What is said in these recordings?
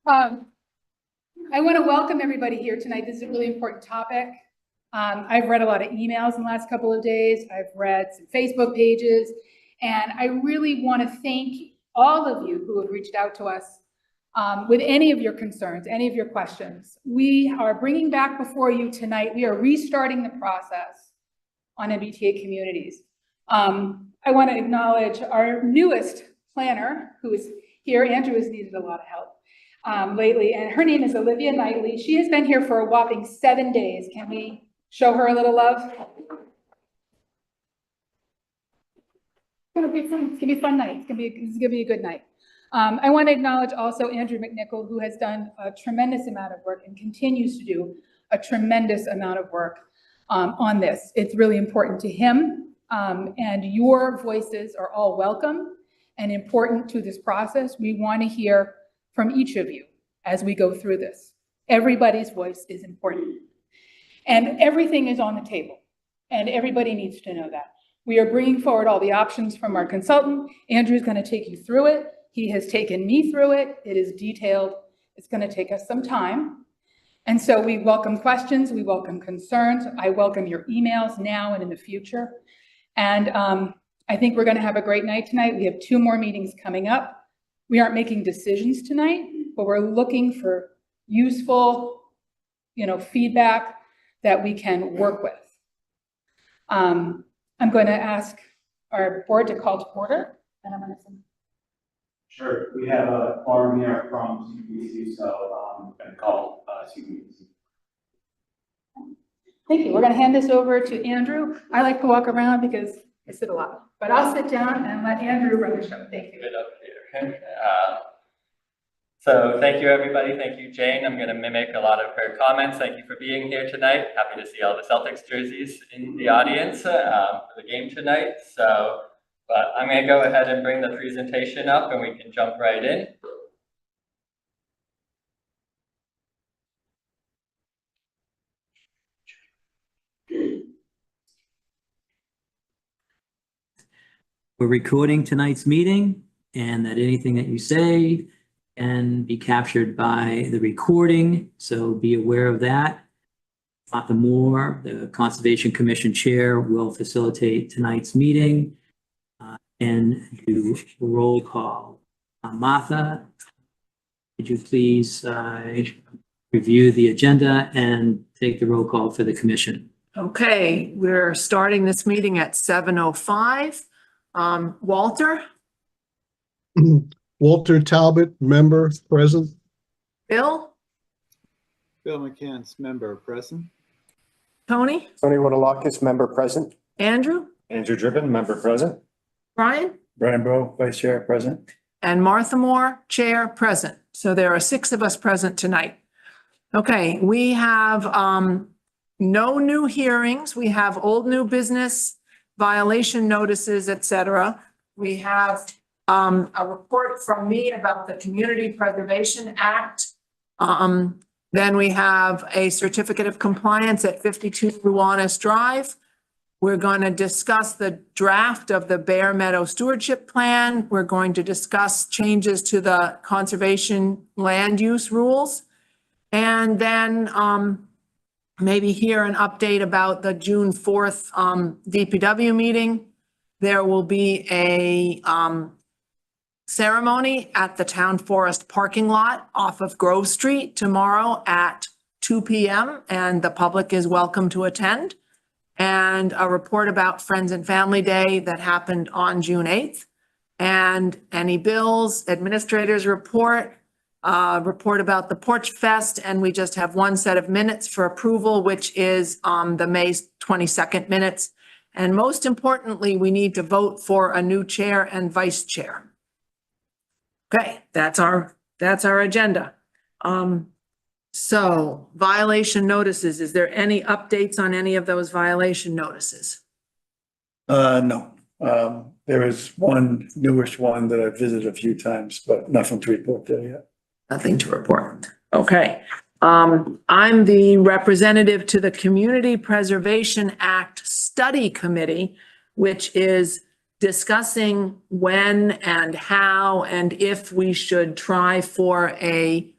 I want to welcome everybody here tonight. This is a really important topic. I've read a lot of emails in the last couple of days. I've read some Facebook pages, and I really want to thank all of you who have reached out to us with any of your concerns, any of your questions. We are bringing back before you tonight, we are restarting the process on MBTA communities. I want to acknowledge our newest planner who is here. Andrew has needed a lot of help lately, and her name is Olivia Knightley. She has been here for a whopping 7 days. Can we show her a little love? It's gonna be a fun night. It's gonna be a good night. I want to acknowledge also Andrew McNichol, who has done a tremendous amount of work and continues to do a tremendous amount of work on this. It's really important to him, and your voices are all welcome and important to this process. We want to hear from each of you as we go through this. Everybody's voice is important. And everything is on the table, and everybody needs to know that. We are bringing forward all the options from our consultant. Andrew's going to take you through it. He has taken me through it. It is detailed. It's going to take us some time. And so we welcome questions. We welcome concerns. I welcome your emails now and in the future. And I think we're going to have a great night tonight. We have 2 more meetings coming up. We aren't making decisions tonight, but we're looking for useful, feedback that we can work with. I'm going to ask our board to call to order, and I'm going to send. Sure, we have a quorum here from CPC, so I'm going to call CPC. Thank you. We're going to hand this over to Andrew. I like to walk around because I sit a lot, but I'll sit down and let Andrew run the show. Thank you. Good up here. So thank you, everybody. Thank you, Jane. I'm going to mimic a lot of her comments. Thank you for being here tonight. Happy to see all the Celtics jerseys in the audience for the game tonight. But I'm going to go ahead and bring the presentation up and we can jump right in. We're recording tonight's meeting, and that anything that you say can be captured by the recording, so be aware of that. Martha Moore, the Conservation Commission Chair, will facilitate tonight's meeting and do roll call. Martha, could you please review the agenda and take the roll call for the commission? Okay, we're starting this meeting at 7:05. Walter? Walter Talbot, member, present. Bill? Bill McCants, member, present. Tony? Tony Rodolakis, member, present. Andrew? Andrew Driven, member, present. Brian? Brian Bowe, vice chair, present. And Martha Moore, chair, present. So there are 6 of us present tonight. Okay, we have no new hearings. We have old new business, violation notices, etc. We have a report from me about the Community Preservation Act. Then we have a certificate of compliance at 52 Ruanis Drive. We're going to discuss the draft of the Bear Meadow Stewardship Plan. We're going to discuss changes to the conservation land use rules. And then maybe hear an update about the June 4th DPW meeting. There will be a ceremony at the Town Forest parking lot off of Grove Street tomorrow at 2 p.m. and the public is welcome to attend. And a report about Friends and Family Day that happened on June 8th. And any bills, administrators report, report about the Porch Fest, and we just have 1 set of minutes for approval, which is the May 22nd minutes. And most importantly, we need to vote for a new chair and vice chair. Okay, that's our agenda. So violation notices, is there any updates on any of those violation notices? No. There is one newish one that I've visited a few times, but nothing to report there yet. Nothing to report. Okay. I'm the representative to the Community Preservation Act Study Committee, which is discussing when and how and if we should try for a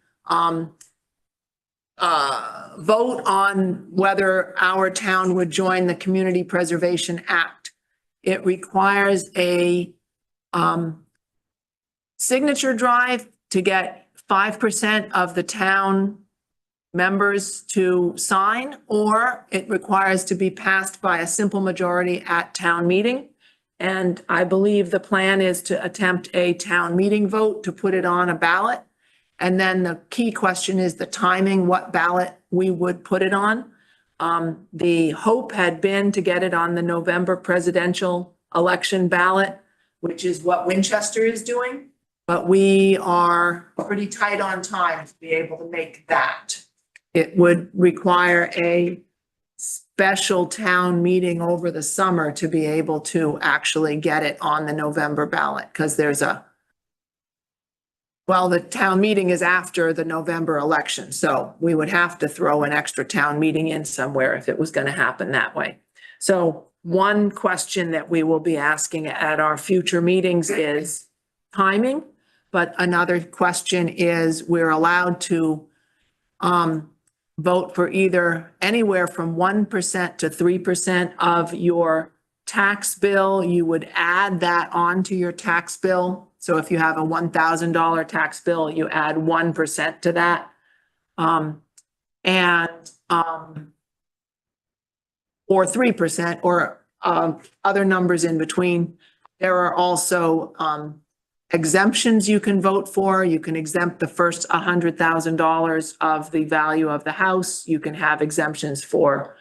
vote on whether our town would join the Community Preservation Act. It requires a signature drive to get 5% of the town members to sign, or it requires to be passed by a simple majority at town meeting. And I believe the plan is to attempt a town meeting vote to put it on a ballot. And then the key question is the timing, what ballot we would put it on. The hope had been to get it on the November presidential election ballot, which is what Winchester is doing. But we are pretty tight on time to be able to make that. It would require a special town meeting over the summer to be able to actually get it on the November ballot, because there's the town meeting is after the November election, so we would have to throw an extra town meeting in somewhere if it was going to happen that way. So one question that we will be asking at our future meetings is timing, but another question is we're allowed to vote for either anywhere from 1% to 3% of your tax bill. You would add that onto your tax bill. So if you have a $1,000 tax bill, you add 1% to that. Or 3% or other numbers in between. There are also exemptions you can vote for. You can exempt the first $100,000 of the value of the house. You can have exemptions for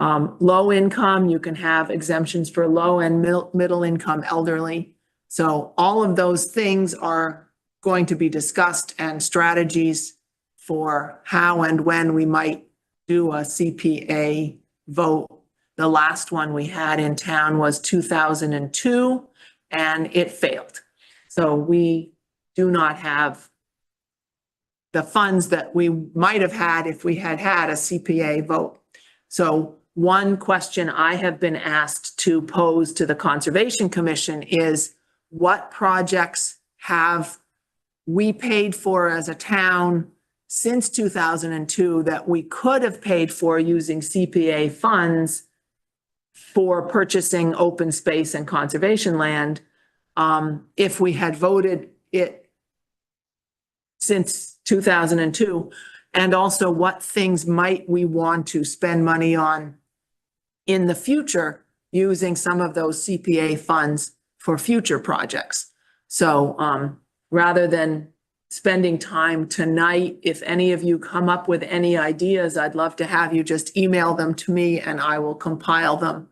low income. You can have exemptions for low and middle income elderly. So all of those things are going to be discussed, and strategies for how and when we might do a CPA vote. The last one we had in town was 2002, and it failed. So we do not have the funds that we might have had if we had had a CPA vote. So one question I have been asked to pose to the Conservation Commission is, what projects have we paid for as a town since 2002 that we could have paid for using CPA funds for purchasing open space and conservation land if we had voted it since 2002? And also, what things might we want to spend money on in the future using some of those CPA funds for future projects? So rather than spending time tonight, if any of you come up with any ideas, I'd love to have you just email them to me and I will compile them.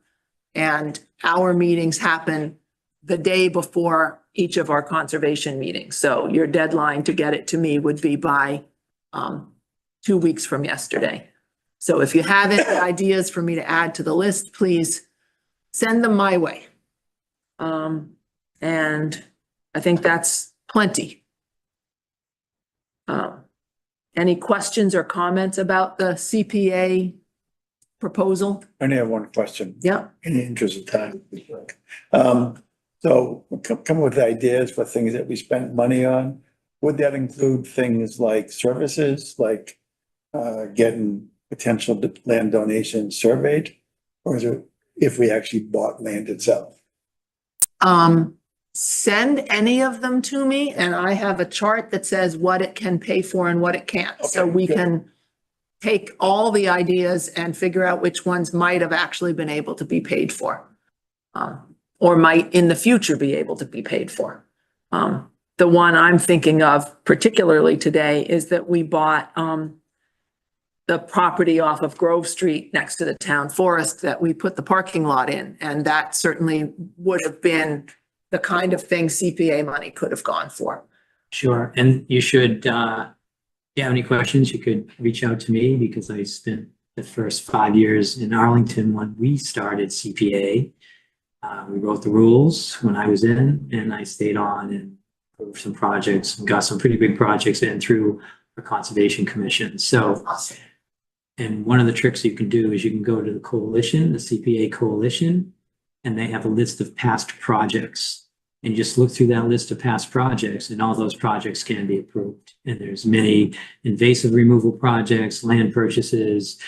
And our meetings happen the day before each of our conservation meetings. So your deadline to get it to me would be by 2 weeks from yesterday. So if you have any ideas for me to add to the list, please send them my way. And I think that's plenty. Any questions or comments about the CPA proposal? I only have one question. Yeah. In the interest of time. So come with ideas for things that we spent money on. Would that include things like services, like getting potential land donations surveyed? Or is it if we actually bought land itself? Send any of them to me and I have a chart that says what it can pay for and what it can't. So Okay, we good. can take all the ideas and figure out which ones might have actually been able to be paid for. Or might in the future be able to be paid for. The one I'm thinking of particularly today is that we bought the property off of Grove Street next to the town forest that we put the parking lot in. And that certainly would have been the kind of thing CPA money could have gone for. Sure. And you should, if you have any questions, you could reach out to me because I spent the first 5 years in Arlington when we started CPA. We wrote the rules when I was in, and I stayed on and approved some projects and got some pretty big projects in through the Conservation Commission. So, and one of the tricks you can do is you can go to the coalition, the CPA coalition, and they have a list of past projects. And you just look through that list of past projects and all those projects can be approved. And there's many invasive removal projects, land purchases,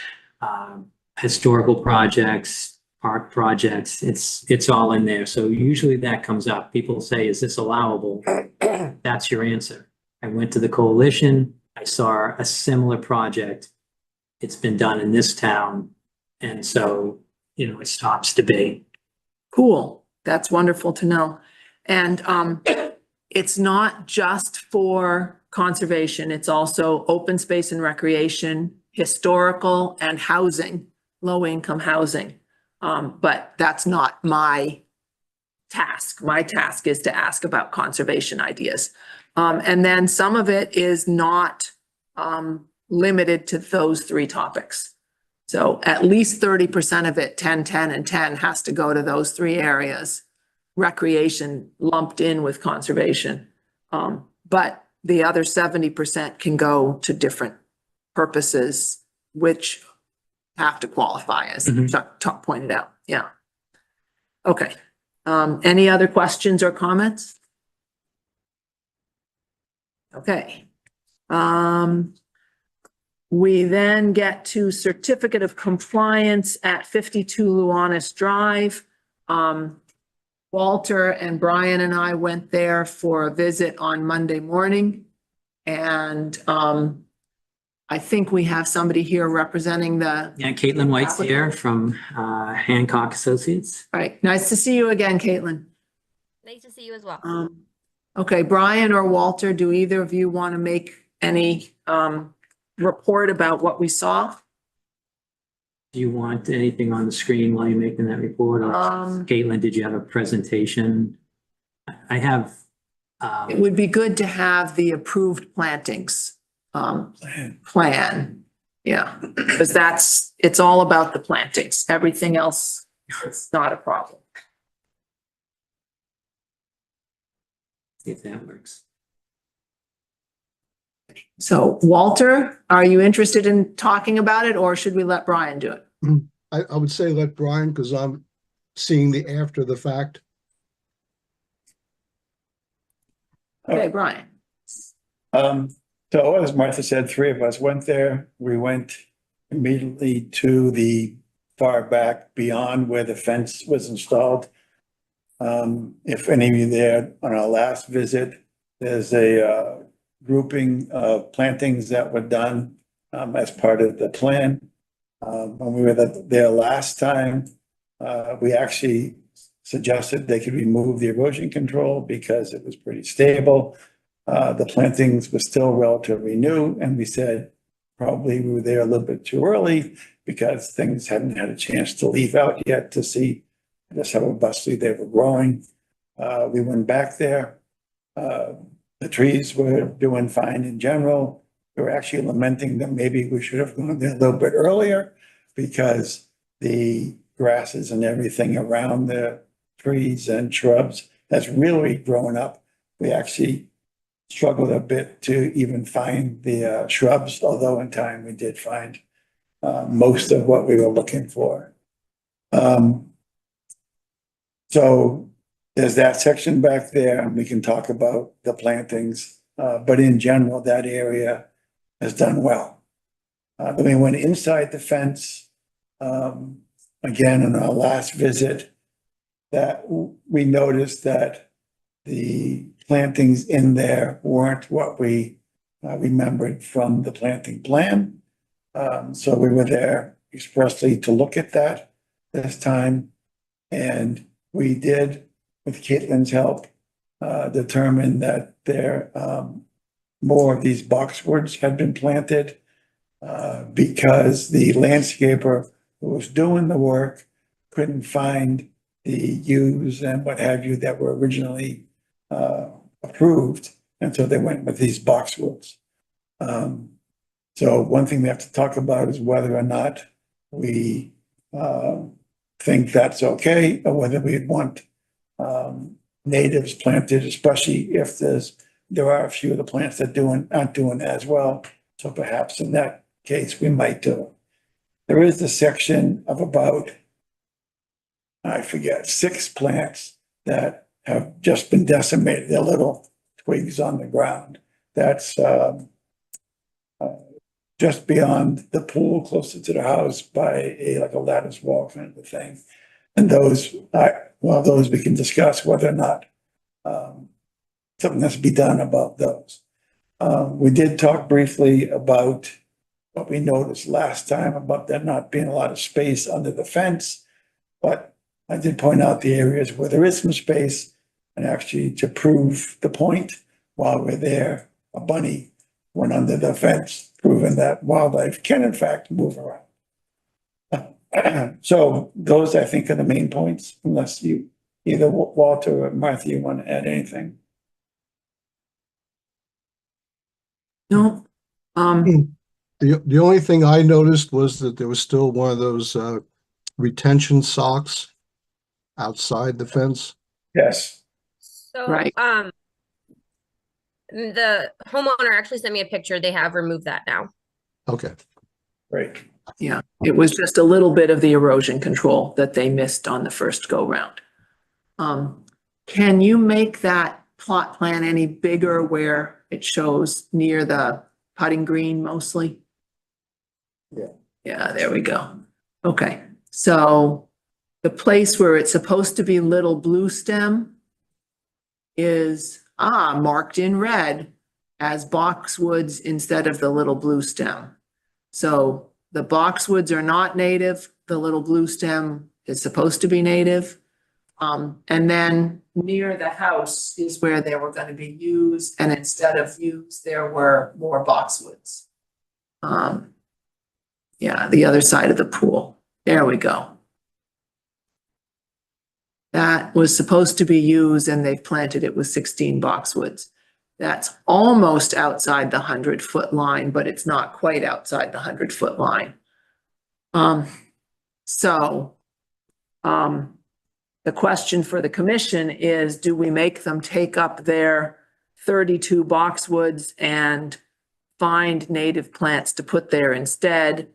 historical projects, park projects. It's all in there. So usually that comes up. People say, is this allowable? That's your answer. I went to the coalition. I saw a similar project. It's been done in this town. And so, it stops debate. Cool. That's wonderful to know. And it's not just for conservation. It's also open space and recreation, historical and housing, low income housing. But that's not my task. My task is to ask about conservation ideas. And then some of it is not limited to those three topics. So at least 30% of it, 10, 10, and 10 has to go to those three areas. Recreation lumped in with conservation. But the other 70% can go to different purposes, which have to qualify, as Chuck pointed out. Yeah. Okay. Any other questions or comments? Okay. We then get to certificate of compliance at 52 Luanis Drive. Walter and Brian and I went there for a visit on Monday morning. And I think we have somebody here representing the. Yeah, Caitlin White's here from Hancock Associates. Right. Nice to see you again, Caitlin. Nice to see you as well. Okay, Brian or Walter, do either of you want to make any report about what we saw? Do you want anything on the screen while you're making that report? Or Caitlin, did you have a presentation? I have. It would be good to have the approved plantings plan. Yeah, because it's all about the plantings. Everything else is not a problem. See if that works. So Walter, are you interested in talking about it, or should we let Brian do it? I would say let Brian, because I'm seeing the after the fact. Okay, Brian. So as Martha said, three of us went there. We went immediately to the far back beyond where the fence was installed. If any of you there on our last visit, there's a grouping of plantings that were done as part of the plan. When we were there last time, we actually suggested they could remove the erosion control because it was pretty stable. The plantings were still relatively new, and we said probably we were there a little bit too early because things hadn't had a chance to leaf out yet to see just how robustly they were growing. We went back there. The trees were doing fine in general. We were actually lamenting that maybe we should have gone there a little bit earlier because the grasses and everything around the trees and shrubs has really grown up. We actually struggled a bit to even find the shrubs, although in time we did find most of what we were looking for. So there's that section back there, and we can talk about the plantings. But in general, that area has done well. Then we went inside the fence, again, in our last visit, that we noticed that the plantings in there weren't what we remembered from the planting plan. So we were there expressly to look at that this time. And we did, with Caitlin's help, determine that there more of these boxwoods had been planted because the landscaper who was doing the work couldn't find the yews and what have you that were originally approved, and so they went with these boxwoods. So one thing we have to talk about is whether or not we think that's okay, or whether we'd want natives planted, especially if there are a few of the plants that aren't doing as well. So perhaps in that case, we might do it. There is the section of about I forget, 6 plants that have just been decimated. They're little twigs on the ground. That's just beyond the pool, closer to the house by like a lattice wall kind of a thing. And those we can discuss whether or not something has to be done about those. We did talk briefly about what we noticed last time about there not being a lot of space under the fence. But I did point out the areas where there is some space, and actually to prove the point, while we're there, a bunny went under the fence, proving that wildlife can in fact move around. So those, I think, are the main points, unless you, either Walter or Martha, you want to add anything? No, The only thing I noticed was that there was still one of those retention socks outside the fence. Yes. So, Right. the homeowner actually sent me a picture. They have removed that now. Okay. Great. yeah, it was just a little bit of the erosion control that they missed on the first go round. Can you make that plot plan any bigger where it shows near the putting green mostly? Yeah. Yeah, there we go. Okay, so the place where it's supposed to be little blue stem is, marked in red as boxwoods instead of the little blue stem. So the boxwoods are not native, the little blue stem is supposed to be native. And then near the house is where they were gonna be used, and instead of used, there were more boxwoods. Yeah, the other side of the pool. There we go. That was supposed to be used and they've planted it with 16 boxwoods. That's almost outside the 100-foot line, but it's not quite outside the 100-foot line. The question for the commission is, do we make them take up their 32 boxwoods and find native plants to put there instead?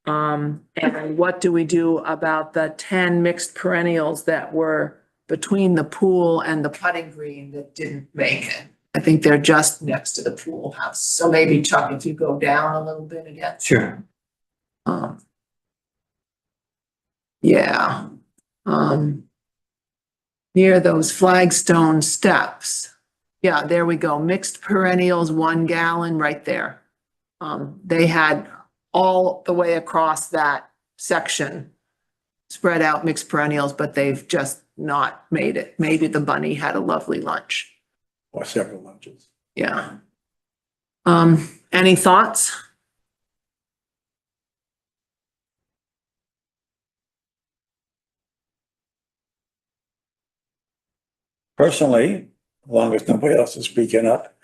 And what do we do about the 10 mixed perennials that were between the pool and the putting green that didn't make it? I think they're just next to the pool house. So maybe Chuck, if you go down a little bit again. Sure. Yeah. Near those flagstone steps. Yeah, there we go. Mixed perennials, 1 gallon right there. They had all the way across that section spread out mixed perennials, but they've just not made it. Maybe the bunny had a lovely lunch. Or several lunches. Yeah. Any thoughts? Personally, as long as nobody else is speaking up,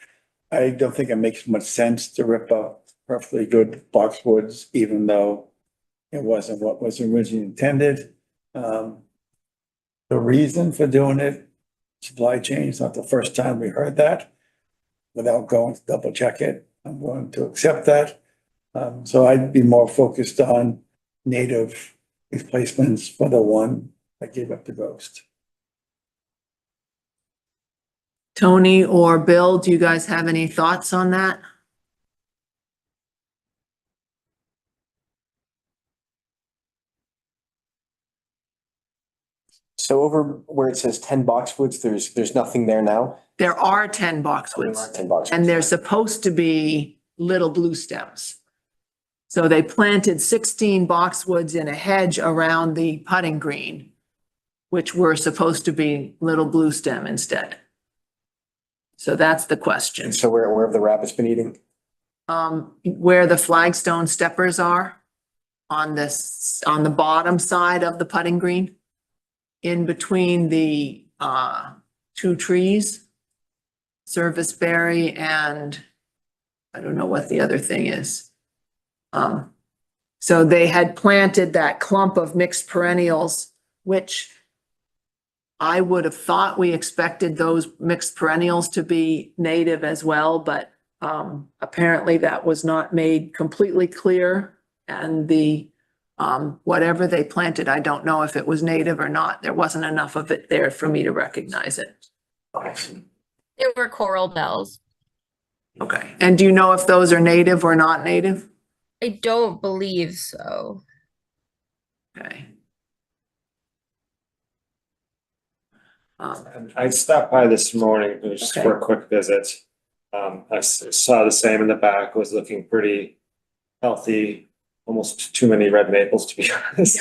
I don't think it makes much sense to rip up perfectly good boxwoods, even though it wasn't what was originally intended. The reason for doing it, supply chain, is not the first time we heard that. Without going to double check it, I'm going to accept that. So I'd be more focused on native replacements for the one that gave up the ghost. Tony or Bill, do you guys have any thoughts on that? So over where it says 10 boxwoods, there's nothing there now? There are 10 There boxwoods. are 10 boxwoods. And they're supposed to be little blue stems. So they planted 16 boxwoods in a hedge around the putting green, which were supposed to be little blue stem instead. So that's the question. And so where have the rabbits been eating? Where the flagstone steppers are on this, on the bottom side of the putting green, in between the 2 trees, serviceberry and I don't know what the other thing is. So they had planted that clump of mixed perennials, which I would have thought we expected those mixed perennials to be native as well, but apparently that was not made completely clear. And the Whatever they planted, I don't know if it was native or not. There wasn't enough of it there for me to recognize it. They were coral bells. Okay, and do you know if those are native or not native? I don't believe so. Okay. I stopped by this morning just for a quick visit. I saw the same in the back, was looking pretty healthy, almost too many red maples, to be honest.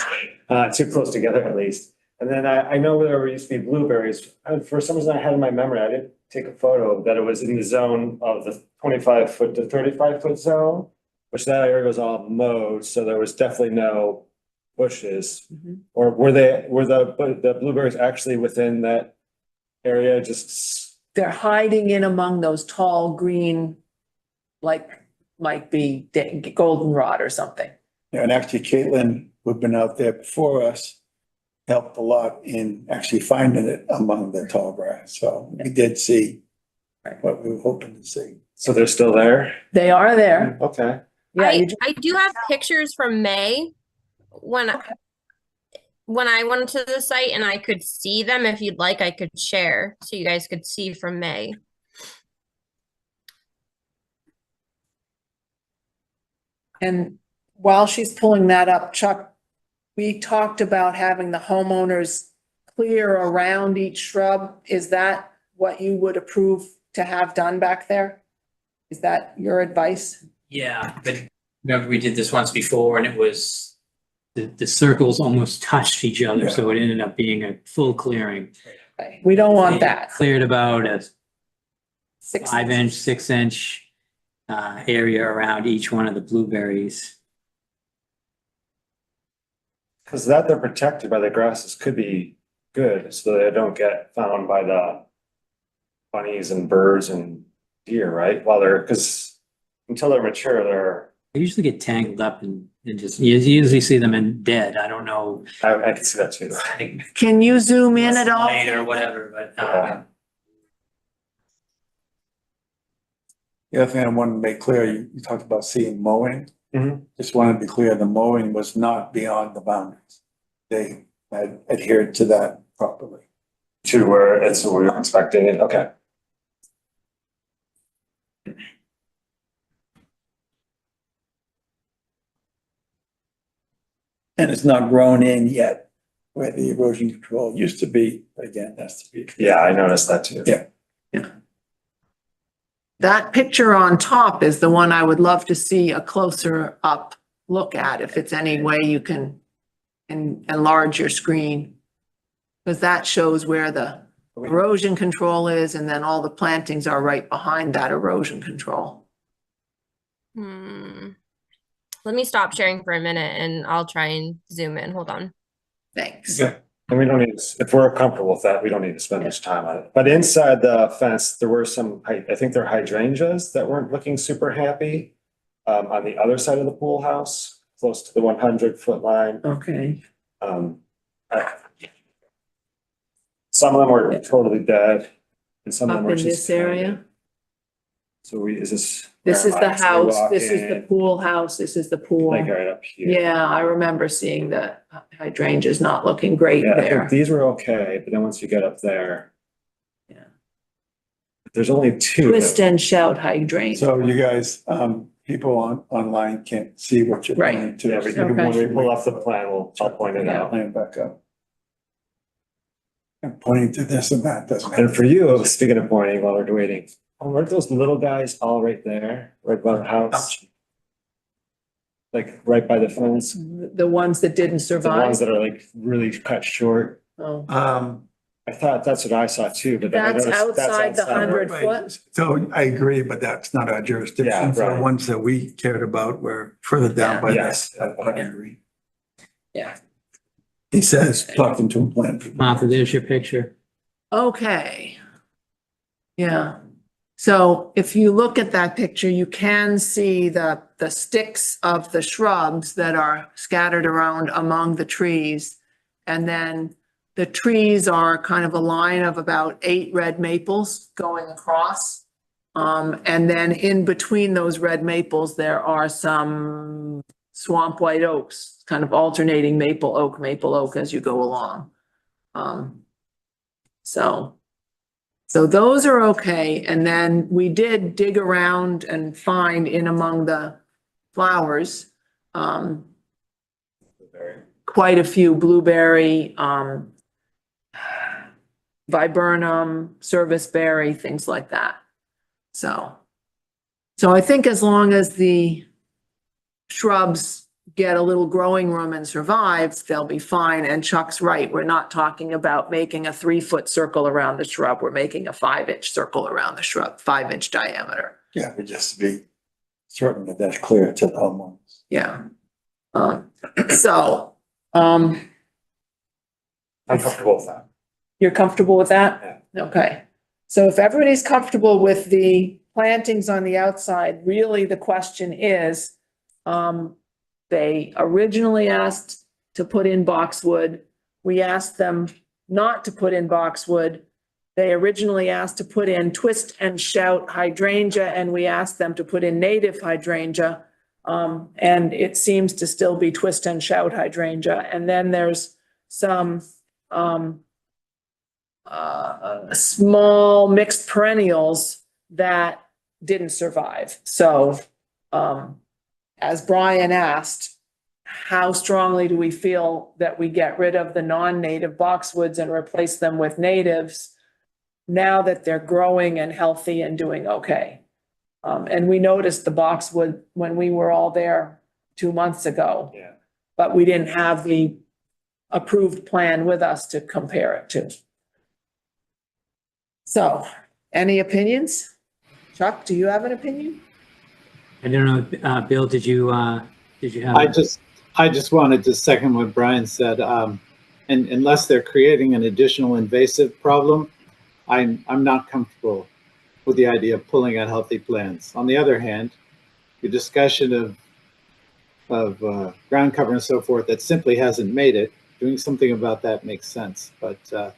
Too close together at least. And then I know there used to be blueberries. For some reason I had in my memory, I didn't take a photo that it was in the zone of the 25-foot to 35-foot zone, which that area was all mowed, so there was definitely no bushes. Or were the blueberries actually within that area, just? They're hiding in among those tall green, like, might be goldenrod or something. Yeah, and actually Caitlin, who'd been out there before us, helped a lot in actually finding it among the tall grass. So we did see what we were hoping to see. So they're still there? They are there. Okay. Yeah, I do have pictures from May when I went to the site and I could see them. If you'd like, I could share so you guys could see from May. And while she's pulling that up, Chuck, we talked about having the homeowners clear around each shrub. Is that what you would approve to have done back there? Is that your advice? Yeah, but remember we did this once before and it was, the circles almost touched each other, so it ended up being a full clearing. We don't want They that. Cleared about a 6 5-inch, 6-inch area around each one of the blueberries. Because that they're protected by the grasses could be good, so they don't get found by the bunnies and birds and deer, right? Because until they're mature, They usually get tangled up and just, you usually see them in dead. I don't know. I can see that too. I think Can you zoom in at all? light or whatever, but The other thing I wanted to make clear, you talked about seeing mowing. Mhm. Just wanted to be clear, the mowing was not beyond the boundaries. They had adhered to that properly. To where it's what we were expecting it, okay. And it's not grown in yet where the erosion control used to be, but again, that's to be. Yeah, I noticed that too. Yeah. That picture on top is the one I would love to see a closer up look at, if it's any way you can enlarge your screen. Because that shows where the erosion control is, and then all the plantings are right behind that erosion control. Let me stop sharing for a minute and I'll try and zoom in. Hold on. Thanks. Yeah. And we don't need, if we're comfortable with that, we don't need to spend much time on it. But inside the fence, there were some, I think they're hydrangeas that weren't looking super happy. On the other side of the pool house, close to the 100-foot line. Okay. Some of them were totally dead and some of them Up were in just. this area? So is this? This is the where am I? So we house, walk this is the in, pool house, this is the pool. Like right up here. Yeah, I remember seeing the hydrangeas not looking great Yeah, I there. think these were okay, but then once you get up there. Yeah. There's only two. Twist and shout hydrangea. So you guys, people online can't see what you're Right. pointing to. Yeah, So when Okay. we pull off the plan, I'll point it out. Plan back up. And pointing to this and that doesn't. And for you, speaking of pointing while we're waiting, weren't those little guys all right there, right by the house? Like right by the fence, The ones that didn't the survive. ones that are like really cut short. Oh. I thought that's what I saw too, but then I That's noticed outside the outside. 100 Right. foot. So I agree, but that's not our Yeah, jurisdiction. So the right. ones that we cared about were further down by Yes. that. I agree. Yeah. He says, talking to a plant. people. Martha, there's your picture. Okay. Yeah. So if you look at that picture, you can see the sticks of the shrubs that are scattered around among the trees. And then the trees are kind of a line of about 8 red maples going across. And then in between those red maples, there are some swamp white oaks, kind of alternating maple oak as you go along. So those are okay. And then we did dig around and find in among the flowers, quite a few blueberry, viburnum, serviceberry, things like that. So I think as long as the shrubs get a little growing room and survive, they'll be fine. And Chuck's right, we're not talking about making a 3-foot circle around the shrub. We're making a 5-inch circle around the shrub, 5-inch diameter. Yeah, but just to be certain that that's clear to the homeowners. Yeah. So, I'm comfortable with that. you're comfortable with that? Okay. So if everybody's comfortable with the plantings on the outside, really the question is, they originally asked to put in boxwood. We asked them not to put in boxwood. They originally asked to put in twist and shout hydrangea, and we asked them to put in native hydrangea. And it seems to still be twist and shout hydrangea. And then there's some small mixed perennials that didn't survive. So as Brian asked, how strongly do we feel that we get rid of the non-native boxwoods and replace them with natives now that they're growing and healthy and doing okay? And we noticed the boxwood when we were all there 2 months ago. Yeah. But we didn't have the approved plan with us to compare it to. So, any opinions? Chuck, do you have an opinion? I don't know, Bill, did you have? I just wanted to second what Brian said. And unless they're creating an additional invasive problem, I'm not comfortable with the idea of pulling out healthy plants. On the other hand, the discussion of ground cover and so forth that simply hasn't made it, doing something about that makes sense. But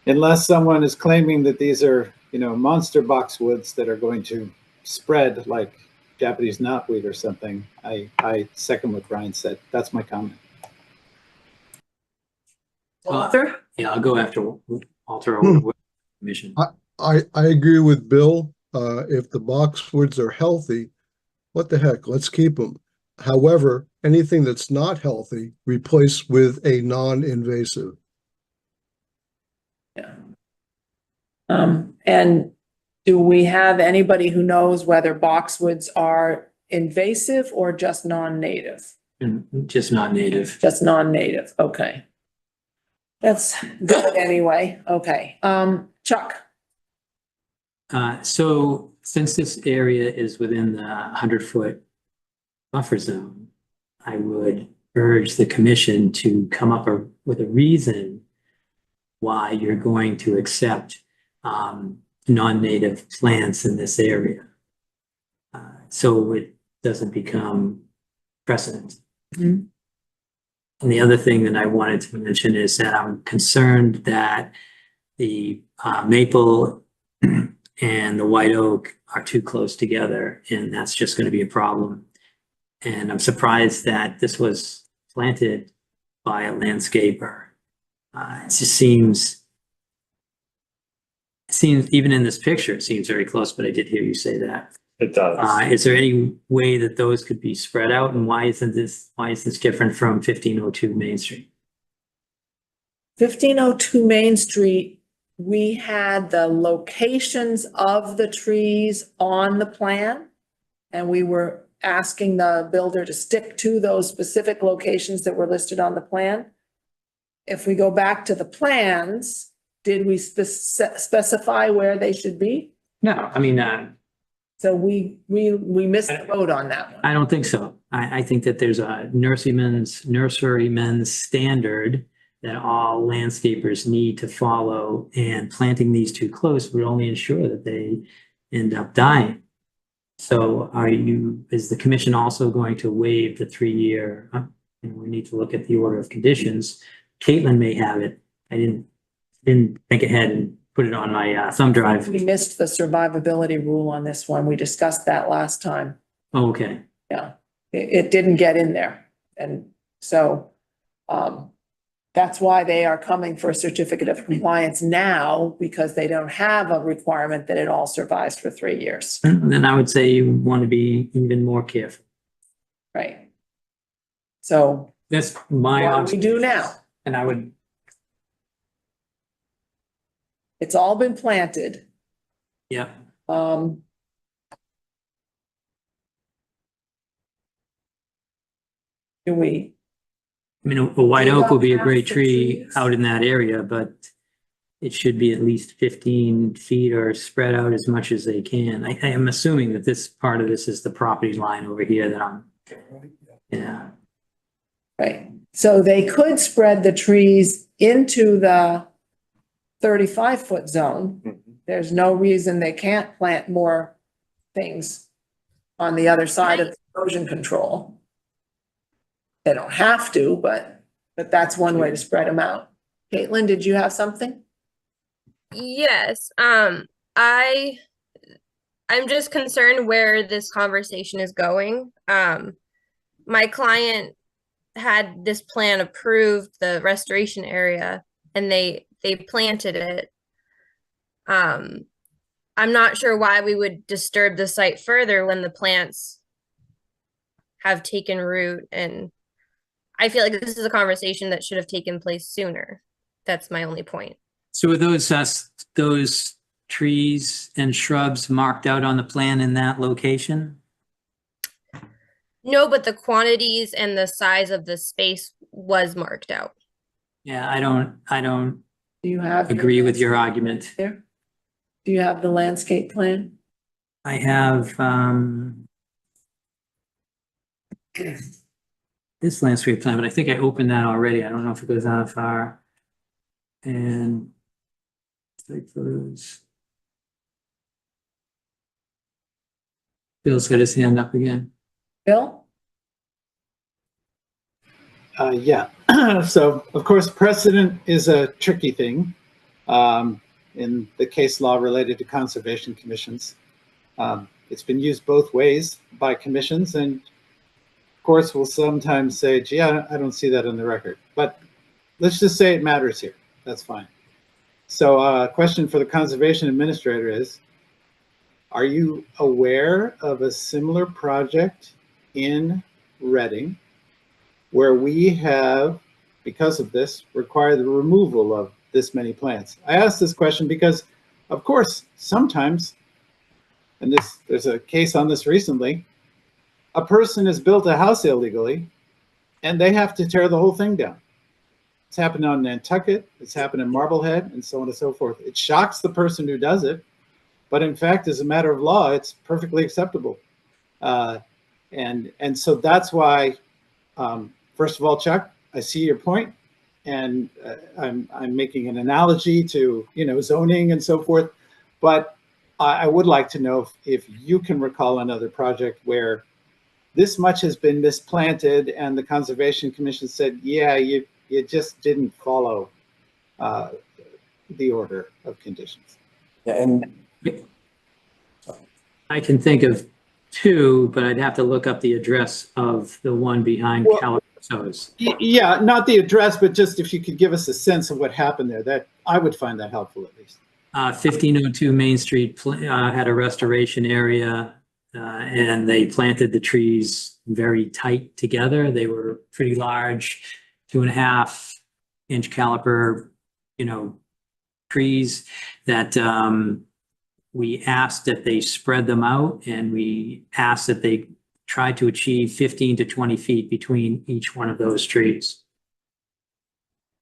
unless someone is claiming that these are, monster boxwoods that are going to spread like Japanese knotweed or something, I second what Brian said. That's my comment. Arthur? Yeah, I'll go after Walter or commission. I agree with Bill. If the boxwoods are healthy, what the heck, let's keep them. However, anything that's not healthy, replace with a non-invasive. Yeah. And do we have anybody who knows whether boxwoods are invasive or just non-native? Just not native. Just non-native, okay. That's good anyway, okay. Chuck? So since this area is within the 100-foot buffer zone, I would urge the commission to come up with a reason why you're going to accept non-native plants in this area. So it doesn't become precedent. Mhm. And the other thing that I wanted to mention is that I'm concerned that the maple and the white oak are too close together, and that's just going to be a problem. And I'm surprised that this was planted by a landscaper. It just seems, even in this picture, it seems very close, but I did hear you say that. It does. Is there any way that those could be spread out, and why is this different from 1502 Main Street? 1502 Main Street, we had the locations of the trees on the plan, and we were asking the builder to stick to those specific locations that were listed on the plan. If we go back to the plans, did we specify where they should be? No, I mean, So we missed the boat on that one. I don't think so. I think that there's a nurseryman's standard that all landscapers need to follow, and planting these too close would only ensure that they end up dying. So is the commission also going to waive the 3-year, and we need to look at the order of conditions. Caitlin may have it. I didn't think ahead and put it on my thumb drive. We missed the survivability rule on this one. We discussed that last time. Oh, okay. Yeah, It didn't get in there. And so, that's why they are coming for a certificate of compliance now, because they don't have a requirement that it all survives for 3 years. Then I would say you want to be even more careful. Right. So That's my what do we do now? And I would, It's all been planted. yeah, Do we? I mean, a white oak would be a great Half the tree trees. out in that area, but it should be at least 15 feet or spread out as much as they can. I am assuming that this part of this is the property line over here that I'm, yeah. Right. So they could spread the trees into the 35-foot zone. There's no reason they can't plant more things on the other side of erosion control. They don't have to, but that's one way to spread them out. Caitlin, did you have something? Yes, I'm just concerned where this conversation is going. My client had this plan approved, the restoration area, and they planted it. I'm not sure why we would disturb the site further when the plants have taken root, and I feel like this is a conversation that should have taken place sooner. That's my only point. So are those trees and shrubs marked out on the plan in that location? No, but the quantities and the size of the space was marked out. Yeah, I don't Do you have? agree with your argument. There? Do you have the landscape plan? I have, this landscape plan, but I think I opened that already. I don't know if it goes that far. And site photos. Bill's got his hand up again. Bill? Yeah, so of course, precedent is a tricky thing in the case law related to conservation commissions. It's been used both ways by commissions, and of course we'll sometimes say, gee, I don't see that in the record, but let's just say it matters here. That's fine. So a question for the conservation administrator is, are you aware of a similar project in Reading where we have, because of this, required the removal of this many plants? I ask this question because, of course, sometimes, and there's a case on this recently, a person has built a house illegally and they have to tear the whole thing down. It's happened on Nantucket, it's happened in Marblehead, and so on and so forth. It shocks the person who does it, but in fact, as a matter of law, it's perfectly acceptable. And so that's why, first of all, Chuck, I see your point, and I'm making an analogy to, zoning and so forth, but I would like to know if you can recall another project where this much has been misplanted and the Conservation Commission said, yeah, you just didn't follow the order of conditions. Yeah, and I can think of two, but I'd have to look up the address of the one behind Calico's. Yeah, not the address, but just if you could give us a sense of what happened there, that I would find that helpful at least. 1502 Main Street had a restoration area, and they planted the trees very tight together. They were pretty large, 2.5-inch caliper, trees that we asked that they spread them out, and we asked that they try to achieve 15 to 20 feet between each one of those trees.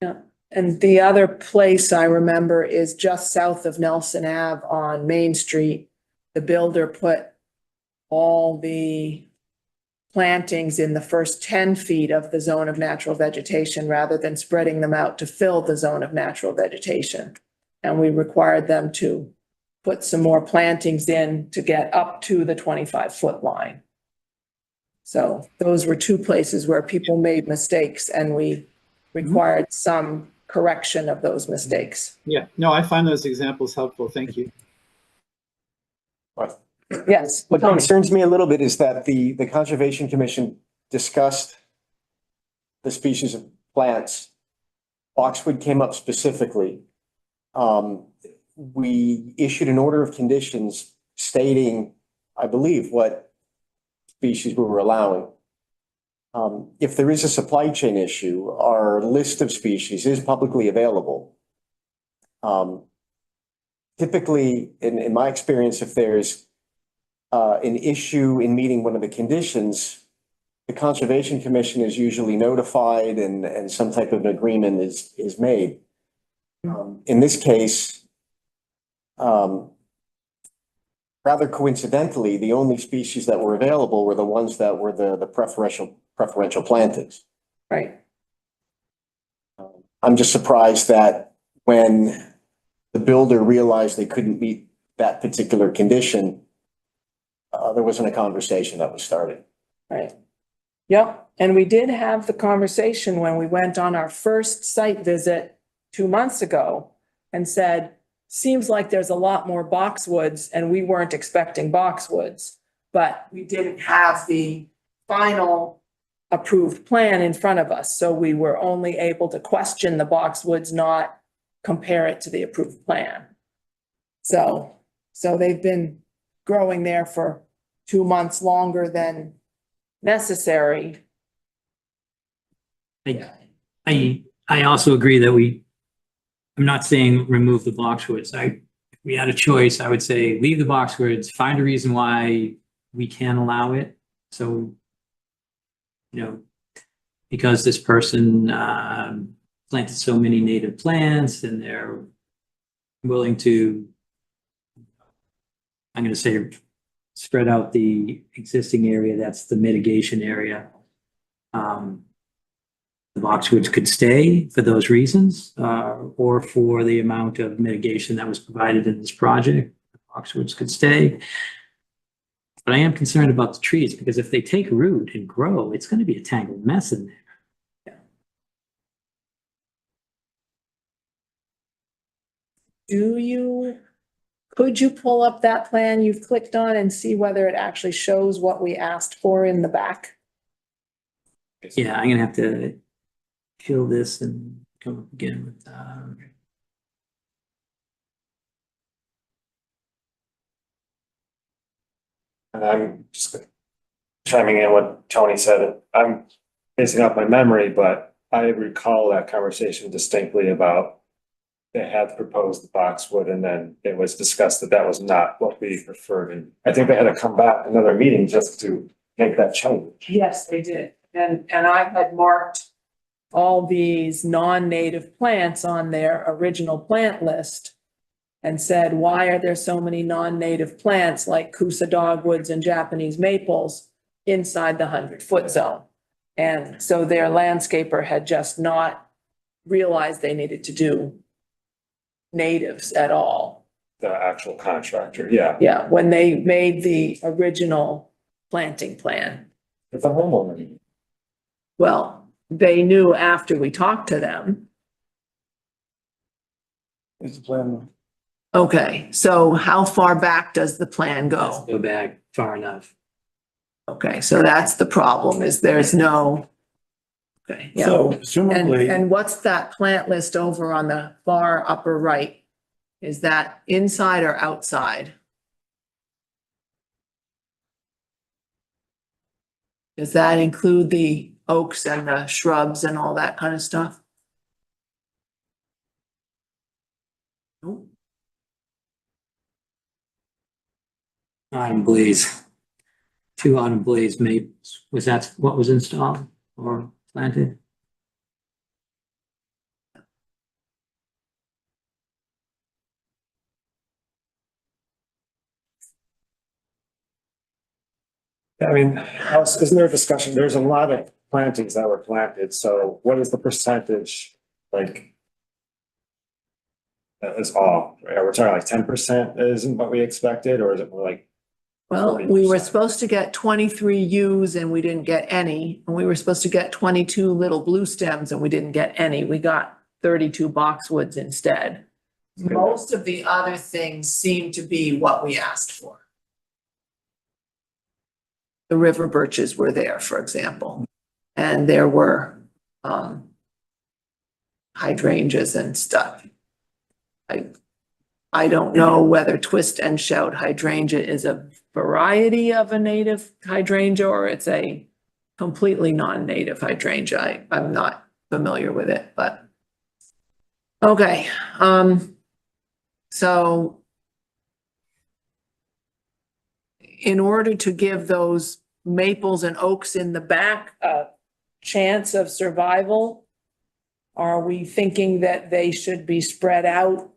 Yeah. And the other place I remember is just south of Nelson Ave on Main Street. The builder put all the plantings in the first 10 feet of the zone of natural vegetation rather than spreading them out to fill the zone of natural vegetation. And we required them to put some more plantings in to get up to the 25-foot line. So those were two places where people made mistakes, and we required some correction of those mistakes. Yeah, no, I find those examples helpful. Thank you. Yes. what concerns me a little bit is that the Conservation Commission discussed the species of plants, boxwood came up specifically. We issued an order of conditions stating, I believe, what species we were allowing. If there is a supply chain issue, our list of species is publicly available. Typically, in my experience, if there's an issue in meeting one of the conditions, the Conservation Commission is usually notified and some type of an agreement is made. In this case, rather coincidentally, the only species that were available were the ones that were the preferential plantings. Right. I'm just surprised that when the builder realized they couldn't meet that particular condition, there wasn't a conversation that was started. Right. Yep. And we did have the conversation when we went on our first site visit 2 months ago and said, seems like there's a lot more boxwoods and we weren't expecting boxwoods, but we didn't have the final approved plan in front of us. So we were only able to question the boxwoods, not compare it to the approved plan. So they've been growing there for 2 months longer than necessary. I also agree that I'm not saying remove the boxwoods. If we had a choice, I would say leave the boxwoods, find a reason why we can allow it. So, because this person planted so many native plants and they're willing to, I'm going to say, spread out the existing area, that's the mitigation area. The boxwoods could stay for those reasons, or for the amount of mitigation that was provided in this project, the boxwoods could stay. But I am concerned about the trees because if they take root and grow, it's going to be a tangled mess in there. Could you pull up that plan you've clicked on and see whether it actually shows what we asked for in the back? Yeah, I'm going to have to kill this and come up again with, And I'm just chiming in what Tony said. I'm basing off my memory, but I recall that conversation distinctly about they had proposed the boxwood and then it was discussed that that was not what we preferred. And I think they had to come back another meeting just to make that change. Yes, they did. And I had marked all these non-native plants on their original plant list and said, why are there so many non-native plants like Coosa dogwoods and Japanese maples inside the 100-foot zone? And so their landscaper had just not realized they needed to do natives at all. The actual contractor, yeah. Yeah, when they made the original planting plan. It's a homeowner. Well, they knew after we talked to them. Is the plan? Okay, so how far back does the plan go? go back far enough. Okay, so that's the problem, is there's no. Okay, yeah. So And, presumably, and what's that plant list over on the far upper right? Is that inside or outside? Does that include the oaks and the shrubs and all that kind of stuff? Nope. Autumn blaze. 2 autumn blaze maples. Was that what was installed or planted? I mean, isn't there a discussion? There's a lot of plantings that were planted. So what is the percentage like? That is all, right? We're talking like 10% isn't what we expected, or is it more like? Well, we were 40%. supposed to get 23 U's and we didn't get any. And we were supposed to get 22 little blue stems and we didn't get any. We got 32 boxwoods instead. Most of the other things seem to be what we asked for. the river birches were there, for example. And there were, hydrangeas and stuff. I don't know whether twist and shout hydrangea is a variety of a native hydrangea or it's a completely non-native hydrangea. I'm not familiar with it, but. Okay, so. In order to give those maples and oaks in the back a chance of survival, are we thinking that they should be spread out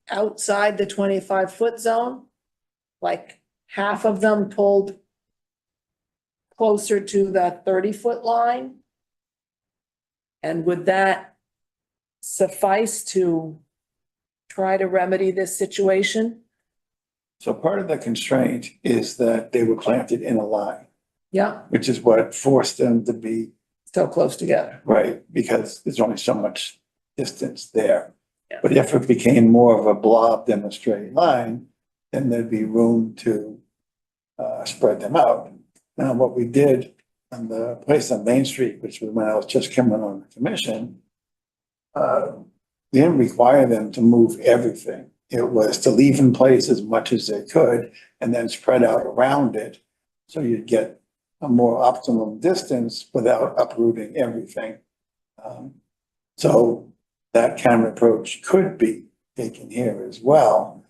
outside the 25-foot zone? Like half of them pulled closer to the 30-foot line? And would that suffice to try to remedy this situation? So part of the constraint is that they were planted in a line, Yeah, which is what forced them to be so close together. right, because there's only so much distance there. Yeah. But if it became more of a blob than a straight line, then there'd be room to spread them out. Now, what we did on the place on Main Street, which was when I was just coming on the commission, we didn't require them to move everything. It was to leave in place as much as they could and then spread out around it. So you'd get a more optimum distance without uprooting everything. So that kind of approach could be taken here as well.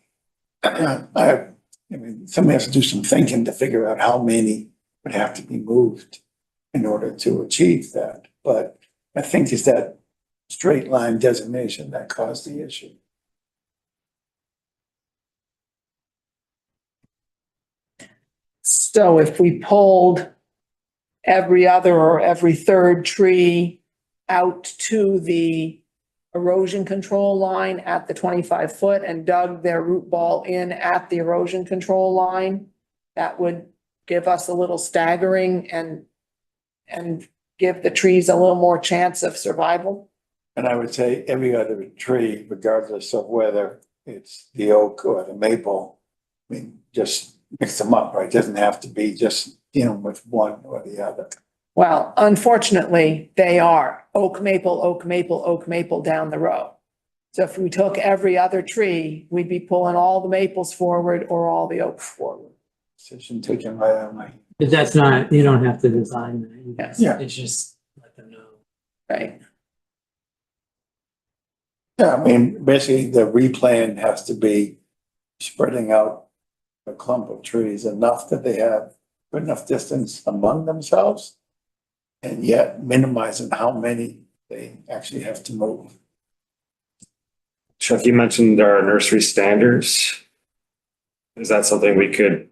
I mean, somebody has to do some thinking to figure out how many would have to be moved in order to achieve that. But I think it's that straight line designation that caused the issue. So if we pulled every other or every third tree out to the erosion control line at the 25-foot and dug their root ball in at the erosion control line, that would give us a little staggering and give the trees a little more chance of survival. And I would say every other tree, regardless of whether it's the oak or the maple, I mean, just mix them up, right? It doesn't have to be just dealing with one or the other. Well, unfortunately, they are oak, maple, oak, maple, oak, maple down the row. So if we took every other tree, we'd be pulling all the maples forward or all the oaks forward. Decision taken right on my. But that's not, you don't have to design that. You Yes. Yeah. It's just let them know. Right. Yeah, I mean, basically the replan has to be spreading out a clump of trees enough that they have good enough distance among themselves and yet minimizing how many they actually have to move. Chuck, you mentioned our nursery standards. Is that something we could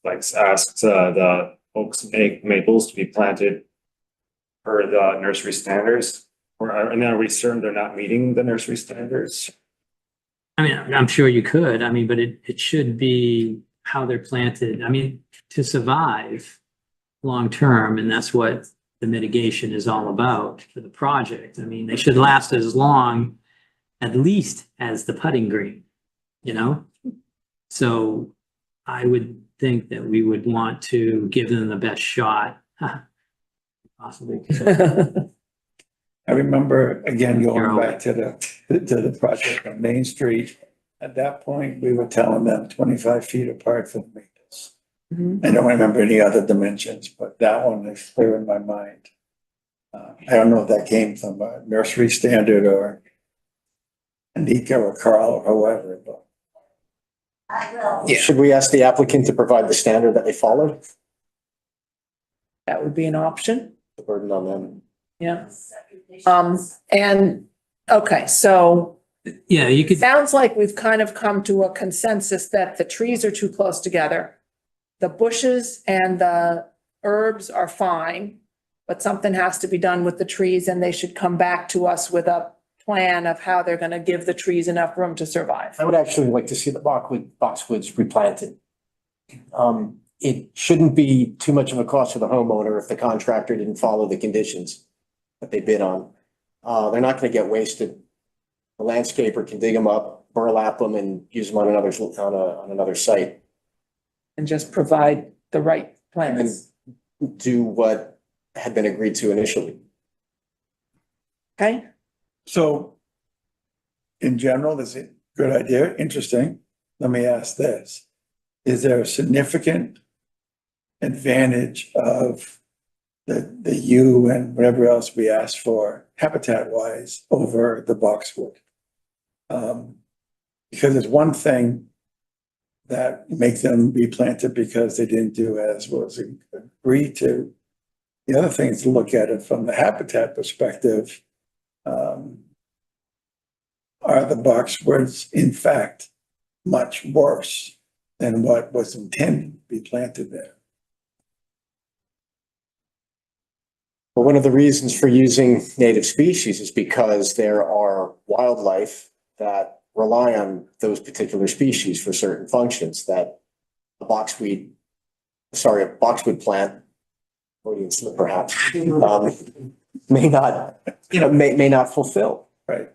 like ask the oaks, maples to be planted per the nursery standards? Or, and then are we certain they're not meeting the nursery standards? I mean, I'm sure you could, I mean, but it should be how they're planted. I mean, to survive long-term, and that's what the mitigation is all about for the project. I mean, they should last as long, at least as the putting green, you know? So I would think that we would want to give them the best shot possibly. I remember, again, You're going away. back to the project on Main Street. At that point, we were telling them 25 feet apart from maples. Mhm. I don't remember any other dimensions, but that one is clear in my mind. I don't know if that came from a nursery standard or Anika or Carl or whoever, but. Yeah. Should we ask the applicant to provide the standard that they followed? That would be an option. The burden on them. Yeah. And, okay, so Yeah, you could, sounds like we've kind of come to a consensus that the trees are too close together. The bushes and the herbs are fine, but something has to be done with the trees and they should come back to us with a plan of how they're gonna give the trees enough room to survive. I would actually like to see the boxwoods replanted. It shouldn't be too much of a cost for the homeowner if the contractor didn't follow the conditions that they bid on. They're not gonna get wasted. The landscaper can dig them up, burlap them and use them on another site. And just provide the right And plans. do what had been agreed to initially. Okay? So in general, this is a good idea, interesting. Let me ask this. Is there a significant advantage of the U and whatever else we asked for habitat wise over the boxwood? Because it's one thing that make them be planted because they didn't do as was agreed to. The other thing is to look at it from the habitat perspective. Are the boxwoods in fact much worse than what was intended to be planted there? Well, one of the reasons for using native species is because there are wildlife that rely on those particular species for certain functions that a boxwood plant, Freudian slip perhaps, may not fulfill. Right.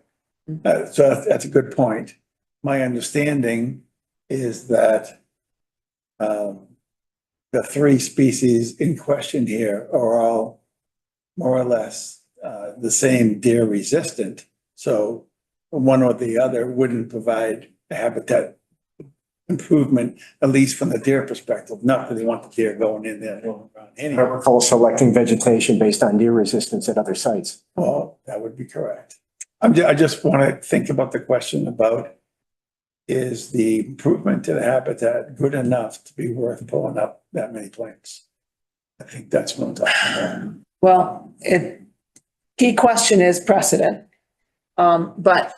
So that's a good point. My understanding is that the three species in question here are all more or less the same deer resistant. So one or the other wouldn't provide a habitat improvement, at least from the deer perspective. Not that they want the deer going in there and going around anyway. Or selecting vegetation based on deer resistance at other sites. Well, that would be correct. I just want to think about the question about, is the improvement to the habitat good enough to be worth pulling up that many plants? I think that's what I'm talking about. Well, key question is precedent. But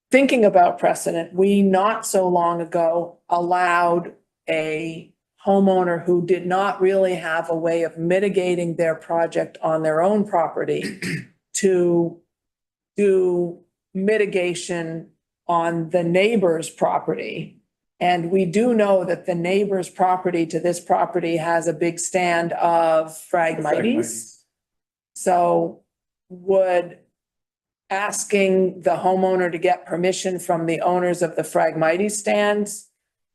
thinking about precedent, we not so long ago allowed a homeowner who did not really have a way of mitigating their project on their own property to do mitigation on the neighbor's property. And we do know that the neighbor's property to this property has a big stand of Phragmites. So would asking the homeowner to get permission from the owners of the Phragmites stands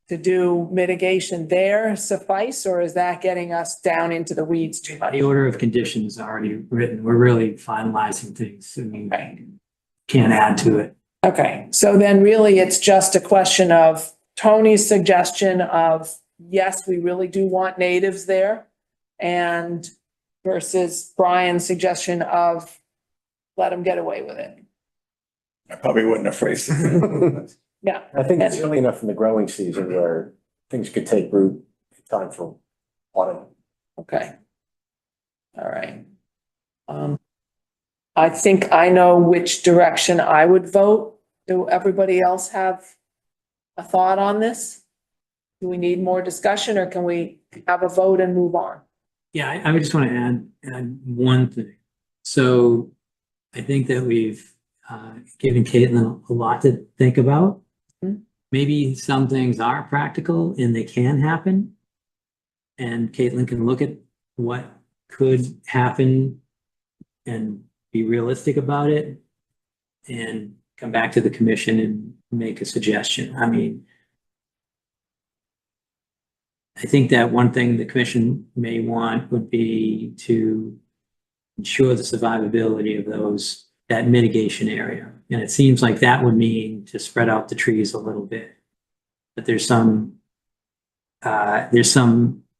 to do mitigation there suffice, or is that getting us down into the weeds too much? The order of conditions is already written. We're really finalizing things. I mean, can't add to it. Okay, so then really it's just a question of Tony's suggestion of, yes, we really do want natives there, and versus Brian's suggestion of let them get away with it. I probably wouldn't have phrased it. Yeah. I think it's early enough in the growing season where things could take root in time for autumn. Okay. All right. I think I know which direction I would vote. Do everybody else have a thought on this? Do we need more discussion, or can we have a vote and move on? Yeah, I would just want to add one thing. So I think that we've given Caitlin a lot to think about. Mhm. Maybe some things are practical and they can happen. And Caitlin can look at what could happen and be realistic about it and come back to the commission and make a suggestion. I mean, I think that one thing the commission may want would be to ensure the survivability of that mitigation area. And it seems like that would mean to spread out the trees a little bit. But there's some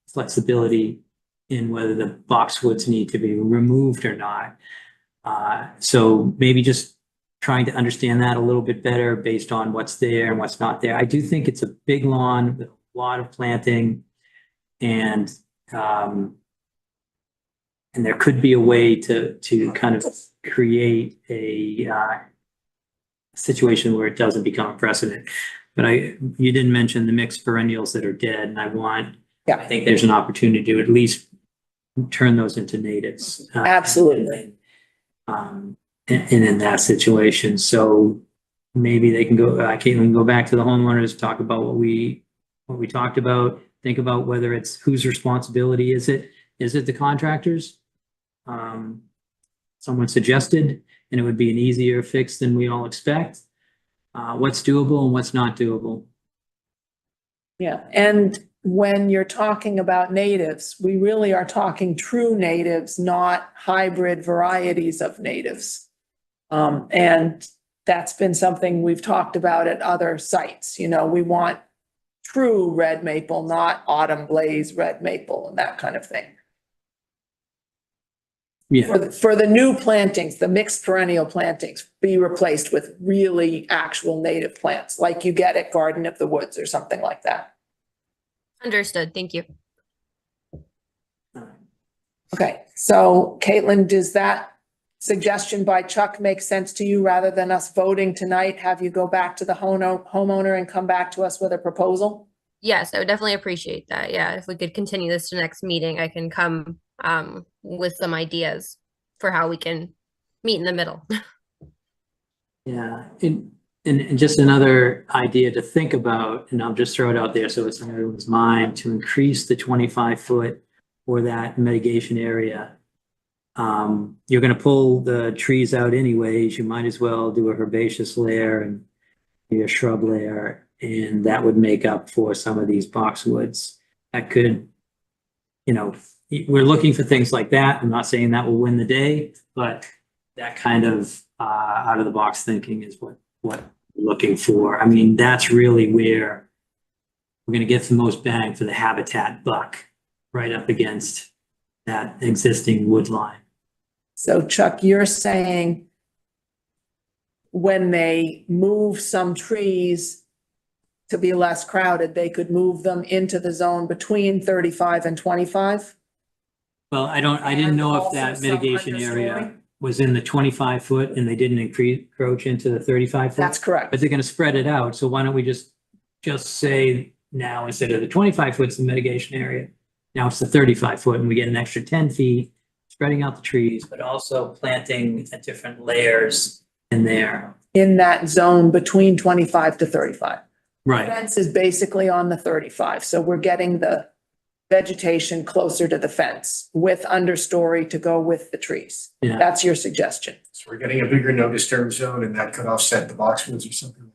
flexibility in whether the boxwoods need to be removed or not. So maybe just trying to understand that a little bit better based on what's there and what's not there. I do think it's a big lawn with a lot of planting, and there could be a way to kind of create a situation where it doesn't become a precedent. But you didn't mention the mixed perennials that are dead, and I think there's an opportunity to at least turn those into natives. Absolutely. And in that situation, so maybe they can go, Caitlin can go back to the homeowners, talk about what we talked about, think about whether it's whose responsibility is it? Is it the contractors? Someone suggested, and it would be an easier fix than we all expect. What's doable and what's not doable. Yeah, and when you're talking about natives, we really are talking true natives, not hybrid varieties of natives. And that's been something we've talked about at other sites. You know, we want true red maple, not autumn blaze red maple and that kind of thing. Yeah, For the new plantings, the mixed perennial plantings, be replaced with really actual native plants, like you get at Garden of the Woods or something like that. Understood. Thank you. Okay, so Caitlin, does that suggestion by Chuck make sense to you rather than us voting tonight? Have you go back to the homeowner and come back to us with a proposal? Yes, I would definitely appreciate that. Yeah, if we could continue this to next meeting, I can come with some ideas for how we can meet in the middle. yeah. And just another idea to think about, and I'll just throw it out there so it's in everyone's mind, to increase the 25-foot for that mitigation area. You're gonna pull the trees out anyways, you might as well do a herbaceous layer and your shrub layer, and that would make up for some of these boxwoods. That could, you know, we're looking for things like that. I'm not saying that will win the day, but that kind of out of the box thinking is what we're looking for. I mean, that's really where we're gonna get the most bang for the habitat buck, right up against that existing wood line. So Chuck, you're saying when they move some trees to be less crowded, they could move them into the zone between 35 and 25? Well, I didn't And know if also that some mitigation area understory? was in the 25-foot and they didn't encroach into the 35-foot. That's correct. But they're gonna spread it out, so why don't we just say now, instead of the 25-foot's the mitigation area, now it's the 35-foot and we get an extra 10 feet, spreading out the trees, but also planting at different layers in there. In that zone between 25 to 35. Right, Fence is basically on the 35, so we're getting the vegetation closer to the fence with understory to go with the trees. yeah. That's your suggestion. So we're getting a bigger no disturb zone and that could offset the boxwoods or something.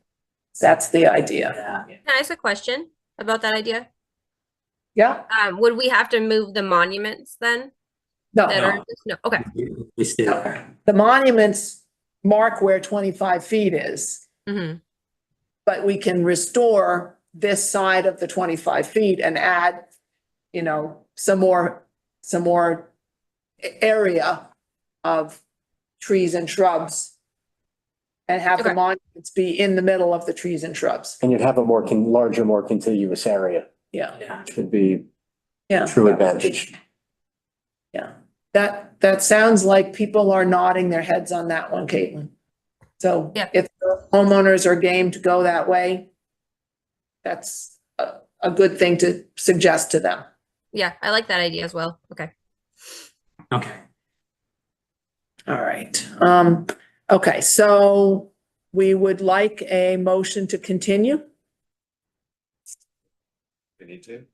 That's the idea. Yeah. Can I ask a question about that idea? Yeah? Would we have to move the monuments then? No. That are, no, okay. We stay. The monuments mark where 25 feet is, Mm-hmm. but we can restore this side of the 25 feet and add, you know, some more area of trees and shrubs and have the Okay. monuments be in the middle of the trees and shrubs. And you'd have a larger, more contiguous area, Yeah, Yeah. which would be yeah. a true advantage. Yeah, that sounds like people are nodding their heads on that one, Caitlin. So Yeah. if the homeowners are game to go that way, that's a good thing to suggest to them. Yeah, I like that idea as well. Okay. Okay. All right. Okay, so we would like a motion to continue. We need to.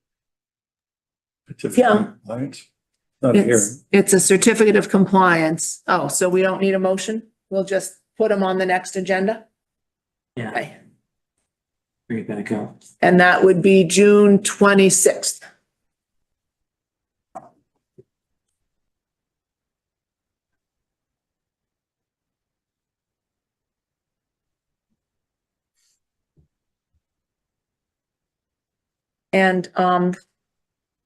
Yeah. Not here. It's a certificate of compliance. Oh, so we don't need a motion? We'll just put them on the next agenda? Yeah, Okay. bring it back up. And that would be June 26th. And, all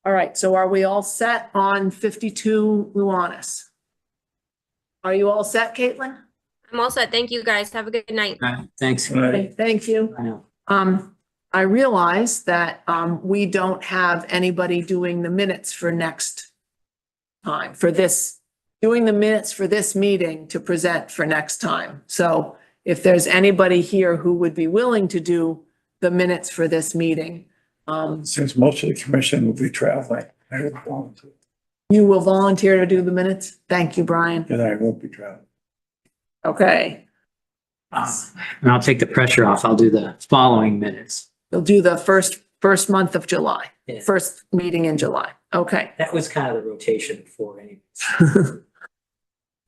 right, so are we all set on 52 Luanis? Are you all set, Caitlin? I'm all set. Thank you, guys. Have a good night. All right, thanks. Okay, thank you. I know. I realize that, we don't have anybody doing the minutes for next time, doing the minutes for this meeting to present for next time. So if there's anybody here who would be willing to do the minutes for this meeting, Since most of the commission will be traveling, I would volunteer. you will volunteer to do the minutes? Thank you, Brian. And I won't be traveling. Okay, And I'll take the pressure off. I'll do the following minutes. we'll do the first month of July, Yeah. first meeting in July. Okay. That was kind of the rotation before anyway.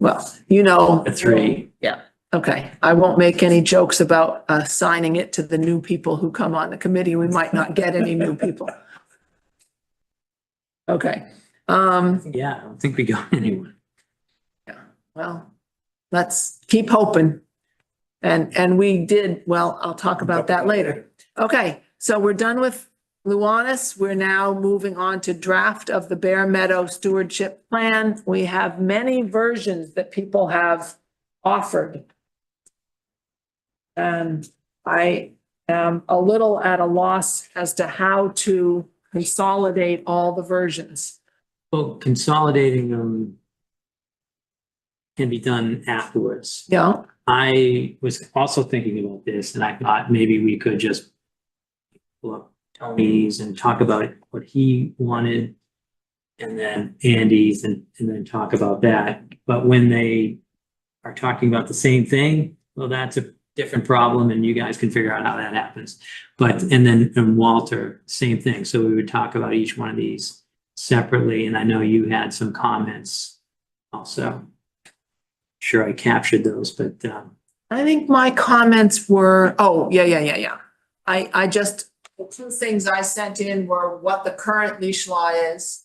Well, you know. The three. Yeah, okay. I won't make any jokes about assigning it to the new people who come on the committee. We might not get any new people. Okay. Yeah, I don't think we got anyone. Well, let's keep hoping. And we did, well, I'll talk about that later. Okay, so we're done with Luanis. We're now moving on to draft of the Bear Meadow Stewardship Plan. We have many versions that people have offered. And I am a little at a loss as to how to consolidate all the versions. Well, consolidating them can be done afterwards. Yeah, I was also thinking about this and I thought maybe we could just pull up Tony's and talk about what he wanted and then Andy's and then talk about that. But when they are talking about the same thing, well, that's a different problem and you guys can figure out how that happens. But, and then and Walter, same thing. So we would talk about each one of these separately. And I know you had some comments also. Sure, I captured those, but I think my comments were, oh, yeah. I just, the two things I sent in were what the current leash law is,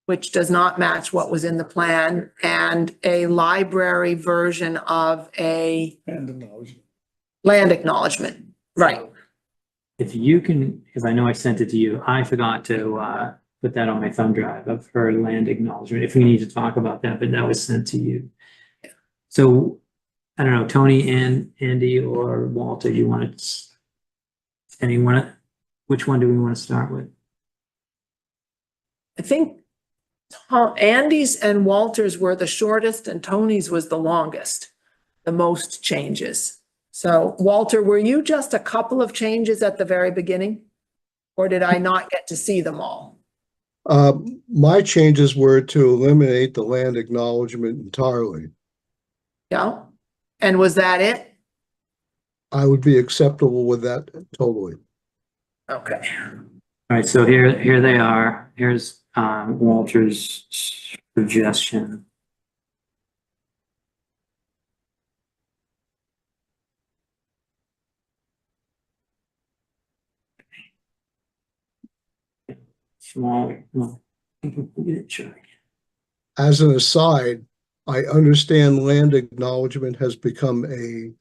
which does not match what was in the plan, and a library version of a land acknowledgement. Right. if you can, because I know I sent it to you, I forgot to put that on my thumb drive of her land acknowledgement, if we need to talk about that, but that was sent to you. So, I don't know, Tony and Andy or Walter, you want to, anyone, which one do we want to start with? I think Andy's and Walter's were the shortest and Tony's was the longest, the most changes. So Walter, were you just a couple of changes at the very beginning? Or did I not get to see them all? My changes were to eliminate the land acknowledgement entirely. Yeah. And was that it? I would be acceptable with that totally. Okay. All right, so here they are. Here's Walter's suggestion. Small. No, sure. As an aside, I understand land acknowledgement has become a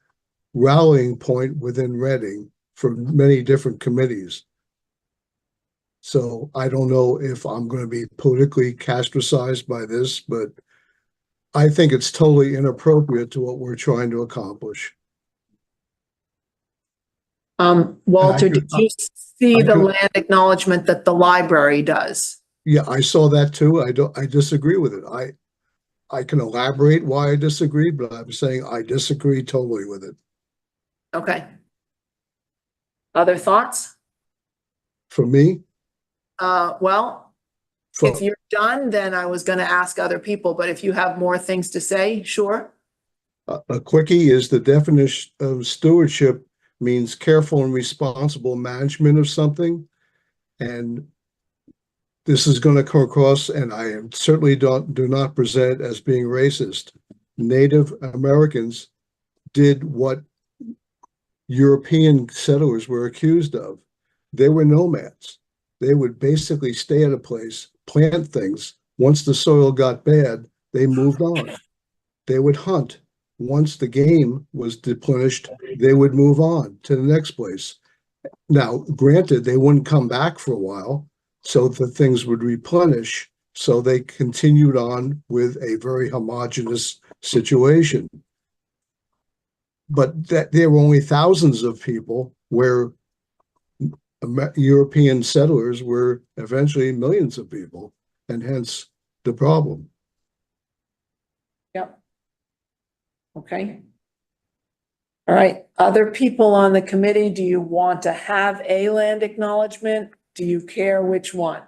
rallying point within Reading for many different committees. So I don't know if I'm going to be politically castricized by this, but I think it's totally inappropriate to what we're trying to accomplish. Walter, did you see the land acknowledgement that the library does? Yeah, I saw that too. I disagree with it. I can elaborate why I disagree, but I'm saying I disagree totally with it. Okay. Other thoughts? For me, Well, if you're done, then I was going to ask other people, but if you have more things to say, sure. a quickie is the definition of stewardship means careful and responsible management of something. And this is going to come across, and I certainly do not present it as being racist. Native Americans did what European settlers were accused of. They were nomads. They would basically stay at a place, plant things. Once the soil got bad, they moved on. They would hunt. Once the game was depleted, they would move on to the next place. Now, granted, they wouldn't come back for a while, so the things would replenish. So they continued on with a very homogeneous situation. But that there were only thousands of people where European settlers were eventually millions of people, and hence the problem. Yep. Okay. All right. Other people on the committee, do you want to have a land acknowledgement? Do you care which one?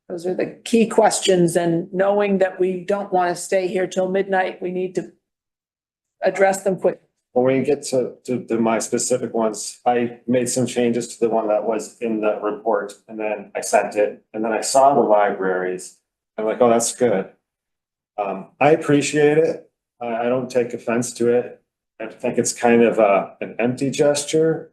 Those are the key questions, and knowing that we don't want to stay here till midnight, we need to address them quick. When we get to my specific ones, I made some changes to the one that was in the report, and then I sent it, and then I saw the libraries. I'm like, oh, that's good. I appreciate it. I don't take offense to it. I think it's kind of an empty gesture.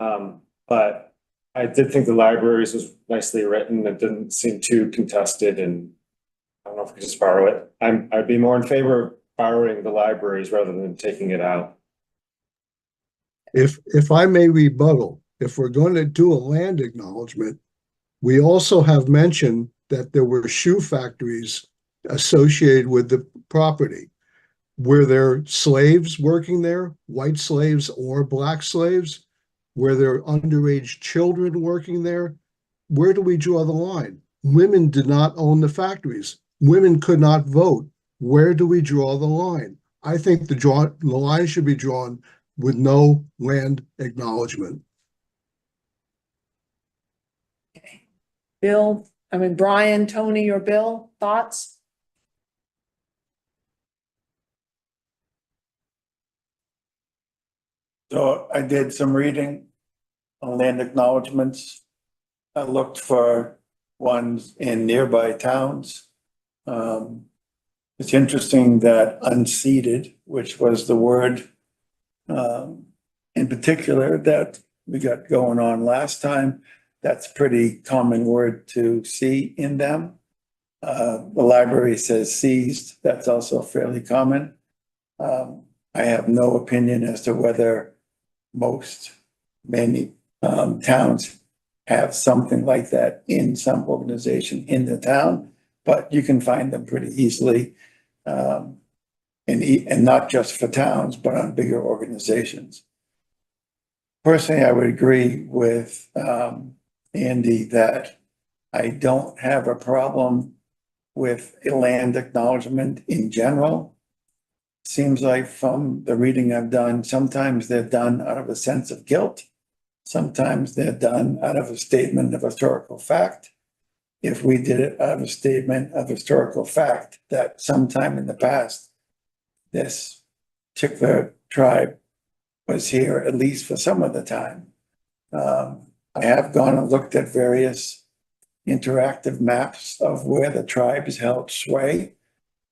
But I did think the libraries was nicely written. It didn't seem too contested, and I don't know if we could just borrow it. I'd be more in favor of borrowing the libraries rather than taking it out. If I may rebuttal, if we're going to do a land acknowledgement, we also have mentioned that there were shoe factories associated with the property. Were there slaves working there, white slaves or black slaves? Were there underage children working there? Where do we draw the line? Women did not own the factories. Women could not vote. Where do we draw the line? I think the line should be drawn with no land acknowledgement. Bill, Brian, Tony, or Bill, thoughts? So I did some reading on land acknowledgements. I looked for ones in nearby towns. It's interesting that unceded, which was the word in particular that we got going on last time, that's a pretty common word to see in them. The library says seized, that's also fairly common. I have no opinion as to whether many towns have something like that in some organization in the town, but you can find them pretty easily. And not just for towns, but on bigger organizations. Personally, I would agree with Andy that I don't have a problem with a land acknowledgement in general. Seems like from the reading I've done, sometimes they're done out of a sense of guilt. Sometimes they're done out of a statement of historical fact. If we did it out of a statement of historical fact that sometime in the past, this particular tribe was here, at least for some of the time. I have gone and looked at various interactive maps of where the tribes held sway.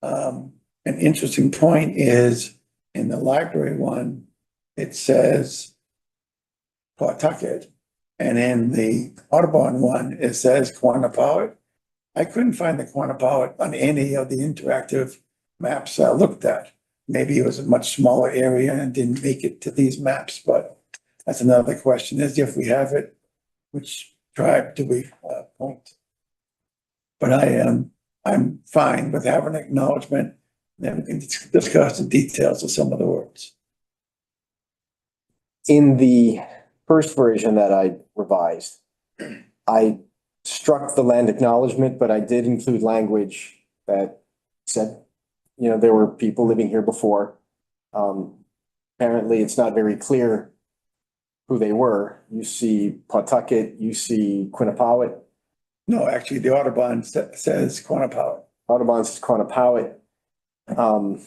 An interesting point is in the library one, it says Pawtucket, and in the Audubon one, it says Quannapowitt. I couldn't find the Quannapowitt on any of the interactive maps I looked at. Maybe it was a much smaller area and didn't make it to these maps, but that's another question, is if we have it, which tribe do we point? But I'm fine with having an acknowledgement, then we can discuss the details of some of the words. In the first version that I revised, I struck the land acknowledgement, but I did include language that said, there were people living here before. Apparently, it's not very clear who they were. You see Pawtucket, you see Quinnipiac. No, actually, the Audubon says Quannapowitt. Audubon says Quannapowitt. To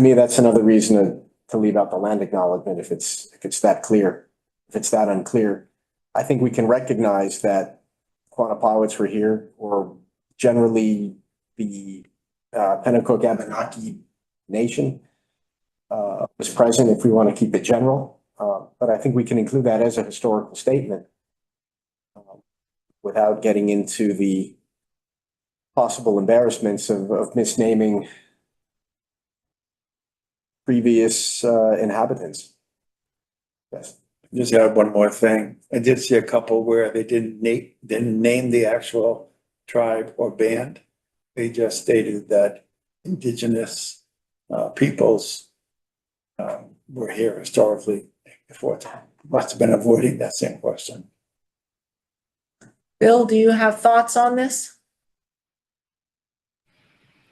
me, that's another reason to leave out the land acknowledgement if it's that clear, if it's that unclear. I think we can recognize that Quannapawits were here, or generally the Pennacook Abenaki Nation was present if we want to keep it general. But I think we can include that as a historical statement without getting into the possible embarrassments of misnaming previous inhabitants. Yes. Just have one more thing. I did see a couple where they didn't name the actual tribe or band. They just stated that indigenous peoples were here historically before time. Must have been avoiding that same question. Bill, do you have thoughts on this?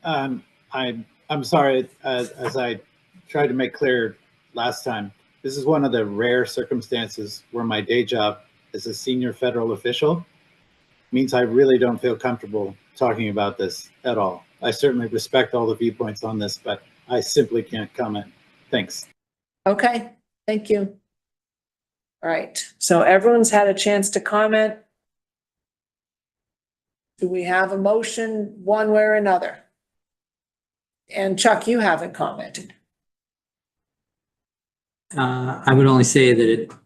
I'm sorry, as I tried to make clear last time, this is one of the rare circumstances where my day job as a senior federal official means I really don't feel comfortable talking about this at all. I certainly respect all the viewpoints on this, but I simply can't comment. Thanks. Okay, thank you. All right, so everyone's had a chance to comment. Do we have a motion one way or another? And Chuck, you haven't commented. I would only say that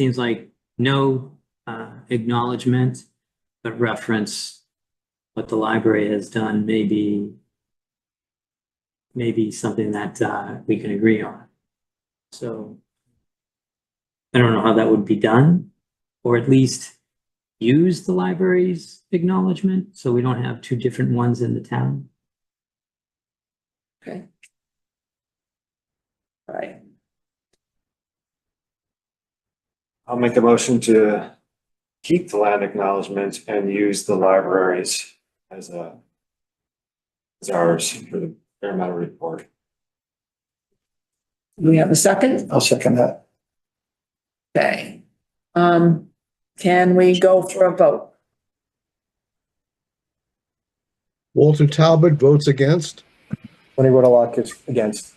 seems like no acknowledgement, but reference what the library has done maybe something that we can agree on. So I don't know how that would be done, or at least use the library's acknowledgement so we don't have two different ones in the town. Okay. All right. I'll make a motion to keep the land acknowledgement and use the libraries as ours for the fair amount of report. Do we have a second? I'll second that. Okay. Can we go for a vote? Walter Talbot votes against. Tony Whitlock is against.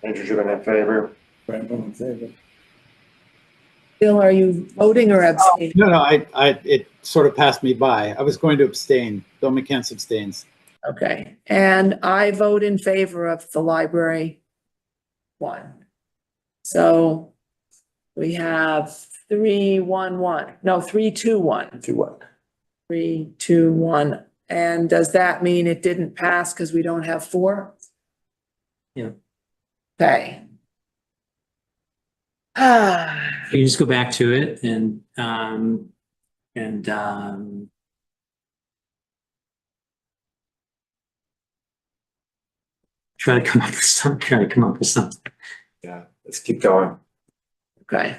Andrew Gibbon in favor. Brian Bowen in favor. Bill, are you voting or abstaining? No, it sort of passed me by. I was going to abstain. Bill McCants abstains. Okay, and I vote in favor of the library one. So we have 3-1-1, no, 3-2-1. 2-1. 3-2-1. And does that mean it didn't pass because we don't have 4? Yeah. Okay. You just go back to it and try to come up with something. Yeah, let's keep going. Okay.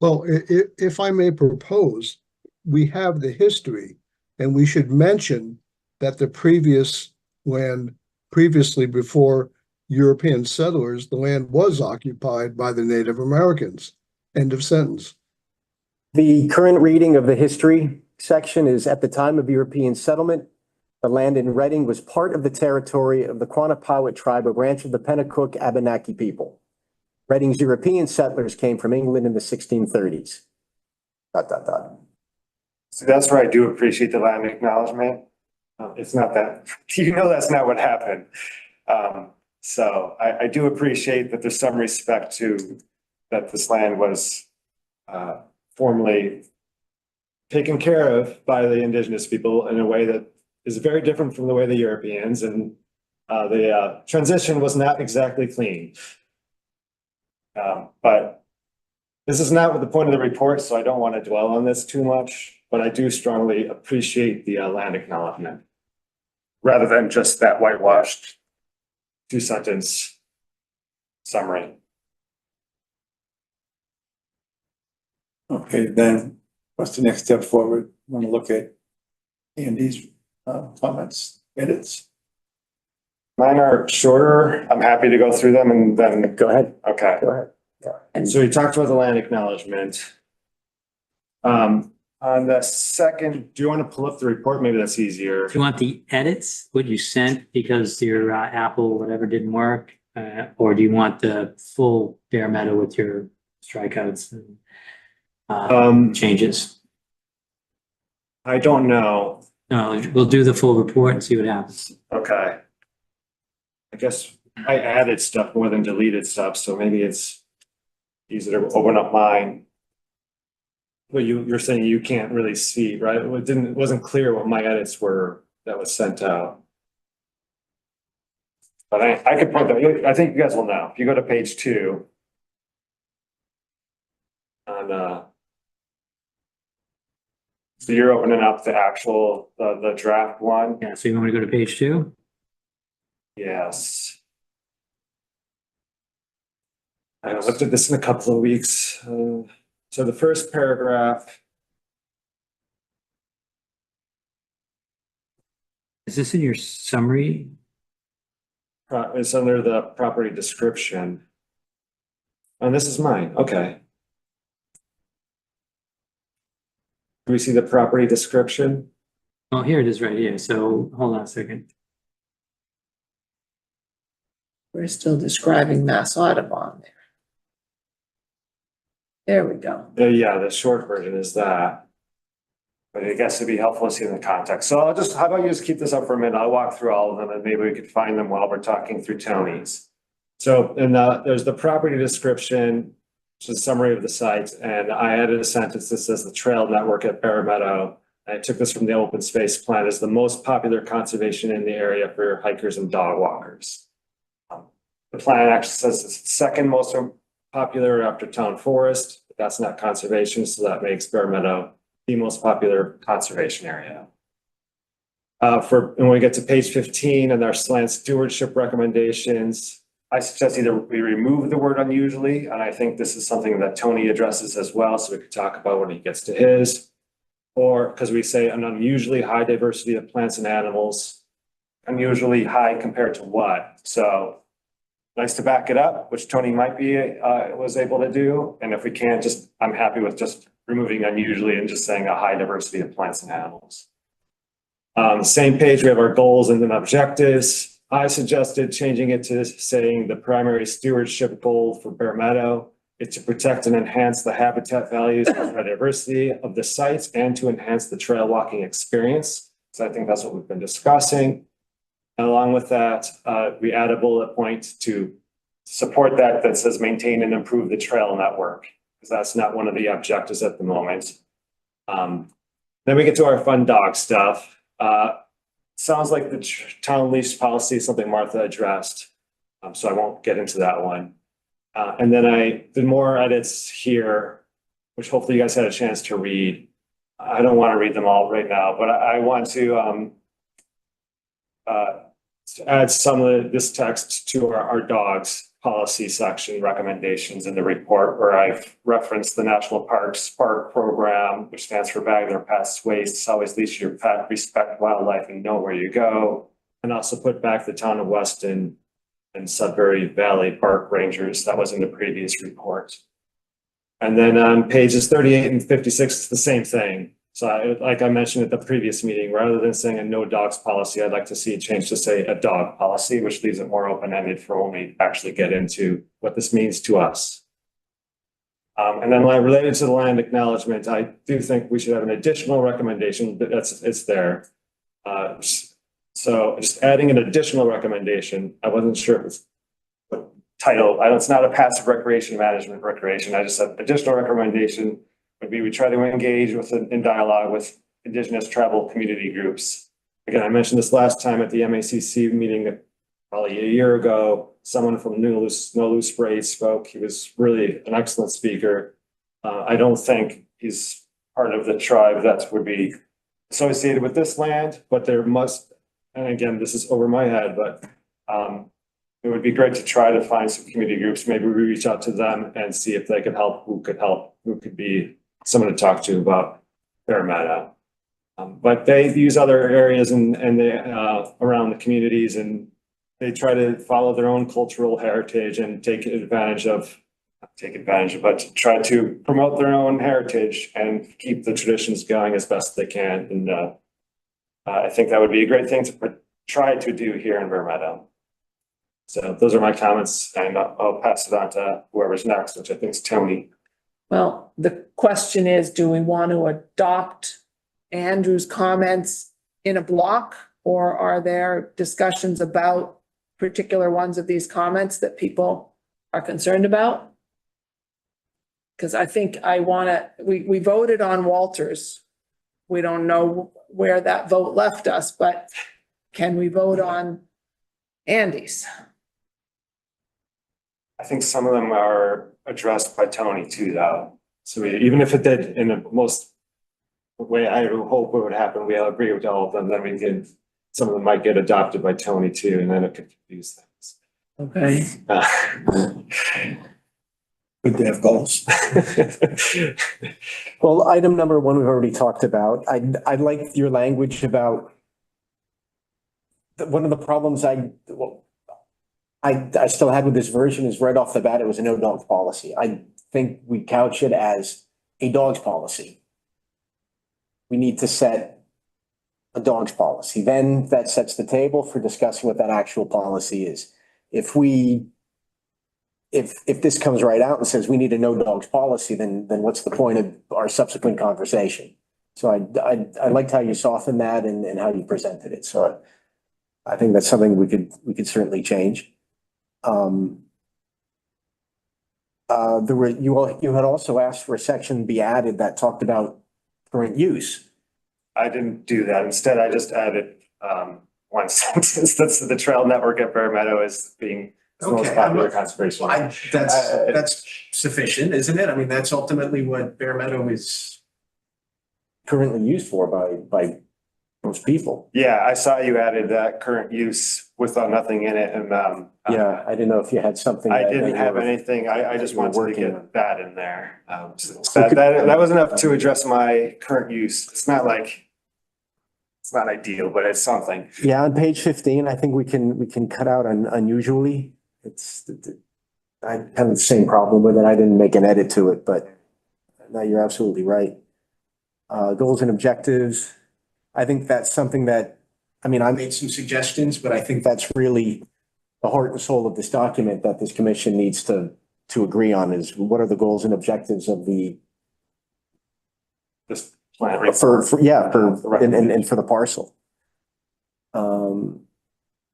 Well, if I may propose, we have the history, and we should mention that the previously before European settlers, the land was occupied by the Native Americans. End of sentence. The current reading of the history section is at the time of European settlement, the land in Reading was part of the territory of the Quannapowitt tribe, a branch of the Pennacook Abenaki people. Reading's European settlers came from England in the 1630s. ... So that's where I do appreciate the land acknowledgement. It's not that, that's not what happened. So I do appreciate that there's some respect to that this land was formerly taken care of by the indigenous people in a way that is very different from the way the Europeans, and the transition was not exactly clean. But this is not the point of the report, so I don't want to dwell on this too much, but I do strongly appreciate the land acknowledgement rather than just that whitewashed 2-sentence summary. Okay, then what's the next step forward? Want to look at Andy's comments, edits? Mine are shorter. I'm happy to go through them and then. Go ahead. Okay. Go ahead. So we talked about the land acknowledgement. On the second, do you want to pull up the report? Maybe that's easier. Do you want the edits, what you sent because your Apple whatever didn't work? Or do you want the full bare metal with your strikeouts and changes? I don't know. No, we'll do the full report and see what happens. Okay. I guess I added stuff more than deleted stuff, so maybe it's easier to open up mine. But you're saying you can't really see, right? It wasn't clear what my edits were that was sent out. But I could point that, I think you guys will know. If you go to page 2 on so you're opening up the actual the draft one? Yeah, so you want me to go to page 2? Yes. I looked at this in a couple of weeks. So the first paragraph. Is this in your summary? It's under the property description. And this is mine, okay. Do we see the property description? Oh, here it is right here. So hold on a second. We're still describing Mass Audubon there. There we go. Yeah, the short version is that. But I guess it'd be helpful to see in the context. So how about you just keep this up for a minute? I'll walk through all of them and maybe we could find them while we're talking through Tony's. So, and there's the property description. which is a summary of the site, and I added a sentence that says the trail network at Bear Meadow. I took this from the open space plan, is the most popular conservation in the area for hikers and dog walkers. The plan actually says it's the second most popular after town forest, but that's not conservation, so that makes Bear Meadow the most popular conservation area. When we get to page 15 and our land stewardship recommendations, I suggest either we remove the word unusually, and I think this is something that Tony addresses as well, so we could talk about when he gets to his. Or because we say an unusually high diversity of plants and animals, unusually high compared to what? So nice to back it up, which Tony might be, was able to do. And if we can't, I'm happy with just removing unusually and just saying a high diversity of plants and animals. Same page, we have our goals and then objectives. I suggested changing it to saying the primary stewardship goal for Bear Meadow is to protect and enhance the habitat values and biodiversity of the sites and to enhance the trail walking experience. So I think that's what we've been discussing. And along with that, we add a bullet point to support that says maintain and improve the trail network, because that's not one of the objectives at the moment. Then we get to our fun dog stuff. Sounds like the town leash policy is something Martha addressed, so I won't get into that one. And then I did more edits here, which hopefully you guys had a chance to read. I don't want to read them all right now, but I want to add some of this text to our dogs policy section recommendations in the report, where I've referenced the National Parks Spark program, which stands for Bag Their Pets Waste, Always Leash Your Pet, Respect Wildlife, and Know Where You Go. And also put back the town of Weston and Sudbury Valley Park Rangers. That was in the previous report. And then on pages 38 and 56, it's the same thing. So like I mentioned at the previous meeting, rather than saying a no dogs policy, I'd like to see it changed to say a dog policy, which leaves it more open-ended for when we actually get into what this means to us. And then related to the land acknowledgement, I do think we should have an additional recommendation, but it's there. So just adding an additional recommendation, I wasn't sure if it's what title, it's not a passive recreation management recreation. I just said additional recommendation would be we try to engage in dialogue with Indigenous tribal community groups. Again, I mentioned this last time at the MACC meeting probably a year ago. Someone from No Loose Spray spoke. He was really an excellent speaker. I don't think he's part of the tribe that would be associated with this land, but there must, and again, this is over my head, but it would be great to try to find some community groups. Maybe we reach out to them and see if they could help, who could be someone to talk to about Bear Meadow. But they use other areas and they around the communities, and they try to follow their own cultural heritage and but to try to promote their own heritage and keep the traditions going as best they can. And I think that would be a great thing to try to do here in Bear Meadow. So those are my comments, and I'll pass it on to whoever's next, which I think is Tony. Well, the question is, do we want to adopt Andrew's comments in a block, or are there discussions about particular ones of these comments that people are concerned about? Because I think we voted on Walters. We don't know where that vote left us, but can we vote on Andy's? I think some of them are addressed by Tony too, though. So even if it did in the most way I hope it would happen, we all agree with all of them, then some of them might get adopted by Tony too, and then it could confuse things. Okay. Good to have goals. Well, item number one, we've already talked about. I like your language about one of the problems I still had with this version is right off the bat, it was a no dog policy. I think we couch it as a dogs policy. We need to set a dogs policy. Then that sets the table for discussing what that actual policy is. If this comes right out and says we need a no dogs policy, then what's the point of our subsequent conversation? So I liked how you softened that and how you presented it. So I think that's something we could certainly change. you had also asked for a section be added that talked about current use. I didn't do that. Instead, I just added, one sentence, that's the trail network at Bear Meadow is being the most Okay, popular conservation. that's sufficient, isn't it? I mean, that's ultimately what Bear Meadow is currently used for by most people. Yeah, I saw you added that current use with nothing in it and, Yeah, I didn't know if you had something. I that didn't you have were- anything. I just you were wanted to working on. get that in there. So So that, could- that was enough to address my current use. It's not like, it's not ideal, but it's something. Yeah, on page 15, I think we can cut out unusually. I have the same problem with it. I didn't make an edit to it, but no, you're absolutely right. Goals and objectives. I think that's something that, I mean, I made some suggestions, but I think that's really the heart and soul of this document that this commission needs to agree on is what are the goals and objectives of the, This plan. and for the parcel.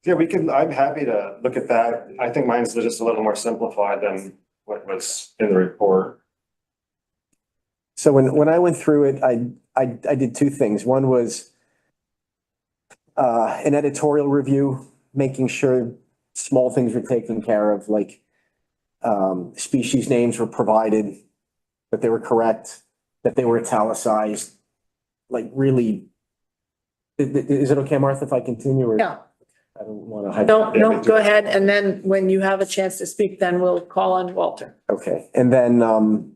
Yeah, I'm happy to look at that. I think mine's just a little more simplified than what was in the report. So when I went through it, I did two things. One was an editorial review, making sure small things were taken care of, like species names were provided, that they were correct, that they were italicized, like really. Is it okay, Martha, if I continue? Or Yeah. I don't want to. No, go ahead. And then when you have a chance to speak, then we'll call on Walter. Okay, and then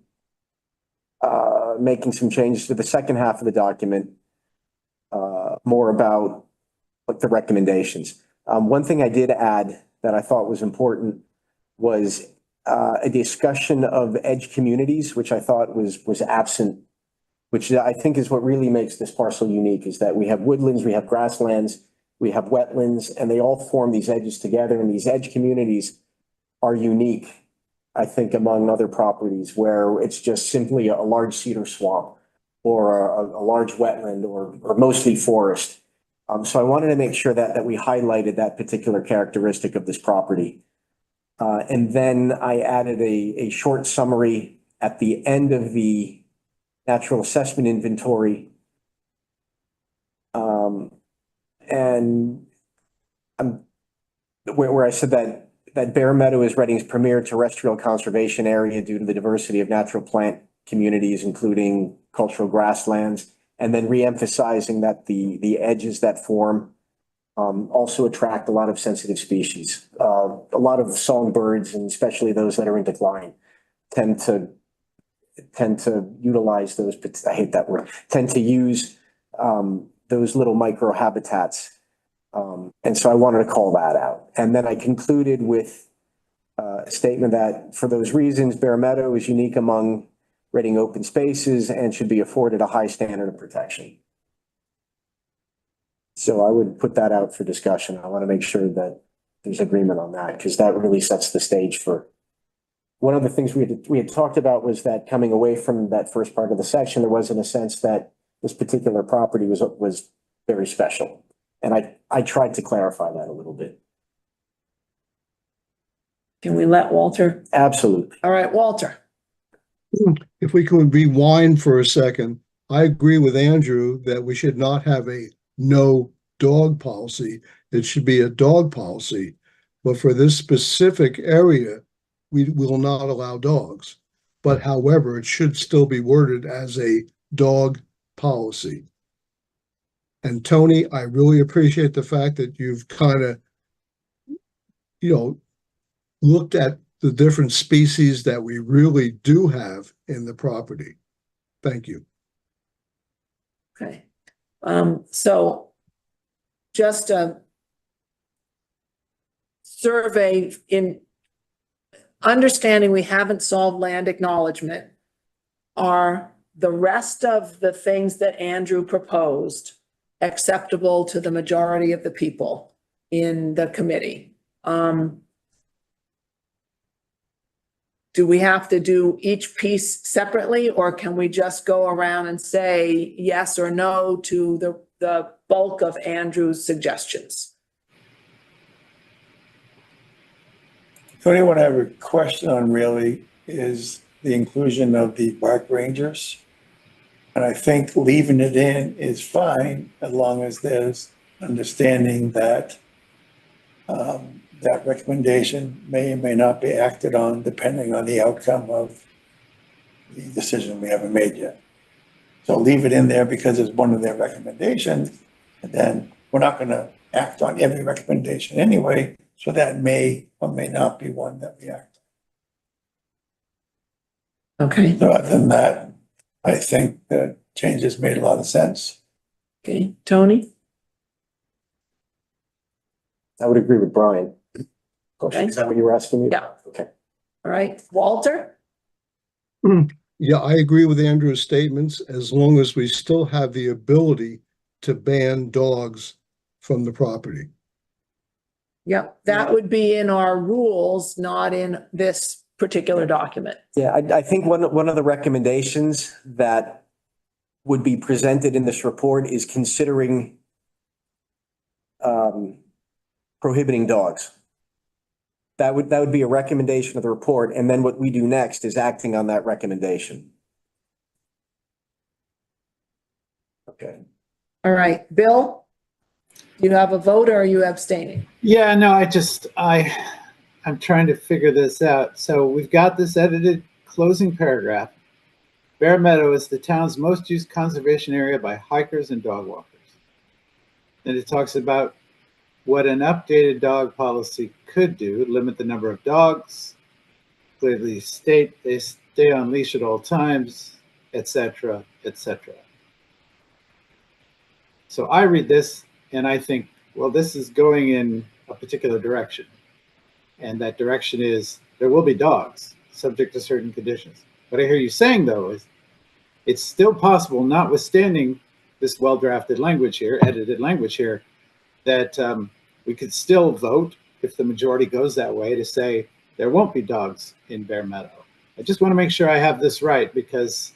making some changes to the second half of the document, more about like the recommendations. One thing I did add that I thought was important was a discussion of edge communities, which I thought was absent, which I think is what really makes this parcel unique, is that we have woodlands, we have grasslands, we have wetlands, and they all form these edges together, and these edge communities are unique, I think, among other properties where it's just simply a large cedar swamp or a large wetland or mostly forest. So I wanted to make sure that we highlighted that particular characteristic of this property. And then I added a short summary at the end of the natural assessment inventory. And where I said that Bear Meadow is Reading's premier terrestrial conservation area due to the diversity of natural plant communities, including cultural grasslands, and then re-emphasizing that the edges that form also attract a lot of sensitive species. A lot of songbirds, and especially those that are in decline, tend to utilize those, I hate that word, tend to use those little micro habitats. And so I wanted to call that out. And then I concluded with a statement that for those reasons, Bear Meadow is unique among Reading open spaces and should be afforded a high standard of protection. So I would put that out for discussion. I want to make sure that there's agreement on that, because that really sets the stage for. One of the things we had talked about was that coming away from that first part of the section, there wasn't a sense that this particular property was very special. And I tried to clarify that a little bit. Can we let Walter? Absolutely. All right, Walter. If we could rewind for a second, I agree with Andrew that we should not have a no dog policy. It should be a dog policy. But for this specific area, we will not allow dogs. But however, it should still be worded as a dog policy. And Tony, I really appreciate the fact that you've kind of, looked at the different species that we really do have in the property. Thank you. Okay. So just a survey in understanding we haven't solved land acknowledgement. Are the rest of the things that Andrew proposed acceptable to the majority of the people in the committee? Do we have to do each piece separately, or can we just go around and say yes or no to the bulk of Andrew's suggestions? The only one I have a question on really is the inclusion of the park rangers. And I think leaving it in is fine as long as there's understanding that that recommendation may or may not be acted on depending on the outcome of the decision we haven't made yet. So leave it in there because it's one of their recommendations, and then we're not gonna act on every recommendation anyway, so that may or may not be one that we act. Okay, So other than that, I think the changes made a lot of sense. okay, Tony? I would agree with Brian. Okay. Is that what you were asking me? Yeah. Okay. All right, Walter? Yeah, I agree with Andrew's statements, as long as we still have the ability to ban dogs from the property. Yep, that would be in our rules, not in this particular document. Yeah, I think one of the recommendations that would be presented in this report is considering prohibiting dogs. That would be a recommendation of the report, and then what we do next is acting on that recommendation. Okay. All right, Bill? You have a vote or are you abstaining? Yeah, no, I'm trying to figure this out. So we've got this edited closing paragraph. Bear Meadow is the town's most used conservation area by hikers and dog walkers. Then it talks about what an updated dog policy could do, limit the number of dogs, clearly state they stay on leash at all times, etc., etc. So I read this and I think, well, this is going in a particular direction. And that direction is there will be dogs subject to certain conditions. What I hear you saying, though, is it's still possible, notwithstanding this well-drafted language here, edited language here, that we could still vote if the majority goes that way to say there won't be dogs in Bear Meadow. I just want to make sure I have this right because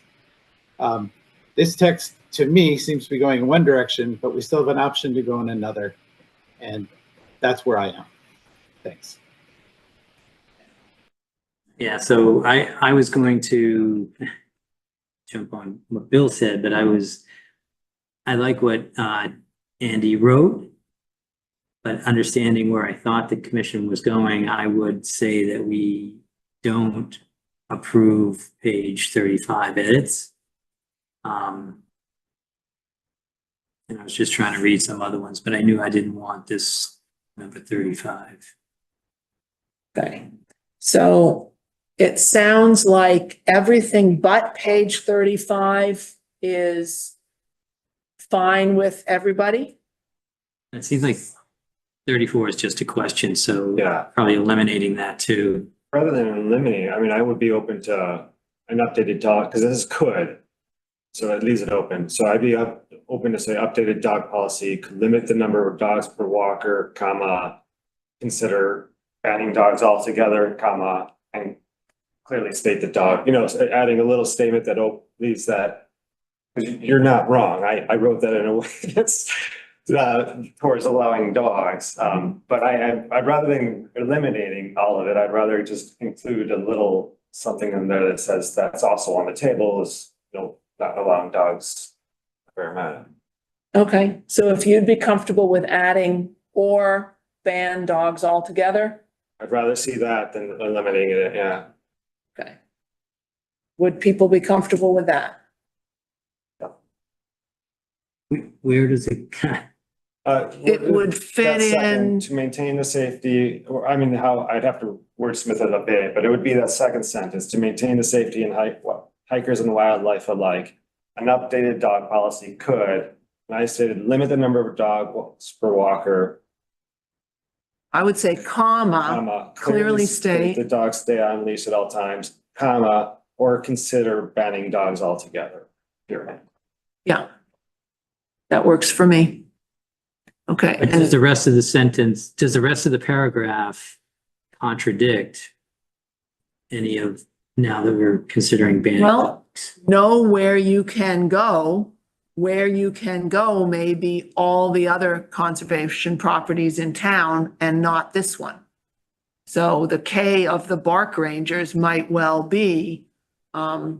this text to me seems to be going in one direction, but we still have an option to go in another. And that's where I am. Thanks. Yeah, so I was going to jump on what Bill said, but I like what Andy wrote, but understanding where I thought the commission was going, I would say that we don't approve page 35 edits. And I was just trying to read some other ones, but I knew I didn't want this number 35. Okay, so it sounds like everything but page 35 is fine with everybody? It seems like 34 is just a question, so Yeah. probably eliminating that too. Rather than eliminating, I mean, I would be open to an updated dog, because this is could. So it leaves it open. So I'd be open to say updated dog policy could limit the number of dogs per walker, comma, consider banning dogs altogether, comma, and clearly state the dog, adding a little statement that leaves that, because you're not wrong. I wrote that in a way that's towards allowing dogs. But I'd rather than eliminating all of it, I'd rather just include a little something in there that says that's also on the table is, not allowing dogs Bear Meadow. Okay, so if you'd be comfortable with adding or ban dogs altogether, I'd rather see that than eliminating it, yeah. okay. Would people be comfortable with that? Where does it? It would fit That second, in, to maintain the safety, or I mean, how I'd have to wordsmith it a bit, but it would be that second sentence, to maintain the safety and hikers and wildlife alike. An updated dog policy could, and I stated, limit the number of dogs per walker, I would say comma, comma, clearly state. the dogs stay on leash at all times, comma, or consider banning dogs altogether. Period. Yeah. That works for me. Okay. But does the rest of the paragraph contradict any of, now that we're considering banning? Well, know where you can go. Where you can go may be all the other conservation properties in town and not this one. So the K of the Bark Rangers might well be not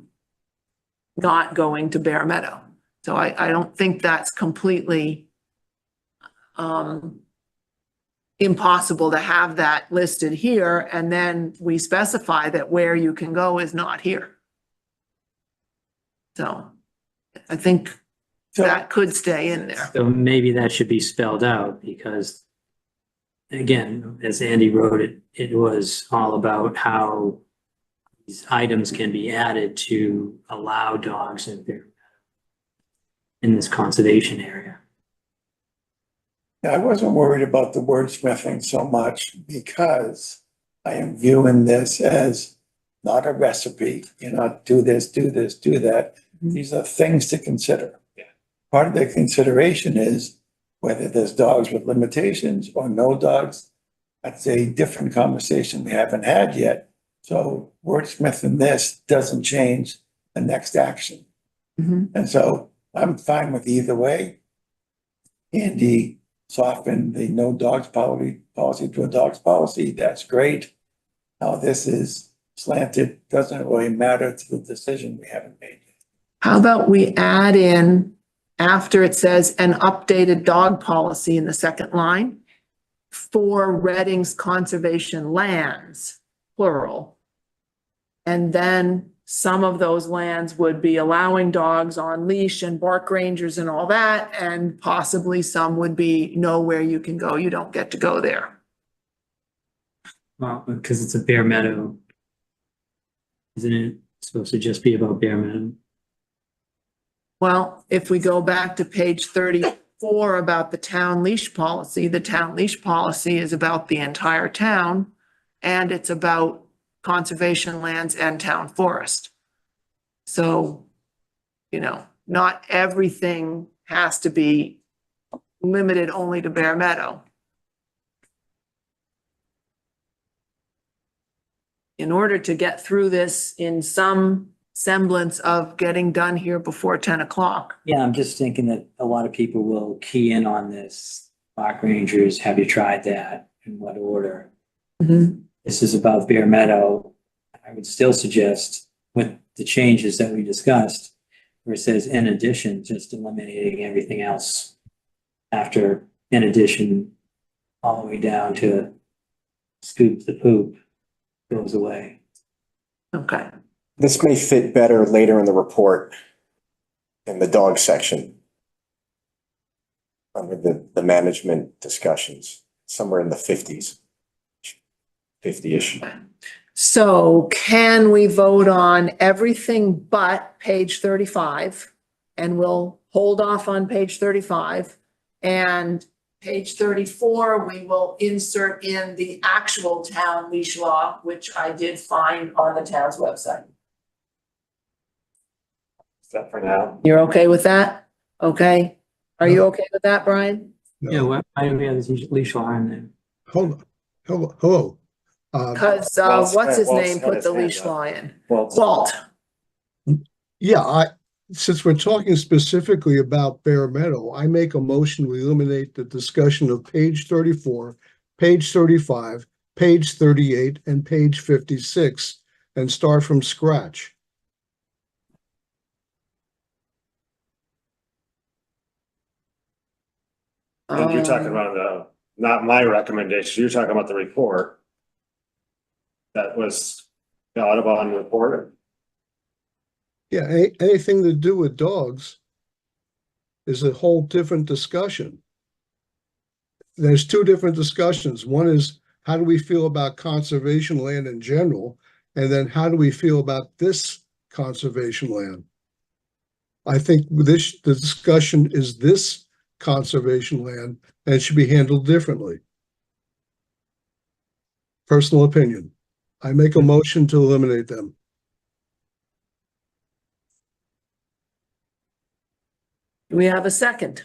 going to Bear Meadow. So I don't think that's completely impossible to have that listed here, and then we specify that where you can go is not here. So I think that could stay in there. So maybe that should be spelled out because, again, as Andy wrote it, it was all about how these items can be added to allow dogs in this conservation area. I wasn't worried about the wordsmithing so much because I am viewing this as not a recipe, do this, do this, do that. These are things to consider. Part of the consideration is whether there's dogs with limitations or no dogs. That's a different conversation we haven't had yet. So wordsmithing this doesn't change the next action. And so I'm fine with either way. Andy softened the no dogs policy to a dogs policy. That's great. How this is slanted doesn't really matter to the decision we haven't made. How about we add in, after it says an updated dog policy in the second line, for Reading's conservation lands, plural. And then some of those lands would be allowing dogs on leash and bark rangers and all that, and possibly some would be nowhere you can go, you don't get to go there. Well, because it's a Bear Meadow. Isn't it supposed to just be about Bear Meadow? Well, if we go back to page 34 about the town leash policy, the town leash policy is about the entire town, and it's about conservation lands and town forest. So, not everything has to be limited only to Bear Meadow. In order to get through this in some semblance of getting done here before 10 o'clock. Yeah, I'm just thinking that a lot of people will key in on this. Park Rangers, have you tried that? In what order? This is about Bear Meadow. I would still suggest with the changes that we discussed, where it says in addition, just eliminating everything else after in addition, all the way down to scoop the poop goes away. Okay. This may fit better later in the report in the dog section under the management discussions, somewhere in the 50s, 50-ish. So can we vote on everything but page 35? And we'll hold off on page 35. And page 34, we will insert in the actual town leash law, which I did find on the town's website. Is that for now? You're okay with that? Okay. Are you okay with that, Brian? Yeah, why do we have this leash law in there? Hello. Because Walt's what's his got name put his the hand leash up. law in? Walt. Yeah, since we're talking specifically about Bear Meadow, I make a motion to eliminate the discussion of page 34, page 35, page 38, and page 56, and start from scratch. And you're talking about not my recommendation, you're talking about the report that was the Audubon report. Yeah, anything to do with dogs is a whole different discussion. There's two different discussions. One is how do we feel about conservation land in general? And then how do we feel about this conservation land? I think the discussion is this conservation land and it should be handled differently. Personal opinion. I make a motion to eliminate them. Do we have a second?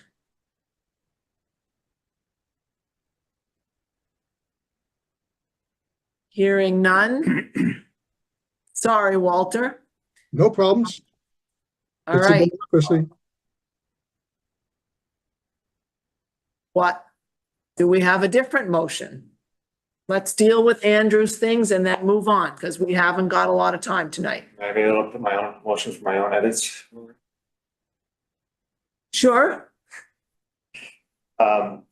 Hearing none. Sorry, Walter. No problems. All It's a right, democracy. what? Do we have a different motion? let's deal with Andrew's things and then move on, because we haven't got a lot of time tonight. Maybe I'll put my own motion for my own edits. Sure?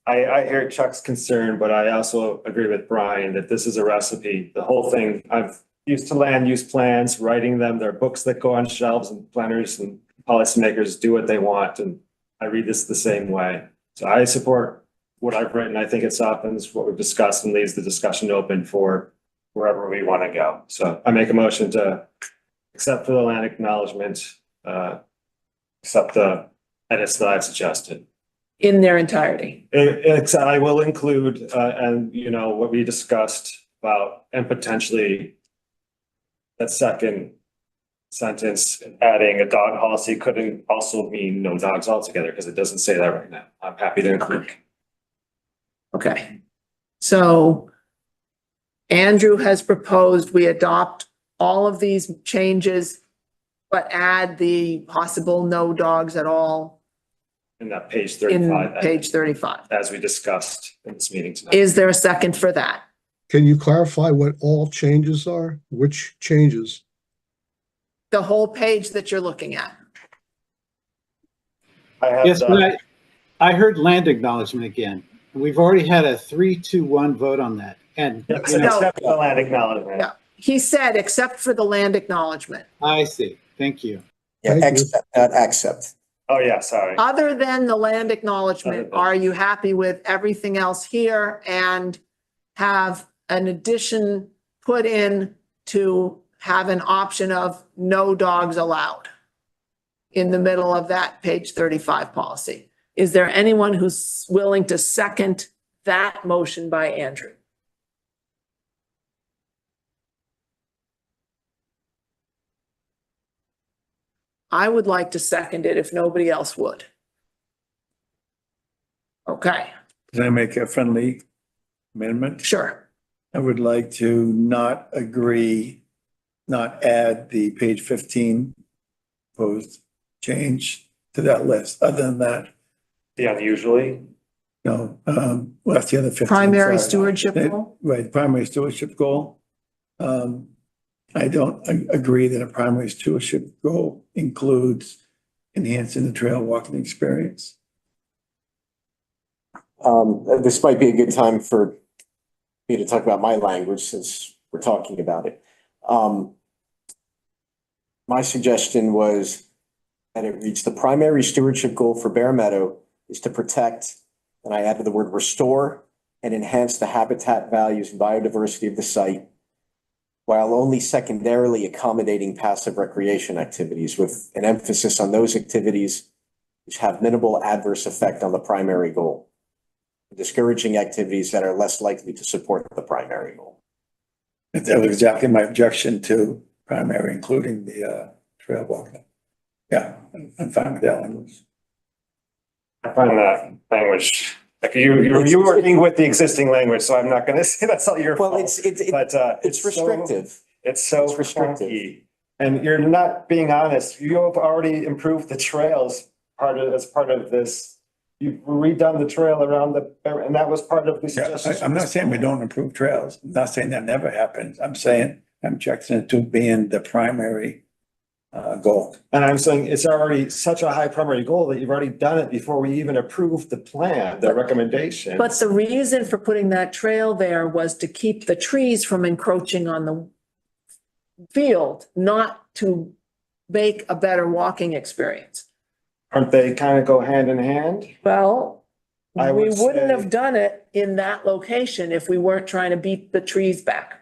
I hear Chuck's concern, but I also agree with Brian that this is a recipe. The whole thing, I've used to land use plans, writing them. There are books that go on shelves and planners and policymakers do what they want. And I read this the same way. So I support what I've written. I think it softens what we've discussed and leaves the discussion open for wherever we want to go. So I make a motion to accept for the land acknowledgement, accept the edits that I've suggested. In their entirety. I will include, and you know, what we discussed about, and potentially that second sentence, adding a dog policy couldn't also mean no dogs altogether, because it doesn't say that right now. I'm happy to include. Okay. So Andrew has proposed we adopt all of these changes, but add the possible no dogs at all In that page in 35, page 35. as we discussed in this meeting tonight. Is there a second for that? Can you clarify what all changes are? Which changes? The whole page that you're looking at. I have Yes, the- but I heard land acknowledgement again. We've already had a 3-2-1 vote on that. And, you know, Except for the land acknowledgement. Yeah. He said, except for the land acknowledgement. I see. Thank you. Yeah, Thank you. accept, not accept. Oh, yeah, sorry. Other than the land acknowledgement, are you happy with everything else here and have an addition put in to have an option of no dogs allowed in the middle of that page 35 policy? Is there anyone who's willing to second that motion by Andrew? I would like to second it if nobody else would. Okay, Can I make a friendly amendment? sure. I would like to not agree, not add the page 15 proposed change to that list. Other than that, The unusually. no, well, that's the other 15. Primary sorry. stewardship goal? Right, primary stewardship goal. I don't agree that a primary stewardship goal includes enhancing the trail walking experience. This might be a good time for me to talk about my language since we're talking about it. My suggestion was that it reads the primary stewardship goal for Bear Meadow is to protect, and I added the word restore and enhance the habitat values and biodiversity of the site, while only secondarily accommodating passive recreation activities with an emphasis on those activities which have minimal adverse effect on the primary goal, discouraging activities that are less likely to support the primary goal. That was exactly my objection to primary, including the trail walking. Yeah, I'm fine with that language. I find that language, like you're working with the existing language, so I'm not gonna say that's all your Well, fault. it's It's restrictive. It's so It's restrictive. funky. And you're not being honest. You have already improved the trails as part of this. You've redone the trail around and that was part of the Yeah, suggestions. I'm not saying we don't improve trails. I'm not saying that never happens. I'm saying I'm objecting it to being the primary goal. And I'm saying it's already such a high primary goal that you've already done it before we even approved the plan, the recommendation. But the reason for putting that trail there was to keep the trees from encroaching on the field, not to make a better walking experience. Aren't they kind of go hand in hand? Well, I we would wouldn't say- have done it in that location if we weren't trying to beat the trees back.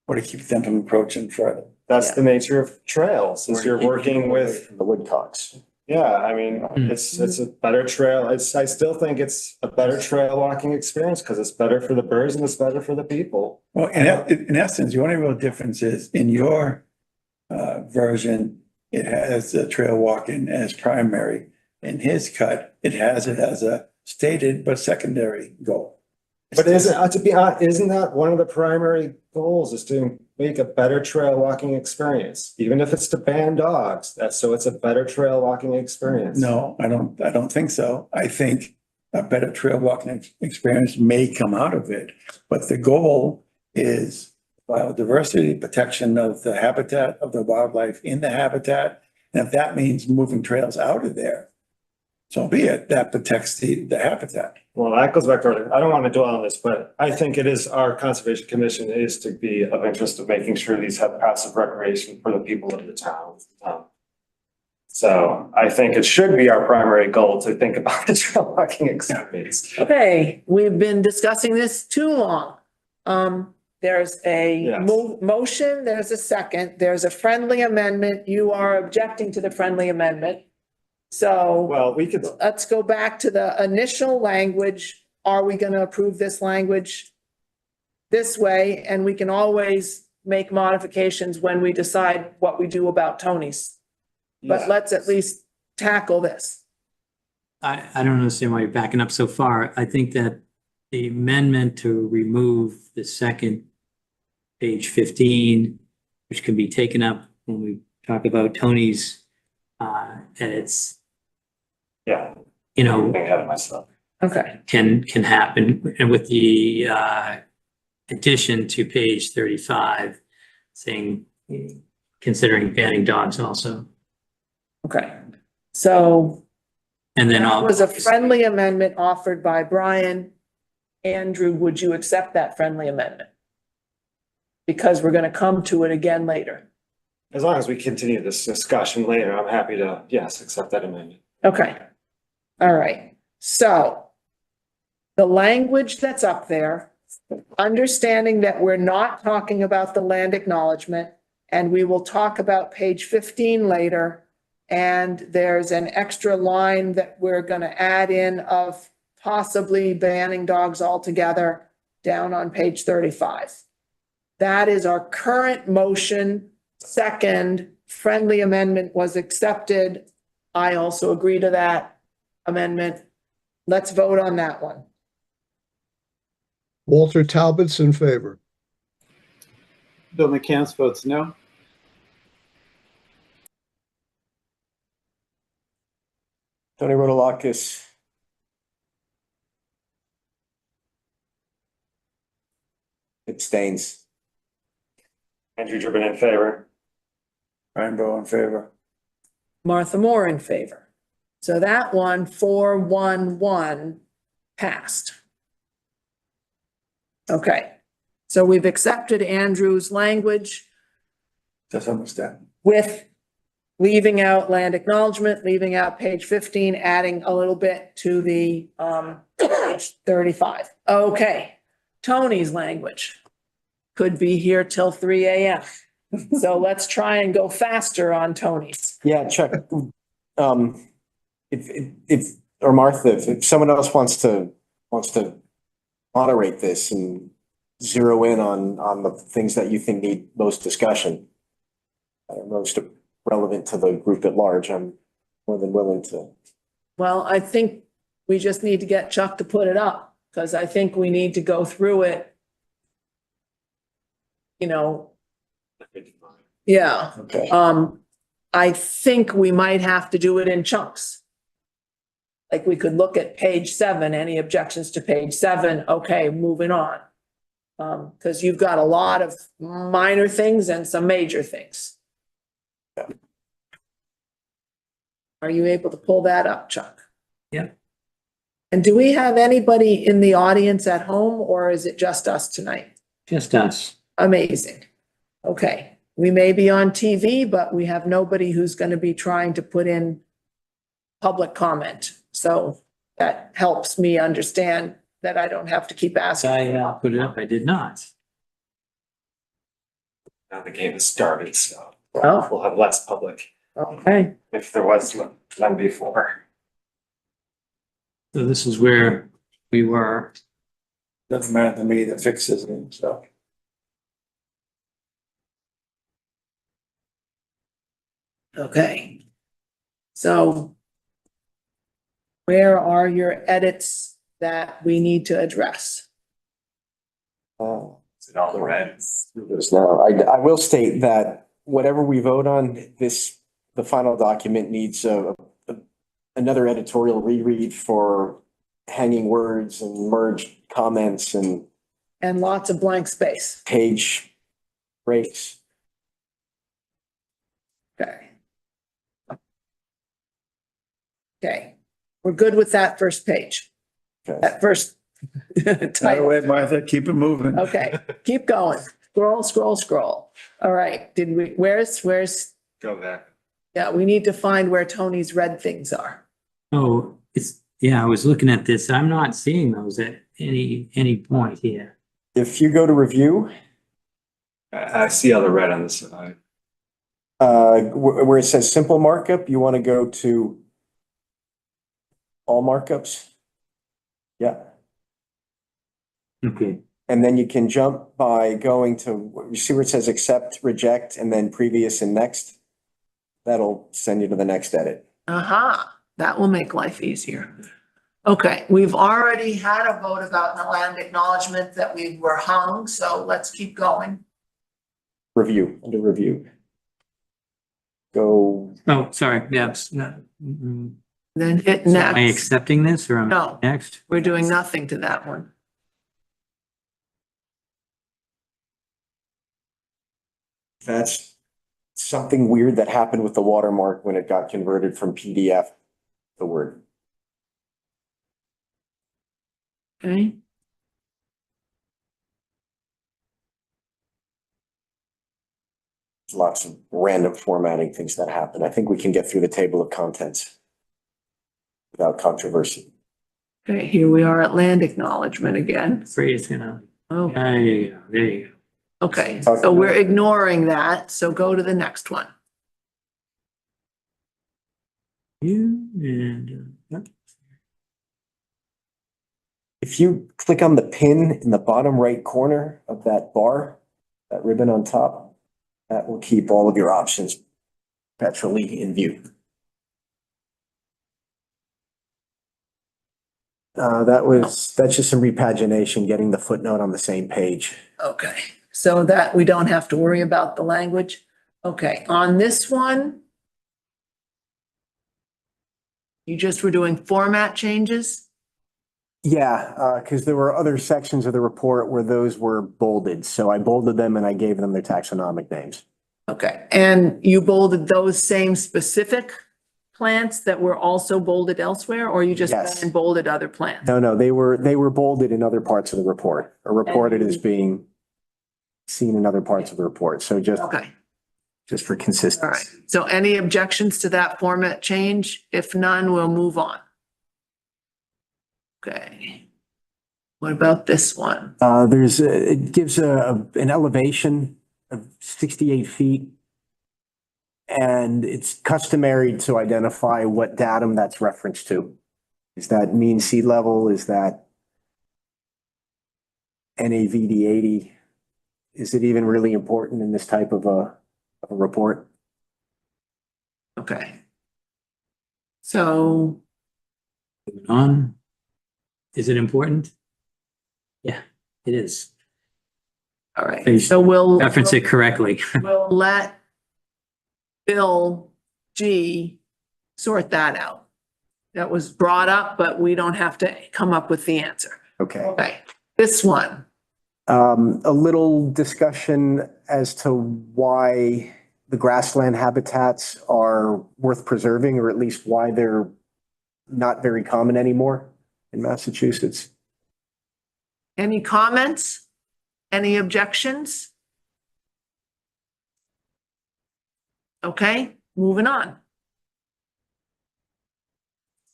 Or to keep them from approaching further. That's Yeah. the nature of trails, is you're working with, The woodcocks. yeah, I mean, it's a better trail. I still think it's a better trail walking experience because it's better for the birds and it's better for the people. Well, in essence, the only real difference is in your version, it has the trail walking as primary. In his cut, it has it as a stated but secondary goal. But isn't that one of the primary goals is to make a better trail walking experience, even if it's to ban dogs? So it's a better trail walking experience. No, I don't think so. I think a better trail walking experience may come out of it. But the goal is biodiversity, protection of the habitat, of the wildlife in the habitat. And if that means moving trails out of there, so be it, that protects the habitat. Well, that goes back to, I don't want to dwell on this, but I think it is our Conservation Commission is to be of interest of making sure these have passive recreation for the people of the town. So I think it should be our primary goal to think about the trail walking experience. Okay, we've been discussing this too long. There's a Yes. motion, there's a second, there's a friendly amendment. You are objecting to the friendly amendment. So Well, we could, let's go back to the initial language. Are we going to approve this language this way? And we can always make modifications when we decide what we do about Tony's. But let's at least tackle this. I don't understand why you're backing up so far. I think that the amendment to remove the second page 15, which can be taken up when we talk about Tony's edits, yeah, you I'm know, getting ahead of myself. Okay. can happen. And with the addition to page 35, saying, considering banning dogs also. Okay. So And then that was a friendly amendment offered by Brian. Andrew, would you accept that friendly amendment? Because we're going to come to it again later. As long as we continue this discussion later, I'm happy to, yes, accept that amendment. Okay. All right. So the language that's up there, understanding that we're not talking about the land acknowledgement, and we will talk about page 15 later. And there's an extra line that we're going to add in of possibly banning dogs altogether down on page 35. That is our current motion. Second, friendly amendment was accepted. I also agree to that amendment. Let's vote on that one. Walter Talbot's in favor. Bill McCants votes no. Tony Rotalakis. Abstains. Andrew Driven in favor. Brian Bowe in favor. Martha Moore in favor. So that one, 4-1-1, passed. Okay, so we've accepted Andrew's language To some extent. with leaving out land acknowledgement, leaving out page 15, adding a little bit to the page 35. Okay, Tony's language could be here till 3 a.m. So let's try and go faster on Tony's. Yeah, Chuck, if, or Martha, if someone else wants to moderate this and zero in on the things that you think need most discussion, most relevant to the group at large, I'm more than willing to. Well, I think we just need to get Chuck to put it up, because I think we need to go through it. You know, yeah. Okay. I think we might have to do it in chunks. Like we could look at page 7, any objections to page 7? Okay, moving on. Because you've got a lot of minor things and some major things. Yeah. Are you able to pull that up, Chuck? Yeah. And do we have anybody in the audience at home, or is it just us tonight? Just us. Amazing. Okay, we may be on TV, but we have nobody who's going to be trying to put in public comment. So that helps me understand that I don't have to keep asking. I put it up. I did not. Now the game has started, so Oh. we'll have less public Okay, if there was none before. So this is where we were. Doesn't matter to me, that fixes it, so. okay. So where are your edits that we need to address? Is it all the red? No, I will state that whatever we vote on, the final document needs another editorial reread for hanging words and merged comments and And lots of blank space. page breaks. Okay. Okay, we're good with that first page, Okay. that first By the title. way, Martha, keep it moving. Okay, keep going. Scroll, scroll, scroll. All right, where's, Go there. yeah, we need to find where Tony's red things are. Oh, I was looking at this. I'm not seeing those at any point here. If you go to review, I see all the red on the side. where it says simple markup, you want to go to all markups. Yeah. Okay. And then you can jump by going to, you see where it says accept, reject, and then previous and next? That'll send you to the next edit. Aha, that will make life easier. Okay, we've already had a vote about the land acknowledgement that we were hung, so let's keep going. Review, under review. Go, Oh, sorry. Yeah. Then hit Am I next. accepting this or am I No. next? We're doing nothing to that one. that's something weird that happened with the watermark when it got converted from PDF, the word. Okay, There's lots of random formatting things that happen. I think we can get through the table of contents without controversy. okay, here we are at land acknowledgement again. Afraid it's gonna. Oh, There you go. There you go. okay, so we're ignoring that, so go to the next one. You and. If you click on the pin in the bottom right corner of that bar, that ribbon on top, that will keep all of your options perpetually in view. That's just some repagination, getting the footnote on the same page. Okay, so that we don't have to worry about the language. Okay, on this one, you just were doing format changes? Yeah, because there were other sections of the report where those were bolded, so I bolded them and I gave them their taxonomic names. Okay, and you bolded those same specific plants that were also bolded elsewhere, or you just Yes. bolded other plants? No, they were bolded in other parts of the report, or reported as being seen in other parts of the report, so Okay, just for all right. consistency. So any objections to that format change? If none, we'll move on. Okay. What about this one? It gives an elevation of 68 feet. And it's customary to identify what datum that's referenced to. Is that mean sea level? Is that NAVD 80? Is it even really important in this type of a report? Okay. So, Moving on. Is it important? Yeah, it is. all right, Please so we'll. Reference it correctly. We'll let Bill G sort that out. That was brought up, but we don't have to come up with the answer. Okay. Okay, this one. A little discussion as to why the grassland habitats are worth preserving, or at least why they're not very common anymore in Massachusetts. Any comments? Any objections? Okay, moving on.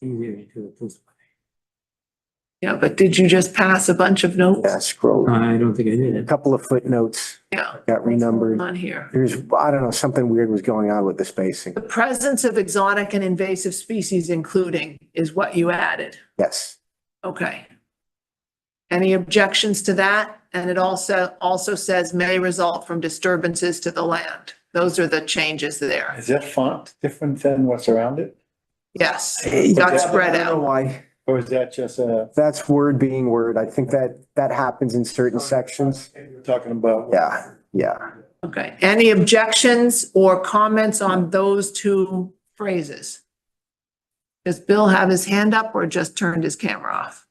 Easier to do it this way. Yeah, but did you just pass a bunch of notes? Yeah, scroll. I don't think I did A it. couple of footnotes Yeah. got renumbered. On here. There's, I don't know, something weird was going on with the spacing. The presence of exotic and invasive species including is what you added. Yes. Okay. Any objections to that? And it also says may result from disturbances to the land. Those are the changes there. Is that font different than what's around it? Yes, it got spread I don't know out. why. Or is that just That's word being word. I think that happens in certain sections. you're talking about? Yeah. Okay, any objections or comments on those two phrases? Does Bill have his hand up or just turned his camera off?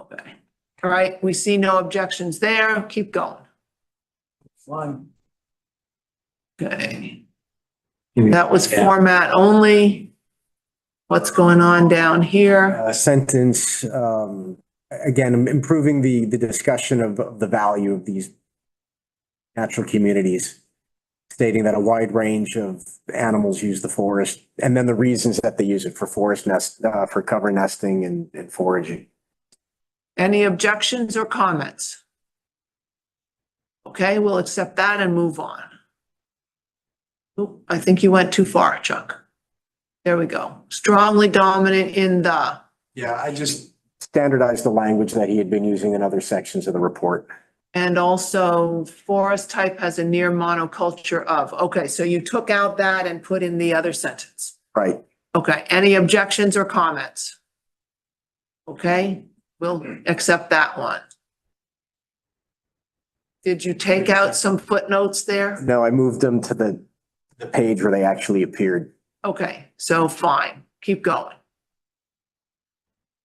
Okay, all right, we see no objections there. Keep going. Fine. Okay. That was format only. What's going on down here? Sentence, again, improving the discussion of the value of these natural communities, stating that a wide range of animals use the forest, and then the reasons that they use it for forest nest, for cover nesting and foraging. Any objections or comments? Okay, we'll accept that and move on. Oop, I think you went too far, Chuck. There we go. Strongly dominant in the, Yeah, I just standardized the language that he had been using in other sections of the report. and also forest type has a near monoculture of. Okay, so you took out that and put in the other sentence. Right. Okay, any objections or comments? Okay, we'll accept that one. Did you take out some footnotes there? No, I moved them to the page where they actually appeared. Okay, so fine, keep going.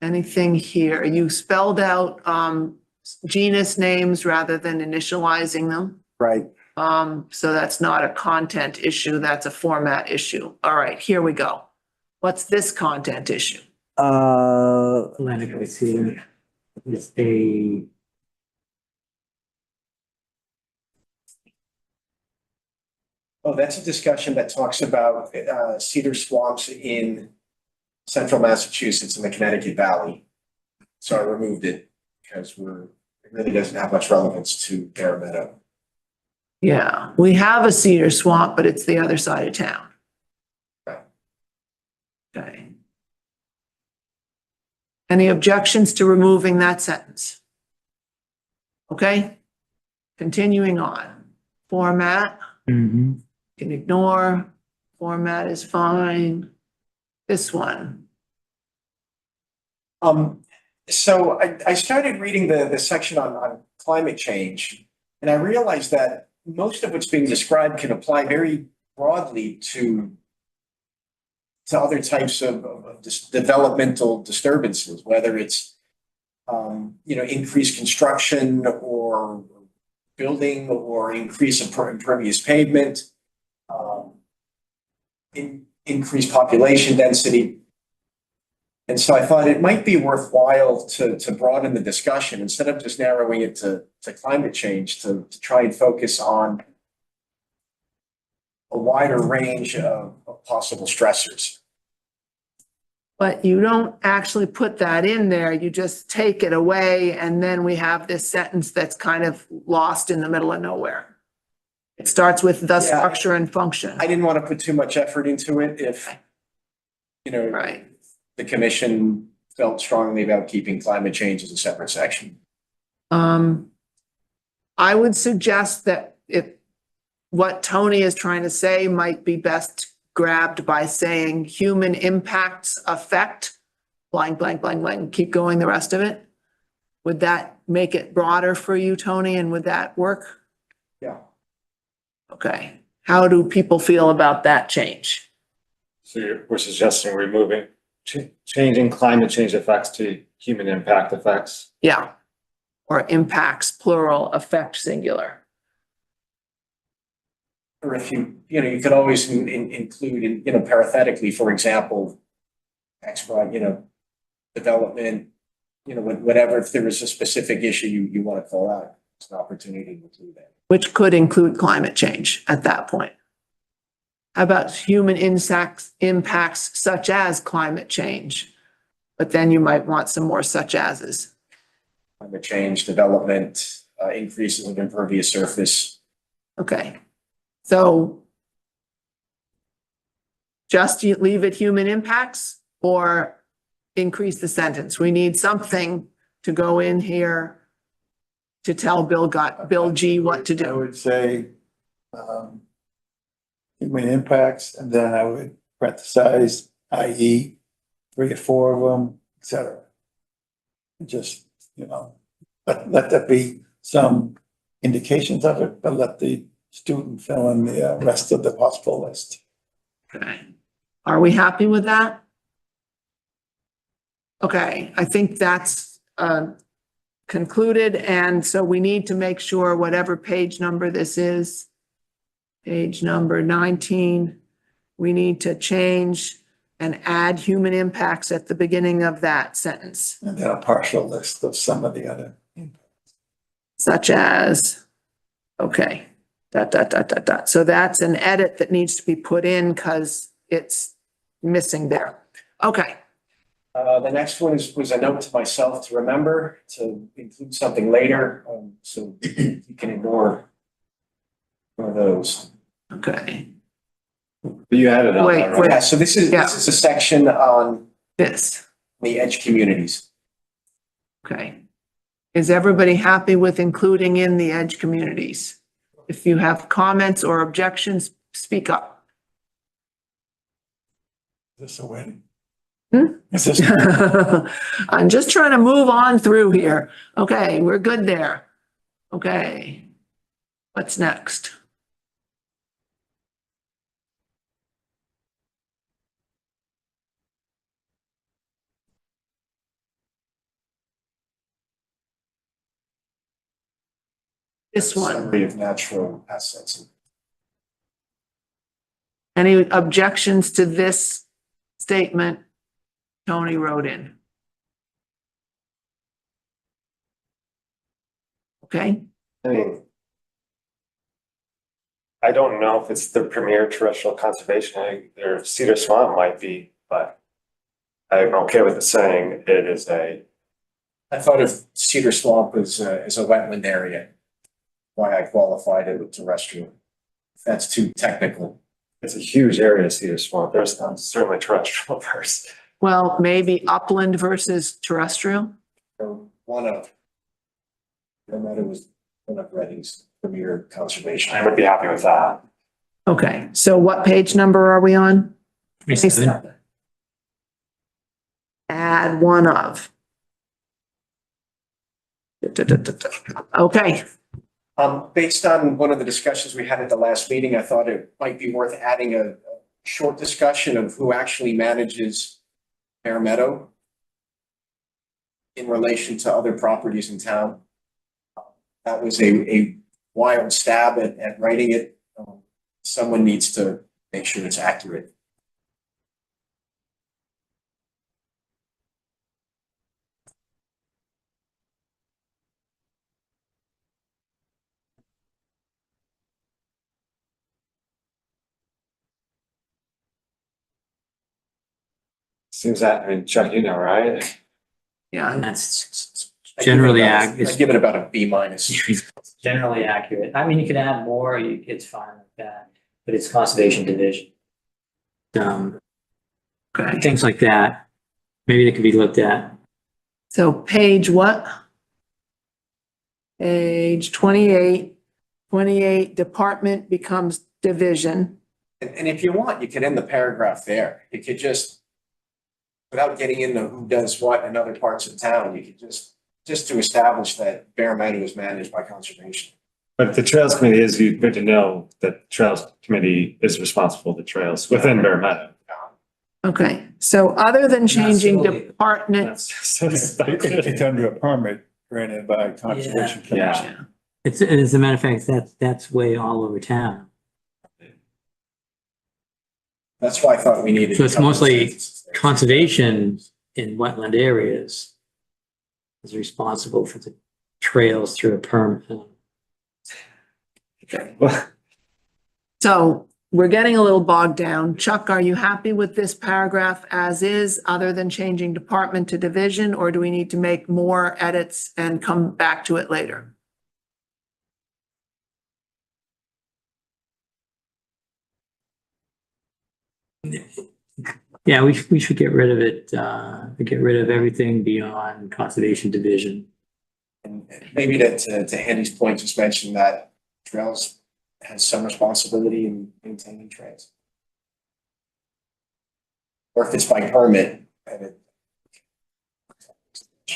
Anything here? You spelled out genus names rather than initializing them. Right. So that's not a content issue, that's a format issue. All right, here we go. What's this content issue? Atlantic is here. It's a, Oh, that's a discussion that talks about cedar swamps in central Massachusetts in the Connecticut Valley. So I removed it because it really doesn't have much relevance to Bear Meadow. Yeah, we have a cedar swamp, but it's the other side of town. Okay. Any objections to removing that sentence? Okay, continuing on. Format, mhm. can ignore, format is fine. This one, So I started reading the section on climate change, and I realized that most of what's being described can apply very broadly to other types of developmental disturbances, whether it's increased construction or building or increase of impervious pavement, increased population density. And so I thought it might be worthwhile to broaden the discussion instead of just narrowing it to climate change, to try and focus on a wider range of possible stressors. but you don't actually put that in there. You just take it away and then we have this sentence that's kind of lost in the middle of nowhere. It starts with the structure and function. I didn't want to put too much effort into it if, Right. the commission felt strongly about keeping climate change as a separate section. I would suggest that if what Tony is trying to say might be best grabbed by saying human impacts affect blank, blank, blank, blank, keep going the rest of it. Would that make it broader for you, Tony, and would that work? Yeah. Okay, how do people feel about that change? So we're suggesting removing, changing climate change effects to human impact effects. Yeah, or impacts plural, affect singular. Or if you could always include parenthetically, for example, development, whatever, if there is a specific issue you want to call out, it's an opportunity to include that. Which could include climate change at that point. How about human impacts such as climate change? But then you might want some more such as's. Climate change, development, increases of impervious surface. Okay, so just you leave it human impacts or increase the sentence? We need something to go in here to tell Bill G what to I do. would say, human impacts, and then I would parenthesize, i.e., 3 or 4 of them, et cetera. Just, let that be some indications of it, but let the student fill in the rest of the possible list. Okay. Are we happy with that? Okay, I think that's concluded, and so we need to make sure whatever page number this is, page number 19, we need to change and add human impacts at the beginning of that sentence, And then a partial list of some of the other. such as, okay, dot, dot, dot, dot, dot. So that's an edit that needs to be put in because it's missing there. Okay, The next one was a note to myself to remember to include something later, so you can ignore one of those. okay, But you had it on Wait, there, wait. right? Yeah, so this is a section on this, the edge communities. okay. Is everybody happy with including in the edge communities? If you have comments or objections, speak up. Is this a win? Hmm? Is this? I'm just trying to move on through here. Okay, we're good there. Okay. What's next? This one. Summary of natural assets. Any objections to this statement Tony wrote in? Okay, I mean, I don't know if it's the premier terrestrial conservation, or Cedar Swamp might be, but I'm okay with it saying it is a, I thought of Cedar Swamp as a wetland area. Why I qualified it with terrestrial. If that's too technical. it's a huge area, Cedar Swamp. There's certainly terrestrial first. well, maybe upland versus terrestrial? Or one of. No matter was one of Reading's premier conservation. I would be happy with that. Okay, so what page number are we on? 27. Add one of. Okay, Based on one of the discussions we had at the last meeting, I thought it might be worth adding a short discussion of who actually manages Bear Meadow in relation to other properties in town. That was a wild stab at writing it. Someone needs to make sure it's accurate. Seems that, I mean, Chuck, you know, right? yeah, And that's generally I'd it's give it about a B minus. generally accurate. I mean, you can add more, it's fine with that, but it's conservation division. okay. Things like that, maybe they could be looked at. So page what? Page 28. 28, department becomes division. And if you want, you could end the paragraph there. You could just, without getting into who does what in other parts of town, you could just to establish that Bear Meadow is managed by conservation. But the Trails Committee is good to know that Trails Committee is responsible for the trails within Bear Meadow. Okay, so other than changing solely. department, It's under a permit granted by Conservation Yeah. Commission. It's, as a matter of fact, that's way all over town. That's why I thought we needed. So it's a couple of mostly sentences there. Conservation in wetland areas is responsible for the trails through a permit. so we're getting a little bogged down. Chuck, are you happy with this paragraph as is, other than changing department to division, or do we need to make more edits and come back to it later? Yeah, we should get rid of it, get rid of everything beyond conservation division. And maybe to Andy's point, just mention that Trails has some responsibility in maintaining trails. Or if it's by permit, and it.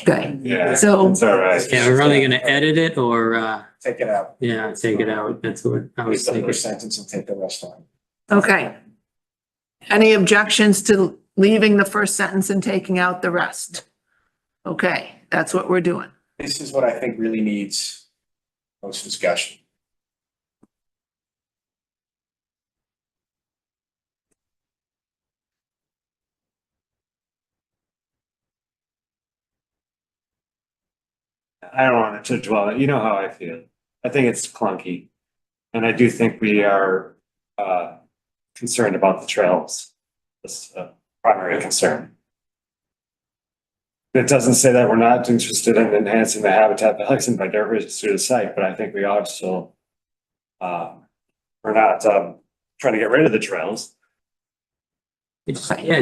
Okay, Yeah, so it's all right. Yeah, we're only gonna edit it or, Take it out. yeah, take it out. That's what I Leave was the thinking. first sentence and take the rest on. okay. Any objections to leaving the first sentence and taking out the rest? Okay, that's what we're doing. This is what I think really needs most discussion. I don't want to dwell, you know how I feel. I think it's clunky. And I do think we are concerned about the trails. That's a primary concern. It doesn't say that we're not interested in enhancing the habitat values and biodiversity through the site, but I think we also we're not trying to get rid of the trails. It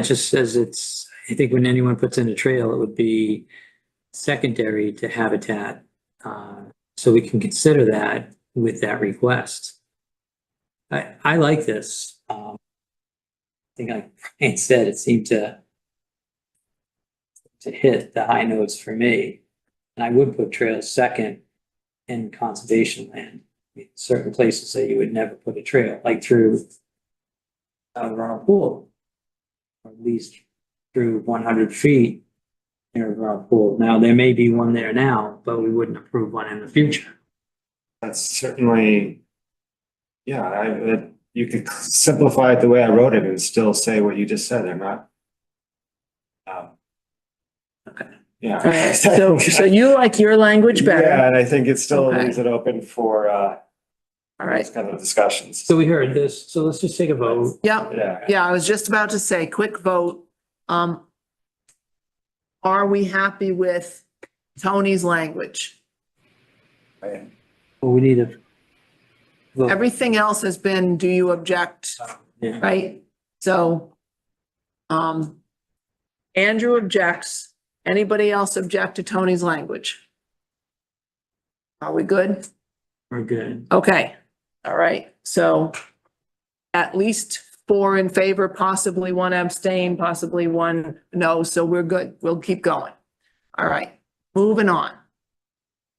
just says I think when anyone puts in a trail, it would be secondary to habitat. So we can consider that with that request. I like this. I think like Brian said, it seemed to hit the high notes for me. And I would put trails second in conservation land. I mean, certain places that you would never put a trail, like through Vernal Pool, or at least through 100 feet near Vernal Pool. Now, there may be one there now, but we wouldn't approve one in the future. That's certainly, yeah, you could simplify it the way I wrote it and still say what you just said. They're not. Okay. Yeah. All right, so you like your language better. Yeah, and I think it still Okay. leaves it open for All right. these kind of discussions. So we heard this, so let's just take a vote. Yeah, Yeah. yeah, I was just about to say, quick vote. Are we happy with Tony's language? Well, we need a vote. Everything else has been, do you object, Yeah. right? So, Andrew objects. Anybody else object to Tony's language? Are we good? We're good. Okay, all right, so at least 4 in favor, possibly 1 abstain, possibly 1 no, so we're good. We'll keep going. All right, moving on.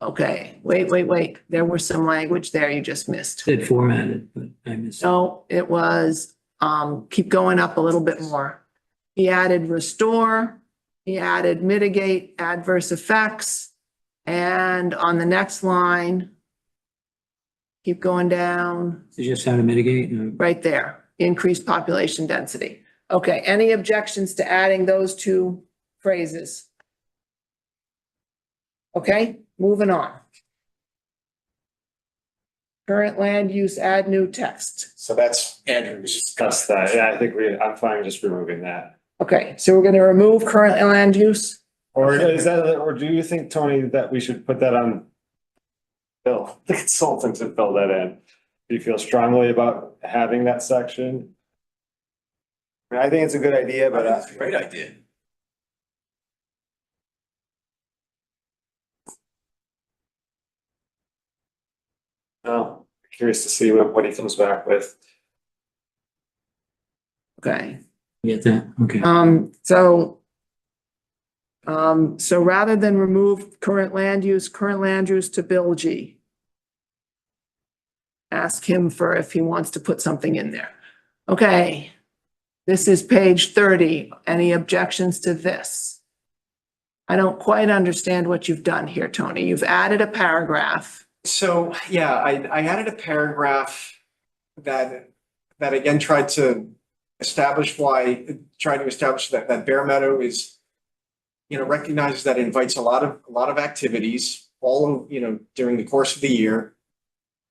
Okay, wait. There was some language there you just missed. It formatted, but I missed. No, it was, keep going up a little bit more. He added restore, he added mitigate adverse effects. And on the next line, keep going down, You just how to mitigate. No. right there, increased population density. Okay, any objections to adding those 2 phrases? Okay, moving on. Current land use, add new text. So that's Andrew's. Discuss that. Yeah, I think I'm fine with just removing that. Okay, so we're gonna remove current land use. Or is that, or do you think, Tony, that we should put that on Bill, the consultants, and fill that in? Do you feel strongly about having that section? I think it's a good idea, but That's a great idea. No, curious to see what he comes back with. Okay. Get that? Okay. So rather than remove current land use to Bill G. Ask him for if he wants to put something in there. Okay. This is page 30. Any objections to this? I don't quite understand what you've done here, Tony. You've added a paragraph. So, yeah, I added a paragraph that again tried to establish that Bear Meadow is, recognizes that it invites a lot of activities all, during the course of the year.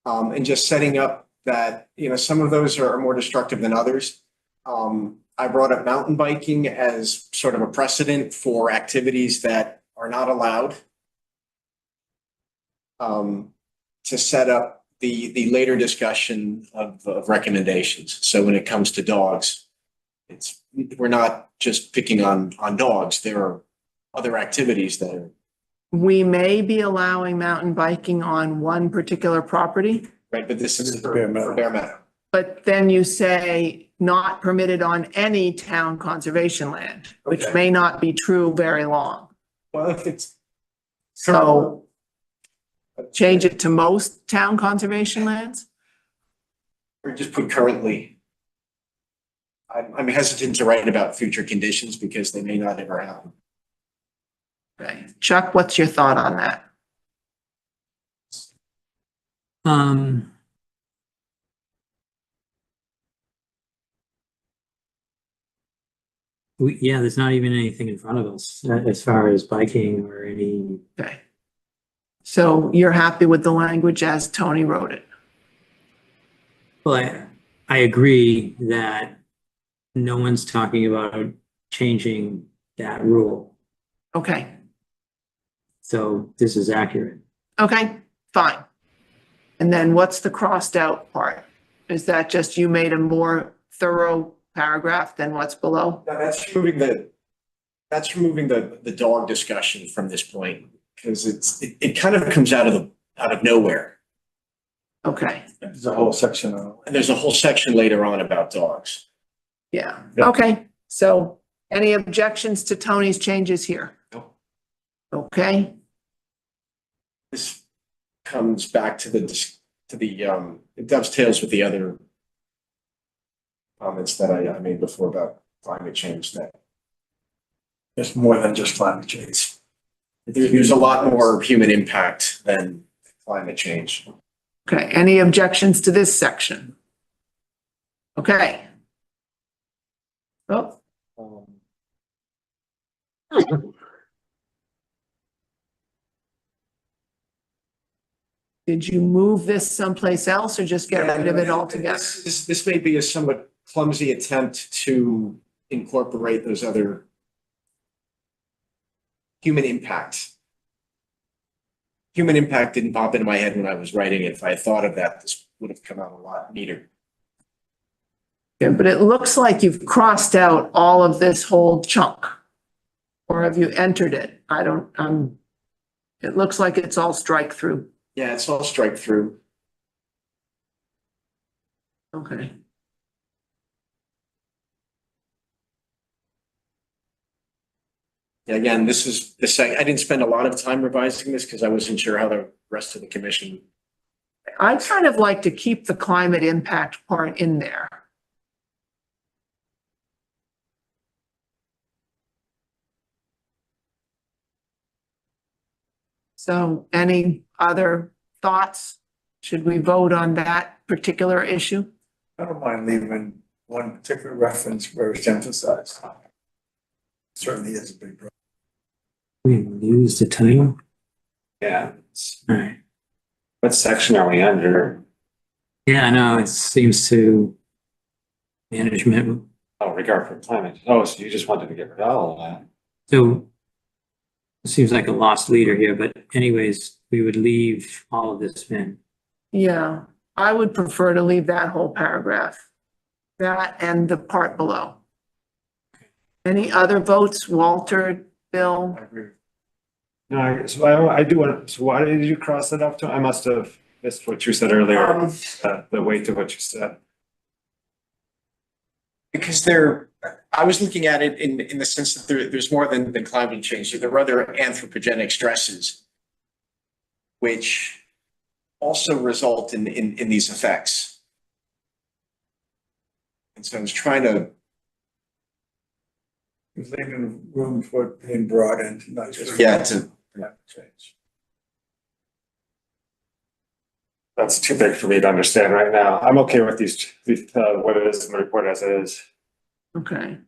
And just setting up that, some of those are more destructive than others. I brought up mountain biking as sort of a precedent for activities that are not allowed. To set up the later discussion of recommendations. So when it comes to dogs, we're not just picking on dogs. There are other activities that are. We may be allowing mountain biking on one particular property. Right, but this is for Bear Meadow. Bear Meadow. But then you say not permitted on any town conservation land, which Okay. may not be true very long. Well, if it's. So change it to most town conservation lands? Or just put currently. I'm hesitant to write about future conditions because they may not ever happen. Okay, Chuck, what's your thought on that? Yeah, there's not even anything in front of us as far as biking or any. Okay. So you're happy with the language as Tony wrote it? Well, I agree that no one's talking about changing that rule. Okay, So this is accurate. okay, fine. And then what's the crossed out part? Is that just you made a more thorough paragraph than what's below? Now, that's removing the dog discussion from this point, because it kind of comes out of nowhere. Okay, There's a whole section on And there's a whole section later on about dogs. yeah, Yep. okay. So any objections to Tony's changes here? No. Okay, This comes back to it dovetails with the other comments that I made before about climate change, that It's more than just climate change. there's a lot more human impact than climate change. okay. Any objections to this section? Okay. Oh, did you move this someplace else or just get rid of it altogether? This may be a somewhat clumsy attempt to incorporate those other human impact. Human impact didn't pop into my head when I was writing it. If I had thought of that, this would have come out a lot neater. Yeah, but it looks like you've crossed out all of this whole chunk. Or have you entered it? I don't, it looks like it's all strike through. Yeah, it's all strike through. Okay. Yeah, again, I didn't spend a lot of time revising this because I wasn't sure how the rest of the commission. I'd kind of like to keep the climate impact part in there. So any other thoughts? Should we vote on that particular issue? I don't mind leaving one particular reference where it's emphasized. Certainly is a big problem. We lose the time. Yeah. All right. What section are we under? Yeah, I know. It seems to management. Oh, regard for climate. Oh, so you just wanted to get rid of all of that. So it seems like a lost leader here, but anyways, we would leave all of this in. Yeah, I would prefer to leave that whole paragraph. That and the part below. Any other votes? Walter, Bill? I agree. No, so I do want to, so why did you cross it up to? I must have missed what you said earlier, the weight of what you said. Because I was looking at it in the sense that there's more than climate change. There are other anthropogenic stresses which also result in these effects. And so I was trying to. It's leaving room for it being broadened, not just. Yeah, Climate change. That's too big for me to understand right now. I'm okay with these what it is in the report as it is. Okay.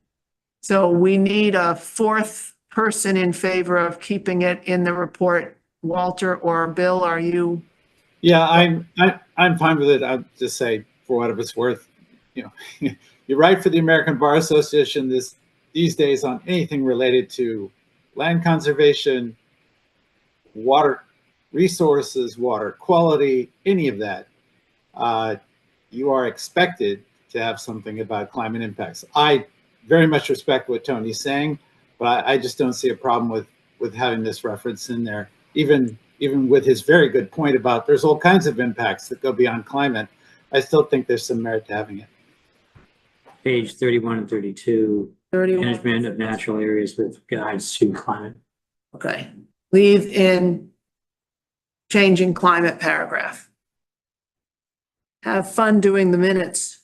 So we need a fourth person in favor of keeping it in the report. Walter or Bill, are you? Yeah, I'm fine with it. I'll just say, for whatever it's worth, you know, you write for the American Bar Association these days on anything related to land conservation, water resources, water quality, any of that. You are expected to have something about climate impacts. I very much respect what Tony's saying, but I just don't see a problem with having this reference in there. Even with his very good point about there's all kinds of impacts that go beyond climate, I still think there's some merit to having it. Page 31 and 32, 31. management of natural areas with guides to climate. Okay. Leave in changing climate paragraph. Have fun doing the minutes.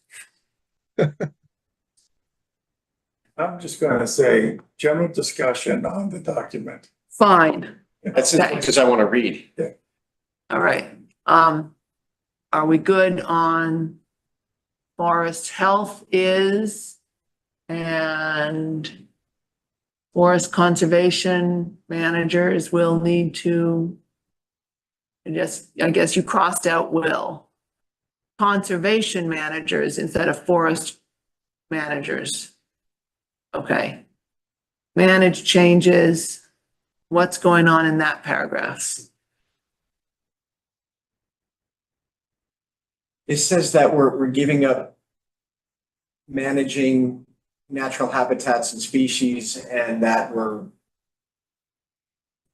I'm just gonna say, general discussion on the document Fine. That's as much as I want to read. All right. Are we good on forest health is and forest conservation managers will need to, I guess you crossed out will. Conservation managers instead of forest managers. Okay. Manage changes. What's going on in that paragraph? It says that we're giving up managing natural habitats and species, and that we're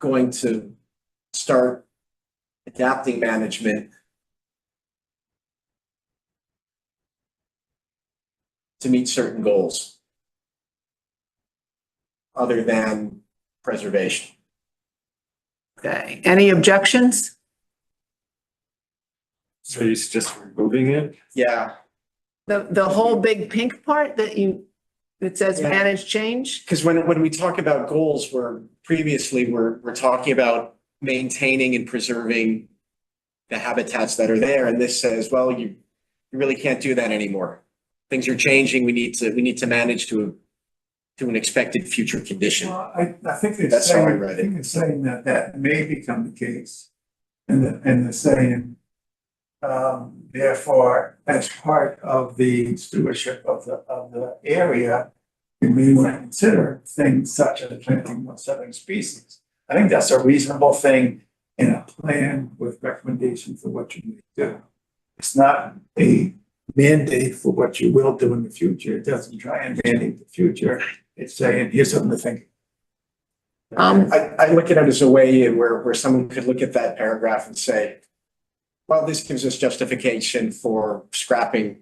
going to start adapting management to meet certain goals other than preservation. Okay, any objections? So you're just removing it? Yeah, The whole big pink part that says Yeah. manage change? because when we talk about goals, we're talking about maintaining and preserving the habitats that are there, and this says, well, you really can't do that anymore. Things are changing. We need to manage to an expected future condition. Well, I think it's That's how I saying, read I it. think it's saying that may become the case. And the saying, therefore, as part of the stewardship of the area, you may want to consider things such as planting more southern species. I think that's a reasonable thing in a plan with recommendations for what you may do. It's not a mandate for what you will do in the future. It doesn't try and mandate the future. It's saying, here's something to think. I look at it as a way where someone could look at that paragraph and say, well, this gives us justification for scrapping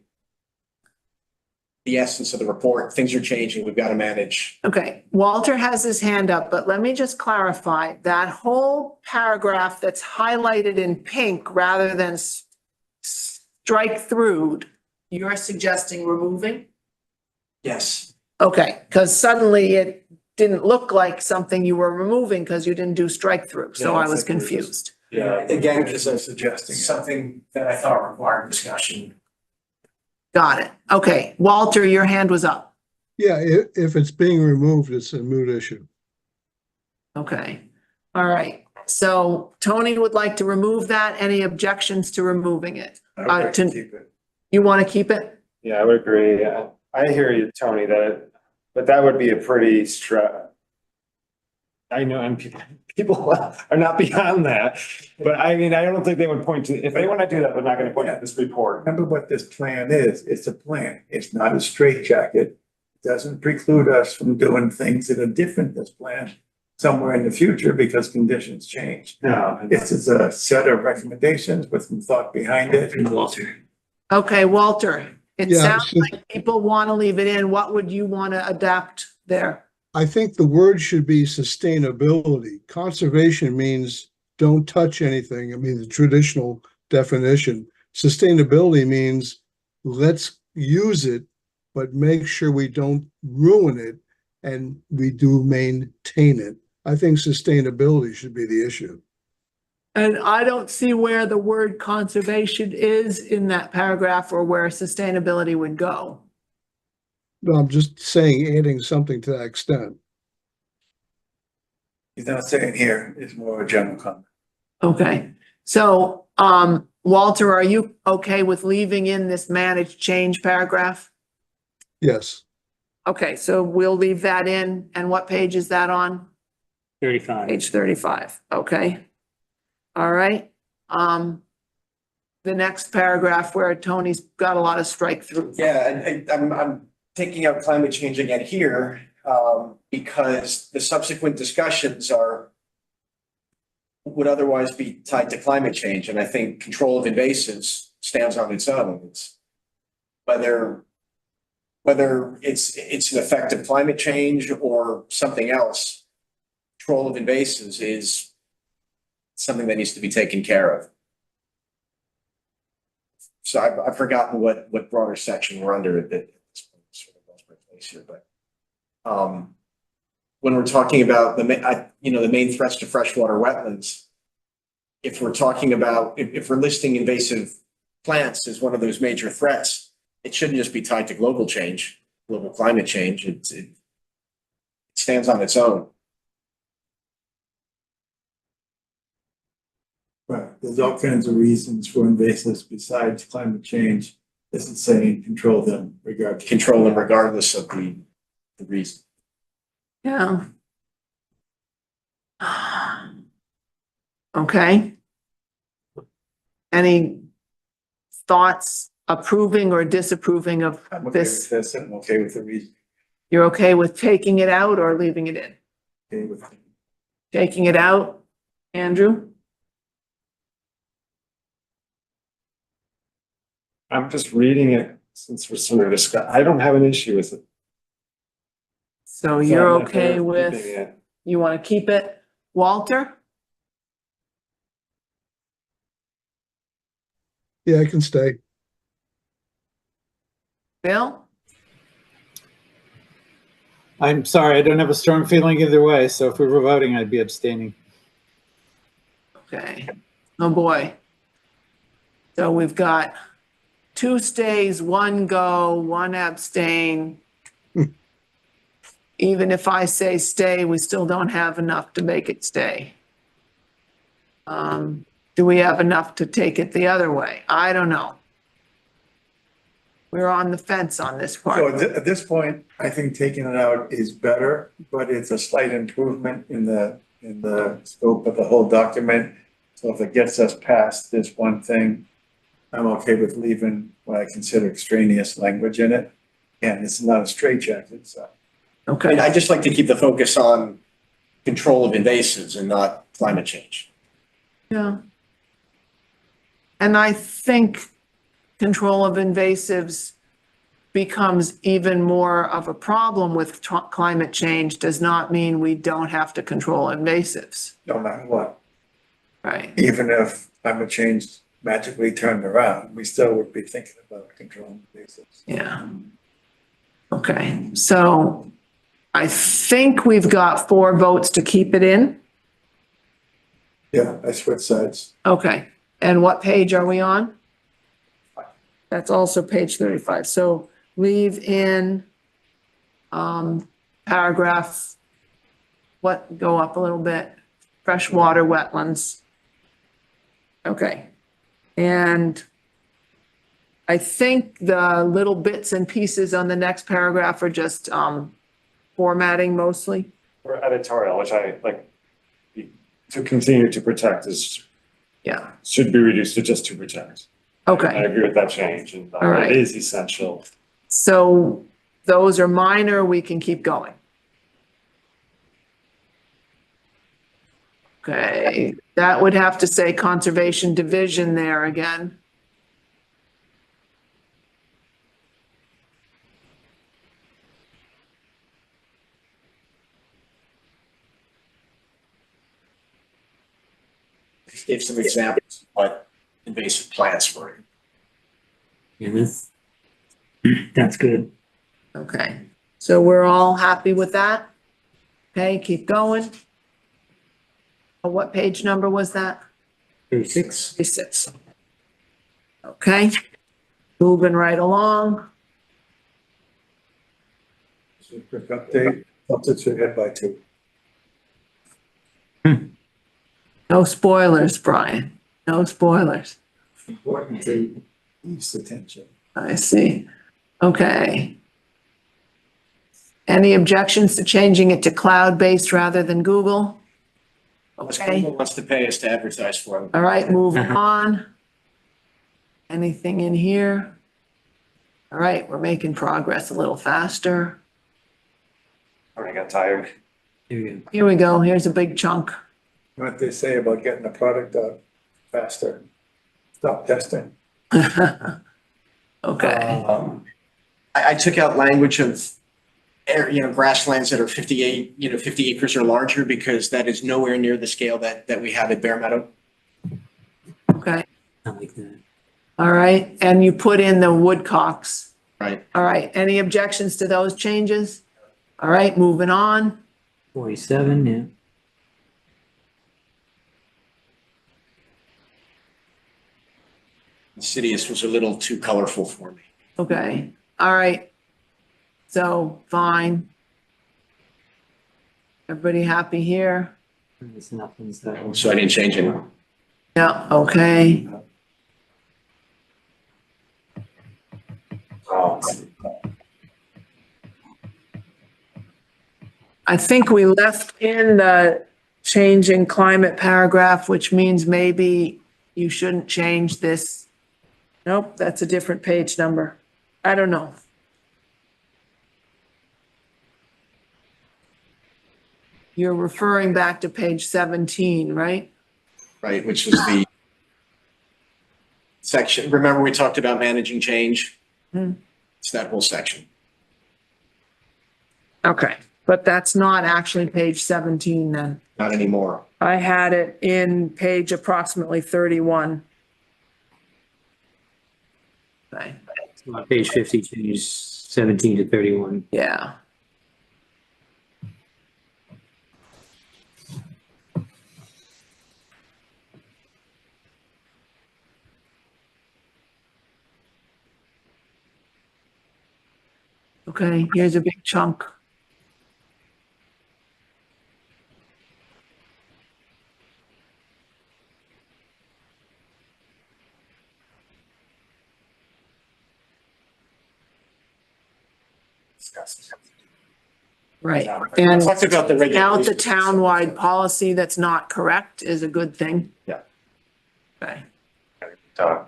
the essence of the report. Things are changing. We've got to manage. Okay, Walter has his hand up, but let me just clarify, that whole paragraph that's highlighted in pink rather than strike through, you're suggesting removing? Yes. Okay, because suddenly it didn't look like something you were removing because you didn't do strike through, so Yeah, I it's was like we're confused. Yeah, again, because I'm of suggesting it. something that I thought required discussion. Got it. Okay, Walter, your hand was up. Yeah, if it's being removed, it's a moot issue. Okay, all right. So Tony would like to remove that. Any objections to removing it? I would like to to- keep it. You want to keep it? Yeah, I would agree. I hear you, Tony, but that would be a pretty I know, and people are not beyond that, but I mean, I don't think they would point to, if they want to do that, they're not going to point to this report. Remember what this plan is. It's a plan. It's not a straitjacket. It doesn't preclude us from doing things that are different than this plan somewhere in the future because conditions change. No. This is a set of recommendations with some thought behind it. Okay, Walter, it Yeah, sounds so- like people want to leave it in. What would you want to adapt there? I think the word should be sustainability. Conservation means don't touch anything. I mean, the traditional definition. Sustainability means let's use it, but make sure we don't ruin it and we do maintain it. I think sustainability should be the issue. And I don't see where the word conservation is in that paragraph or where sustainability would go. No, I'm just saying, adding something to that extent. He's not saying here, it's more a general comment. Okay, so, Walter, are you okay with leaving in this managed change paragraph? Yes. Okay, so we'll leave that in. And what page is that on? 35. Page 35, okay. All right, the next paragraph where Tony's got a lot of strike through. Yeah, I'm taking out climate change again here, because the subsequent discussions would otherwise be tied to climate change, and I think control of invasives stands on its own. It's whether it's an effect of climate change or something else, control of invasives is something that needs to be taken care of. So I've forgotten what broader section we're under at this point. Sort of lost my place here, but when we're talking about the main threats to freshwater wetlands, if we're talking about, if we're listing invasive plants as one of those major threats, it shouldn't just be tied to global change, global climate change. It stands on its own. Right, there's all kinds of reasons for invasives besides climate change. This is saying control them regardless. Control them regardless of the reason. Yeah. Okay. Any thoughts approving or disapproving of I'm okay this? with this, and I'm okay with the reason, You're okay with taking it out or leaving it in? okay with. Taking it out, Andrew? I'm just reading it since we're sort of discussing. I don't have an issue with it. So you're I'm in okay favor of with, keeping it. you want to keep it? Walter? Yeah, I can stay. Bill? I'm sorry, I don't have a strong feeling either way, so if we were voting, I'd be abstaining. Okay. Oh, boy. So we've got 2 stays, 1 go, 1 abstain. Even if I say stay, we still don't have enough to make it stay. Do we have enough to take it the other way? I don't know. We're on the fence on this So part. at this point, I think taking it out is better, but it's a slight improvement in the scope of the whole document. So if it gets us past this one thing, I'm okay with leaving what I consider extraneous language in it. And it's not a straitjacket, so. Okay. I just like to keep the focus on control of invasives and not climate change. Yeah. And I think control of invasives becomes even more of a problem with climate change does not mean we don't have to control invasives, No matter what, right? even if climate change magically turned around, we still would be thinking about controlling invasives. Yeah. Okay, so I think we've got 4 votes to keep it in. Yeah, I switch sides. Okay, and what page are we on? That's also page 35. So leave in paragraph, go up a little bit, freshwater wetlands. Okay, and I think the little bits and pieces on the next paragraph are just formatting mostly. Or editorial, which I like, to continue to protect Yeah, should be reduced to just to protect. I okay. agree with that change, and All right. it is essential. So those are minor, we can keep going. Okay, that would have to say Conservation Division there again. Give some examples of what invasive plants were. Yeah, that's good. Okay, so we're all happy with that? Okay, keep going. What page number was that? 36. 36. Okay, moving right along. So quick update, Celtics are ahead by 2. No spoilers, Brian. No spoilers. Important to Eve's attention. I see. Okay. Any objections to changing it to cloud-based rather than Google? Unless Okay, Google wants to pay us to advertise for them. all right, moving on. Anything in here? All right, we're making progress a little faster. Already got tired. Here we go. Here we go. Here's a big chunk. What they say about getting the product out faster. Stop testing. Okay, I took out language of grasslands that are 50 acres or larger, because that is nowhere near the scale that we have at Bear Meadow. okay. I like that. All right, and you put in the woodcocks. Right. All right, any objections to those changes? All right, moving on. 47, yeah. Insidious was a little too colorful for me. Okay, all right. So, fine. Everybody happy here? There's nothing, so. So I didn't change it. Yeah, okay. Oh, I think we left in the change in climate paragraph, which means maybe you shouldn't change this. Nope, that's a different page number. I don't know. You're referring back to page 17, right? Right, which is the section, remember we talked about managing change? Hmm. It's that whole section. Okay, but that's not actually page 17 then. Not anymore. I had it in page approximately 31. Okay, On page 50, change 17 to 31. yeah. Okay, here's a big chunk. Right, and Talked about the now regulations. the townwide policy that's not correct is a good thing. Yeah. Okay, Done. all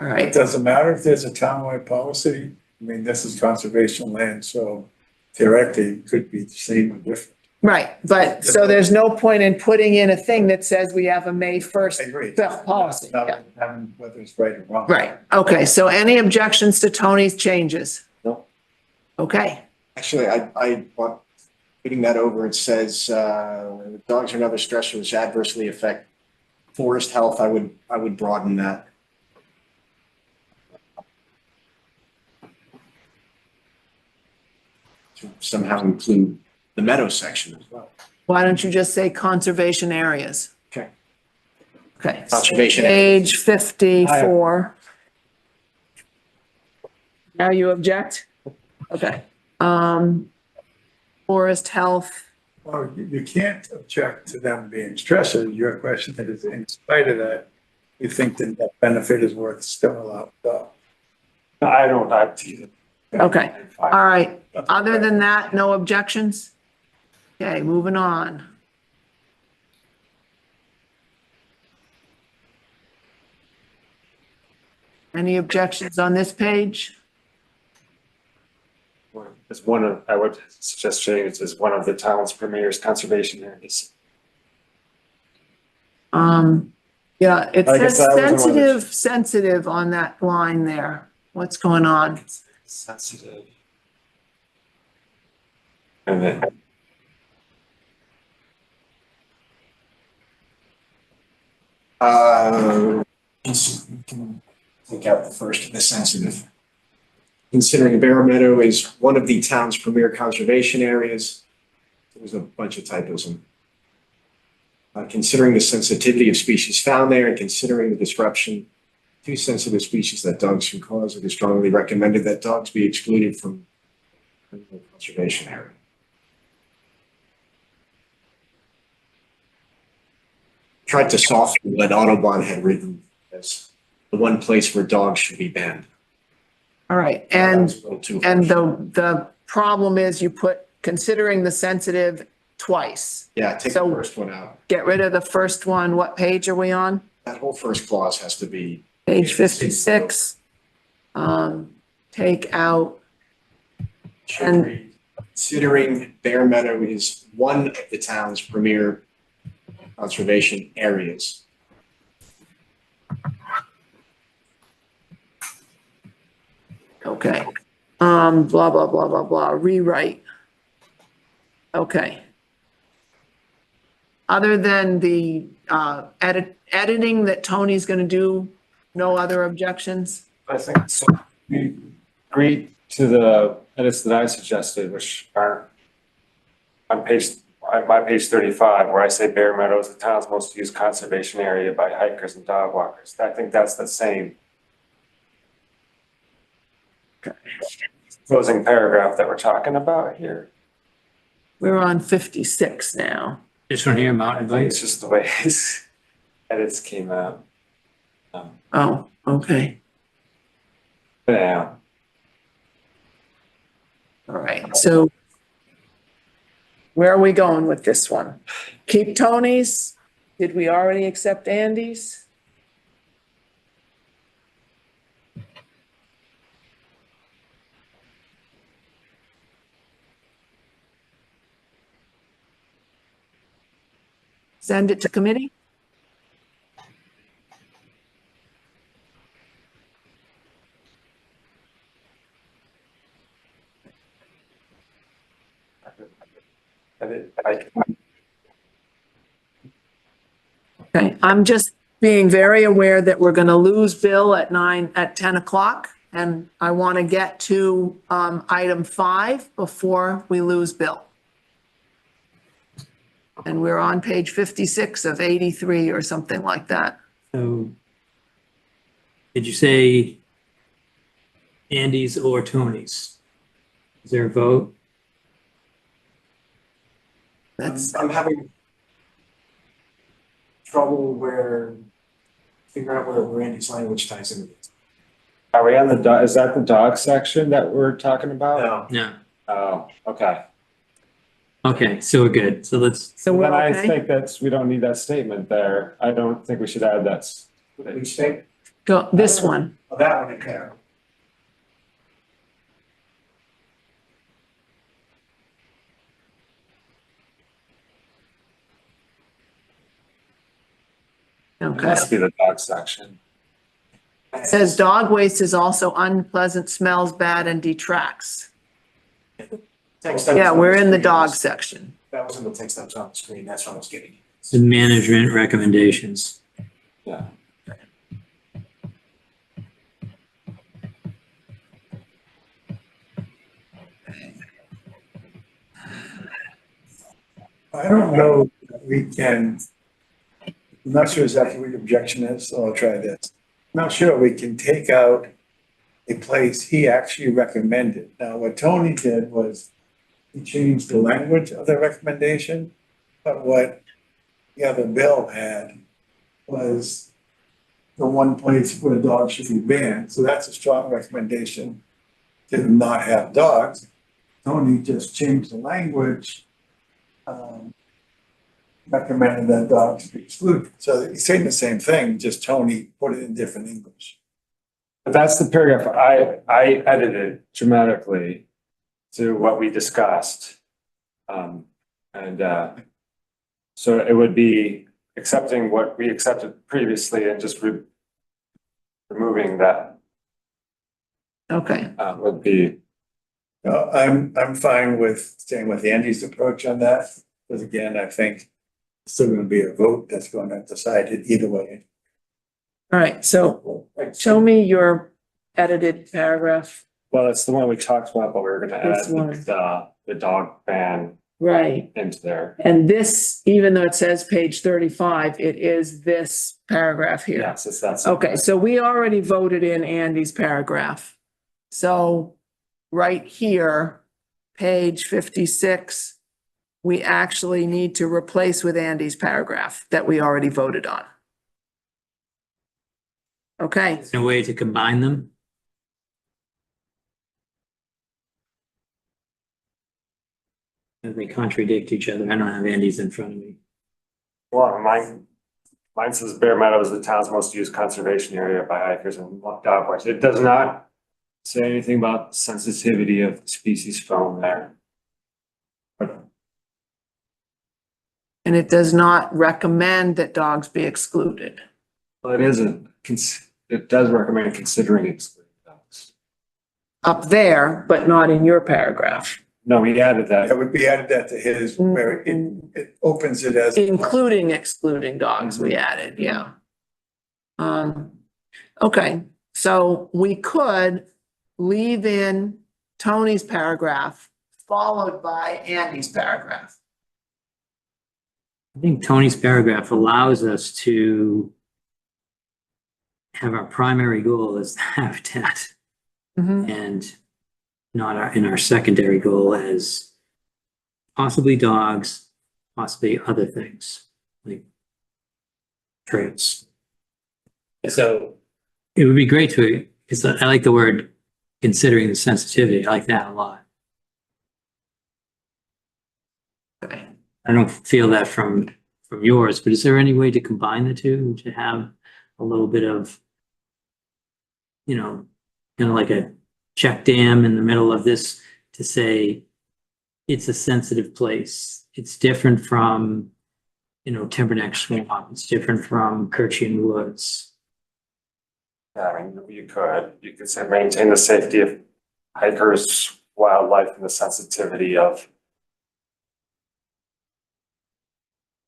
It right, doesn't matter if there's a townwide policy. I mean, this is conservation land, so theoretically it could be the same or different. right, but so there's no point in putting in a thing that says we have a May I 1st agree. policy. Not Yeah. having whether it's right or wrong. Right, okay, so any objections to Tony's changes? No. Okay, Actually, I want, reading that over, it says, dogs and other stressors which adversely affect forest health. I would broaden that. To somehow include the meadow section as well. why don't you just say conservation areas? Okay. Okay. Conservation Page 54. Now you object? Okay. Forest health, Well, you can't object to them being stressors. Your question is, in spite of that, you think that that benefit is worth still allowed. I don't have to. okay, all right. Other than that, no objections? Okay, moving on. Any objections on this page? It's one of, I would suggest change as one of the town's premier conservation areas. Yeah, it I guess says that was one of the- sensitive on that line there. What's going on? Sensitive. And then, You can take out the first, the sensitive. Considering Bear Meadow is one of the town's premier conservation areas. There's a bunch of typos in. Considering the sensitivity of species found there and considering the disruption to sensitive species that dogs can cause, it is strongly recommended that dogs be excluded from the conservation area. Tried to soften what Audubon had written as the one place where dogs should be banned. All right, That and, was a little too and harsh. the problem is you put considering the sensitive twice. Yeah, take the so- first one out. Get rid of the first one. What page are we on? That whole first clause has to be, Page 56. Take out, should And- read, considering Bear Meadow is one of the town's premier conservation areas. okay. Blah, blah, blah, blah, blah, rewrite. Okay. Other than the, editing that Tony's gonna do, no other objections? I think so. We agreed to the edits that I suggested, which are on page by page 35, where I say Bear Meadow is the town's most used conservation area by hikers and dog walkers. I think that's the same closing paragraph that we're talking about here. We're on 56 now. This one here, I mountain think it's bikes. just the way his edits came out. Oh, okay. Yeah. All right, so where are we going with this one? Keep Tony's? Did we already accept Andy's? Send it to committee? Okay, I'm just being very aware that we're gonna lose Bill at 10 o'clock. And I want to get to item 5 before we lose Bill. And we're on page 56 of 83 or something like that. So did you say Andy's or Tony's? Is there a vote? That's, I'm having trouble figuring out where Randy's language ties into this. Are we on the dog, is that the dog section that we're talking about? No, No. Oh, okay. Okay, so we're good. So let's, so we're Then I okay? think we don't need that statement there. I don't think we should add that. which state? Go, this one. Oh, that one, okay. It Okay. must be the dog section. It says dog waste is also unpleasant, smells bad and detracts. Text that was Yeah, on we're in the screen. dog section. That was in the text that was on the screen, that's what I was getting. the management recommendations. Yeah. I don't know that we can, I'm not sure exactly what your objection is, so I'll try this. I'm not sure we can take out a place he actually recommended. Now, what Tony did was he changed the language of the recommendation, but what the other bill had was the one place where dogs should be banned. So that's a strong recommendation to not have dogs. Tony just changed the language, recommended that dogs be excluded. So he's saying the same thing, just Tony put it in different English. But that's the paragraph I edited dramatically to what we discussed. So it would be accepting what we accepted previously and just removing that Okay, would be. I'm fine with staying with Andy's approach on that, because again, I think it's still gonna be a vote that's gonna decide it either way. all right, so show me your edited paragraph. Well, it's the one we talked about, but we were gonna This add one. the dog ban Right. into there. And this, even though it says page 35, it is this paragraph here. Yes, it's that. Okay, so we already voted in Andy's paragraph. So right here, page 56, we actually need to replace with Andy's paragraph that we already voted on. Okay, Is there a way to combine them? They contradict each other. I don't have Andy's in front of me. Well, mine says Bear Meadow is the town's most used conservation area by hikers and dog walkers. It does not say anything about sensitivity of species found there. and it does not recommend that dogs be excluded. Well, it isn't, it does recommend considering excluding dogs. Up there, but not in your paragraph. No, we added that. That would be added that to his, where it opens it as. Including excluding dogs, we added, yeah. Okay, so we could leave in Tony's paragraph followed by Andy's paragraph. I think Tony's paragraph allows us to have our primary goal as habitat Mhm. and not our secondary goal as possibly dogs, possibly other things like trails. So it would be great to, because I like the word considering the sensitivity. I like that a lot. Okay. I don't feel that from yours, but is there any way to combine the two to have a little bit of, you know, kind of like a check dam in the middle of this to say it's a sensitive place. It's different from, you know, Timberneck Swamp. It's different from Kirchian Woods. Yeah, I mean, you could say maintain the safety of hikers, wildlife, and the sensitivity of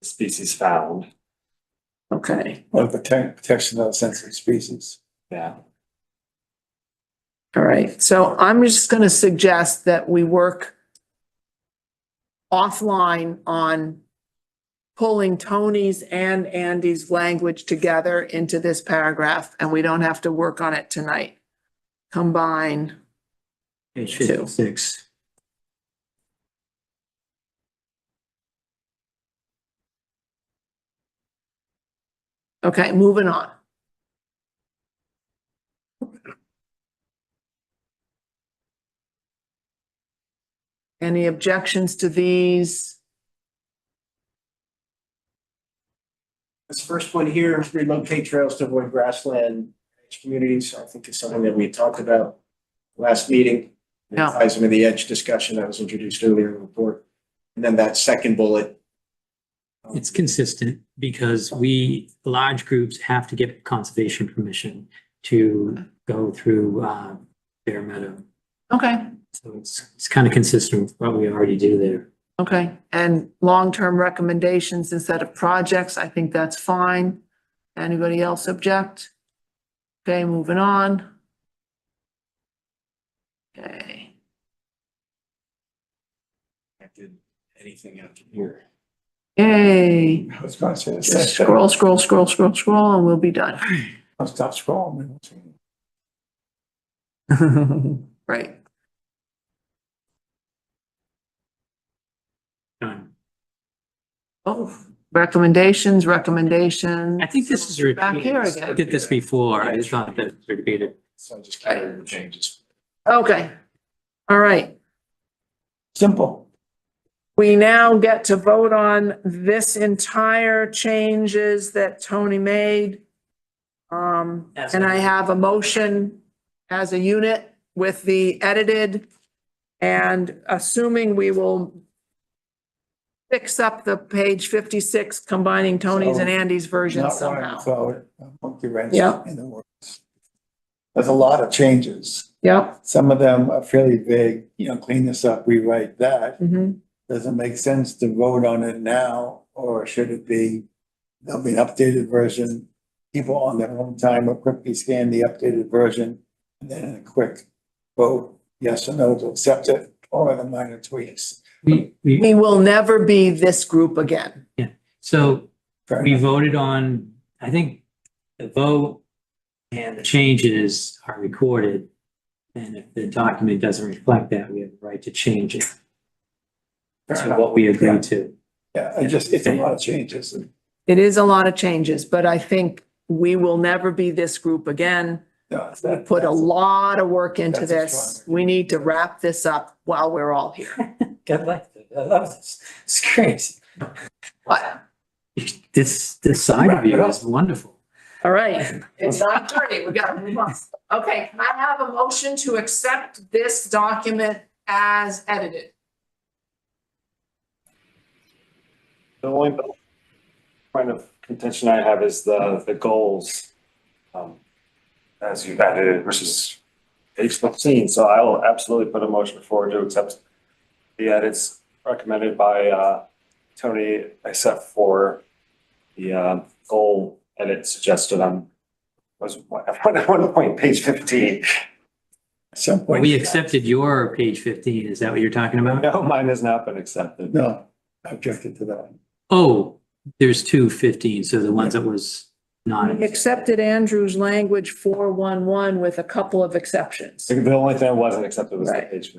species found. Okay, Or protection of sensitive species. Yeah. all right. So I'm just going to suggest that we work offline on pulling Tony's and Andy's language together into this paragraph, and we don't have to work on it tonight. Combine. Page Two. 56. Okay, moving on. Any objections to these? This first one here, relocate trails to avoid grassland communities, I think is something that we talked about last meeting. It Yeah. ties into the edge discussion that was introduced earlier in the report. And then that second bullet. It's consistent because large groups have to get conservation permission to go through Bear Meadow. Okay, So it's kind of consistent with what we already do there. okay. And long-term recommendations instead of projects, I think that's fine. Anybody else object? Okay, moving on. Okay, I did anything out here. yay. I was going to say the same Just thing. scroll, scroll, scroll, scroll, scroll, and we'll be done. I'll stop scrolling. Right. Done. Oh, recommendations. I think this is repeated. Back here again. I did this before. I just thought that it's repeated. So I just carried the changes. Okay. All right. Simple. We now get to vote on this entire changes that Tony made. And I have a motion as a unit with the edited, and assuming we will fix up the page 56, combining Tony's and Andy's version Not wanting somehow. to throw it, a monkey wrench Yeah. in the works. There's a lot of changes. Yep. Some of them are fairly vague, clean this up, rewrite that. Mhm. Does it make sense to vote on it now, or should it be, there'll be an updated version? People on their own time will quickly scan the updated version, and then in a quick vote, yes or no to accept it, or the minor tweaks. We We will never be this group again. so Fair we enough. voted on, I think the vote and the changes are recorded. And if the document doesn't reflect that, we have the right to change it Fair to enough. what we agreed to. Yeah, it's a lot of changes. It is a lot of changes, but I think we will never be this group again. No, We put a lot of work into That's a this. strong- We need to wrap this up while we're all here. God like it. I love this. It's great. What? This side of you is wonderful. All right, it's 9:30, we gotta move on. Okay, can I have a motion to accept this document as edited? The only point of contention I have is the goals. As you've added versus page 15, so I will absolutely put a motion forward to accept the edits recommended by Tony, except for the goal edit suggested on at one point, page 15. At some point. We accepted your page 15. Is that what you're talking about? No, mine has not been accepted. No, I objected to that. Oh, There's 215, so the ones that was not. We accepted Andrew's language 411 with a couple of exceptions. The only thing that wasn't accepted was the Right. page,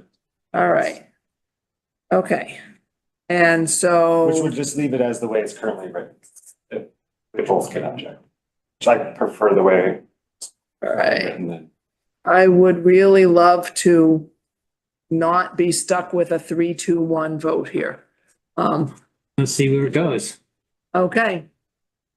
All right. Okay. And so. which would just leave it as the way it's currently written. If we both can object. Which I prefer the way. All right. written than- I would really love to not be stuck with a 3-2-1 vote here. Let's see where it goes. Okay.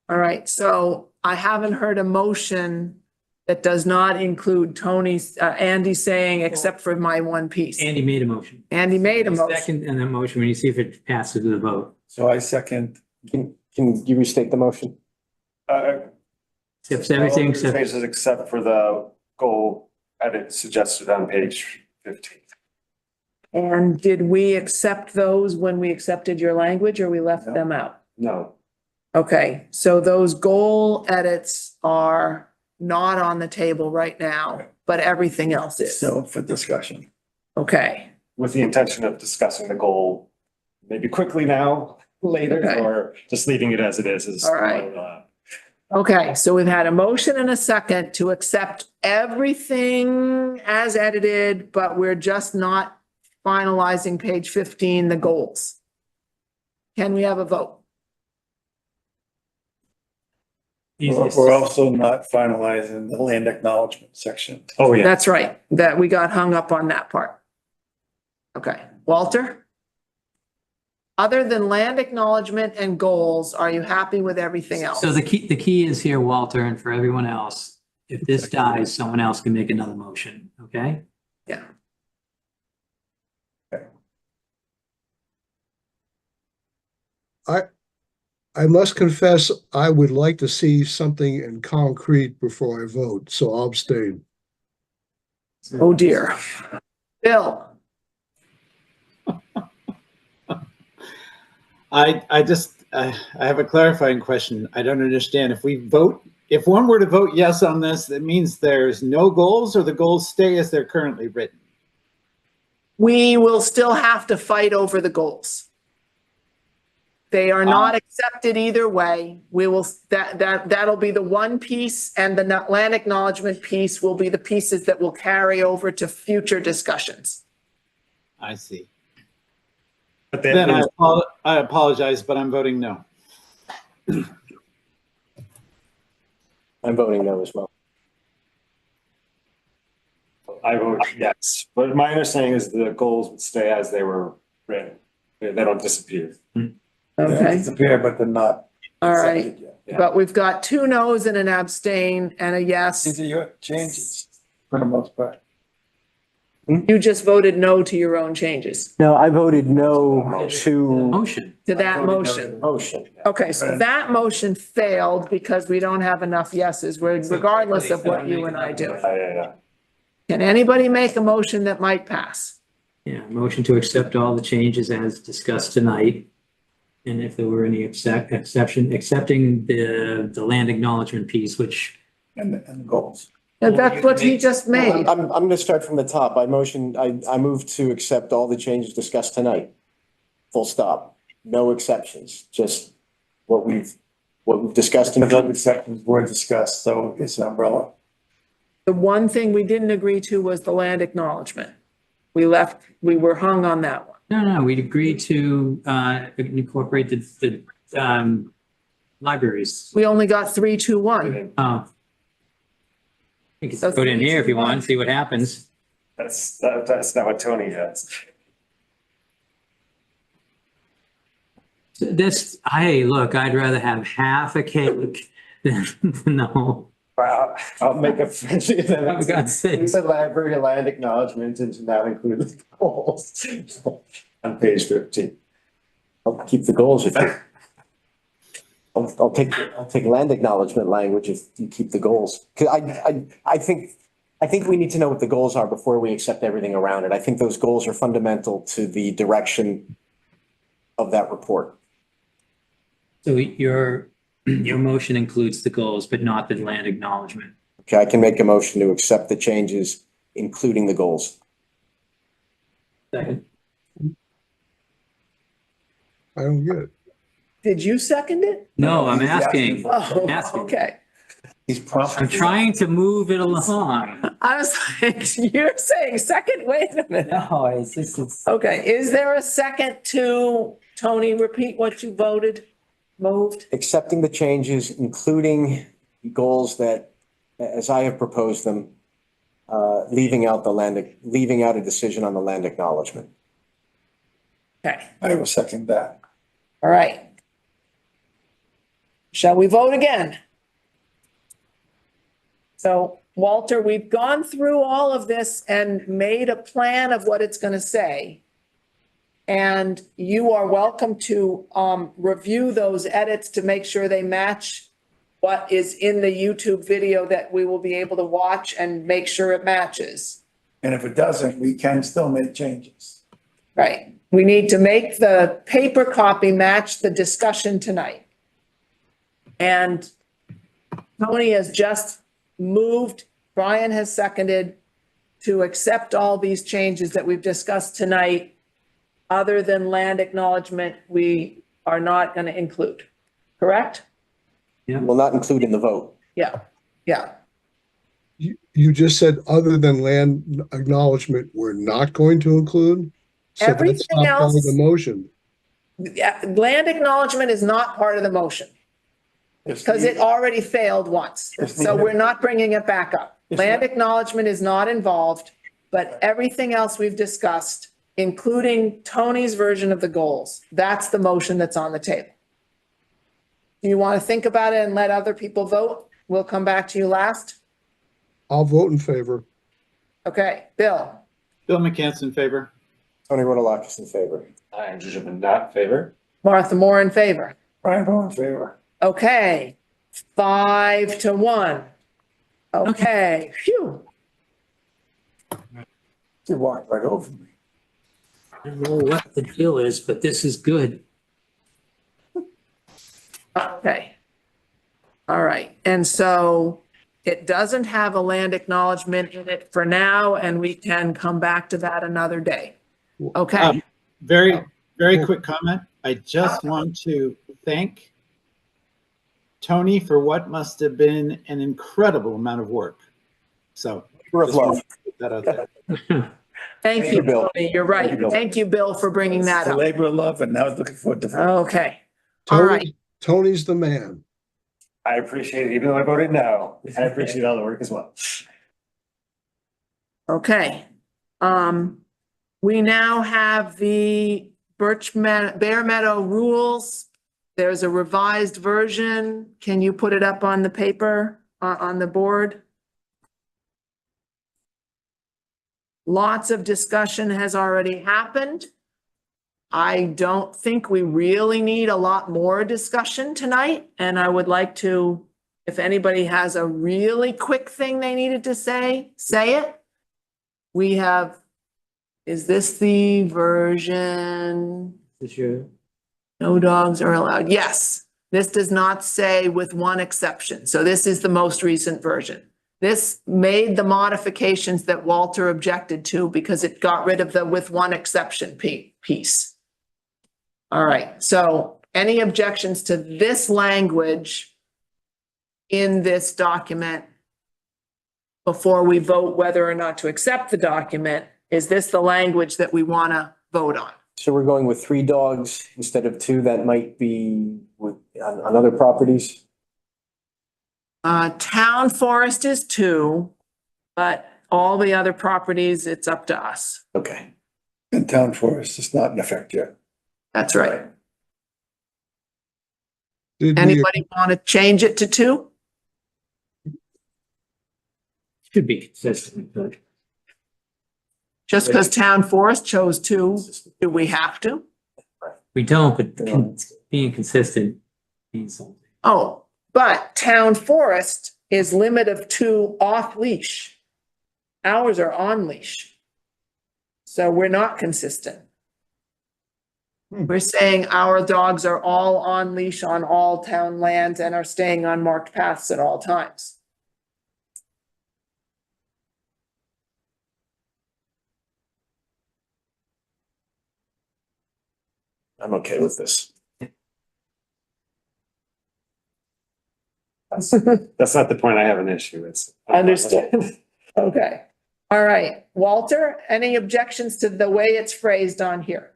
All right, so I haven't heard a motion that does not include Tony's, Andy saying, except for my one piece. Andy made a motion. Andy made a motion. Second, and that motion, when you see if it passes with a vote. So I second. Can you restate the motion? Accepts everything all except, Pages except for the goal edit suggested on page 15. And did we accept those when we accepted your language, or we left them out? No, Okay, so those goal edits are not on the table right now, but everything else is. So for discussion. Okay, with the intention of discussing the goal maybe quickly now, later, Okay. or just leaving it as it is. All right. Okay, so we've had a motion and a second to accept everything as edited, but we're just not finalizing page 15, the goals. Can we have a vote? easiest. We're also not finalizing the land acknowledgement section. Oh, yeah. That's right, that we got hung up on that part. Okay, Walter? Other than land acknowledgement and goals, are you happy with everything else? So the key is here, Walter, and for everyone else, if this dies, someone else can make another motion, okay? Yeah. I must confess, I would like to see something in concrete before I vote, so I'll abstain. Oh dear. Bill? I have a clarifying question. I don't understand. If one were to vote yes on this, that means there's no goals, or the goals stay as they're currently written? We will still have to fight over the goals. They are not accepted either way. We will, that'll be the one piece, and the land acknowledgement piece will be the pieces that will carry over to future discussions. I see. But Then I apologize, but I'm voting no. I'm voting no as well. I vote yes, but my understanding is the goals would stay as they were written. They don't disappear. Okay, Disappear, but they're not. all right. accepted yet. Yeah. But we've got 2 noes and an abstain and a yes. These are your changes for the most part. You just voted no to your own changes, No, I voted no to Motion. to that motion. motion. Okay, so that motion failed because we don't have enough yeses, regardless of what you and I do. Yeah. Can anybody make a motion that might pass? Yeah, motion to accept all the changes as discussed tonight. And if there were any accepting the land acknowledgement piece, which And the goals. And that's what he just made. I'm gonna start from the top. I move to accept all the changes discussed tonight. Full stop. No exceptions, just what we've discussed. The other sections were discussed, so it's an umbrella. The one thing we didn't agree to was the land acknowledgement. We were hung on that one. no, we'd agreed to incorporate the libraries. We only got 3, 2, 1. You can So put in here if you 3, 2, 1. want, see what happens. That's not what Tony has. Hey, look, I'd rather have half a cake than the whole. Wow, I'll make a. For God's sake. We said library land acknowledgement and now include the goals. On page 15. I'll keep the goals if you. I'll take land acknowledgement language if you keep the goals. 'Cause I think we need to know what the goals are before we accept everything around it. I think those goals are fundamental to the direction of that report. So your motion includes the goals, but not the land acknowledgement. Okay, I can make a motion to accept the changes, including the goals. Second. I don't get it. Did you second it? No, I'm He's asking. Oh, Asking. okay. He's prompting. I'm trying to move it along. I was like, you're saying second? Wait a minute. No, it's just, it's, Okay, is there a second to, Tony, repeat what you voted, moved? Accepting the changes, including goals that, as I have proposed them, leaving out a decision on the land acknowledgement. Okay, I will second that. all right. Shall we vote again? So Walter, we've gone through all of this and made a plan of what it's gonna say. And you are welcome to review those edits to make sure they match what is in the YouTube video that we will be able to watch and make sure it matches. And if it doesn't, we can still make changes. Right. We need to make the paper copy match the discussion tonight. And Tony has just moved, Brian has seconded to accept all these changes that we've discussed tonight. Other than land acknowledgement, we are not going to include, correct? Will not include in the vote. Yeah, yeah. You just said other than land acknowledgement, we're not going to include? So that's Everything not part of else- the motion. Yeah, land acknowledgement is not part of the motion because it already failed once. So we're not bringing it back up. Land acknowledgement is not involved, but everything else we've discussed, including Tony's version of the goals, that's the motion that's on the table. Do you want to think about it and let other people vote? We'll come back to you last. I'll vote in favor. Okay, Bill, Bill McCants in favor. Tony Rotalakis in favor. Andrew Shipman, not in favor. Martha Moore in favor. Brian Bowen in favor. Okay, 5-1. Okay, phew. You walked right over me. I don't know what the deal is, but this is good. Okay. All right, and so it doesn't have a land acknowledgement in it for now, and we can come back to that another day. Okay, Very quick comment. I just want to thank Tony for what must have been an incredible amount of work. So. Of just love. wanted to put that out there. thank you, Bill. Tony, you're right. Thank you, Bill. Thank you, Bill, for bringing that It's a up. labor of love, and now I was looking forward to. Okay, all right. Tony's the man. I appreciate it, even though I voted no. I appreciate all the work as well. Okay. We now have the Bear Meadow rules. There's a revised version. Can you put it up on the paper, on the board? Lots of discussion has already happened. I don't think we really need a lot more discussion tonight, and I would like to, if anybody has a really quick thing they needed to say it. We have, is this the version? Is this your, No dogs are allowed. Yes, this does not say with one exception. So this is the most recent version. This made the modifications that Walter objected to because it got rid of the with one exception piece. All right, so any objections to this language in this document before we vote whether or not to accept the document? Is this the language that we want to vote on? So we're going with 3 dogs instead of 2 that might be on other properties? Town forest is 2, but all the other properties, it's up to us. Okay. And town forest is not in effect yet. That's right. Did we, Anybody want to change it to 2? should be consistent, but Just because town forest chose 2, do we have to? we don't, but being consistent means something. Oh, but town forest is limit of 2 off leash. Ours are on leash. So we're not consistent. We're saying our dogs are all on leash on all town lands and are staying on marked paths at all times. I'm okay with this. That's not the point. I have an issue. It's. Understood. Okay. All right. Walter, any objections to the way it's phrased on here?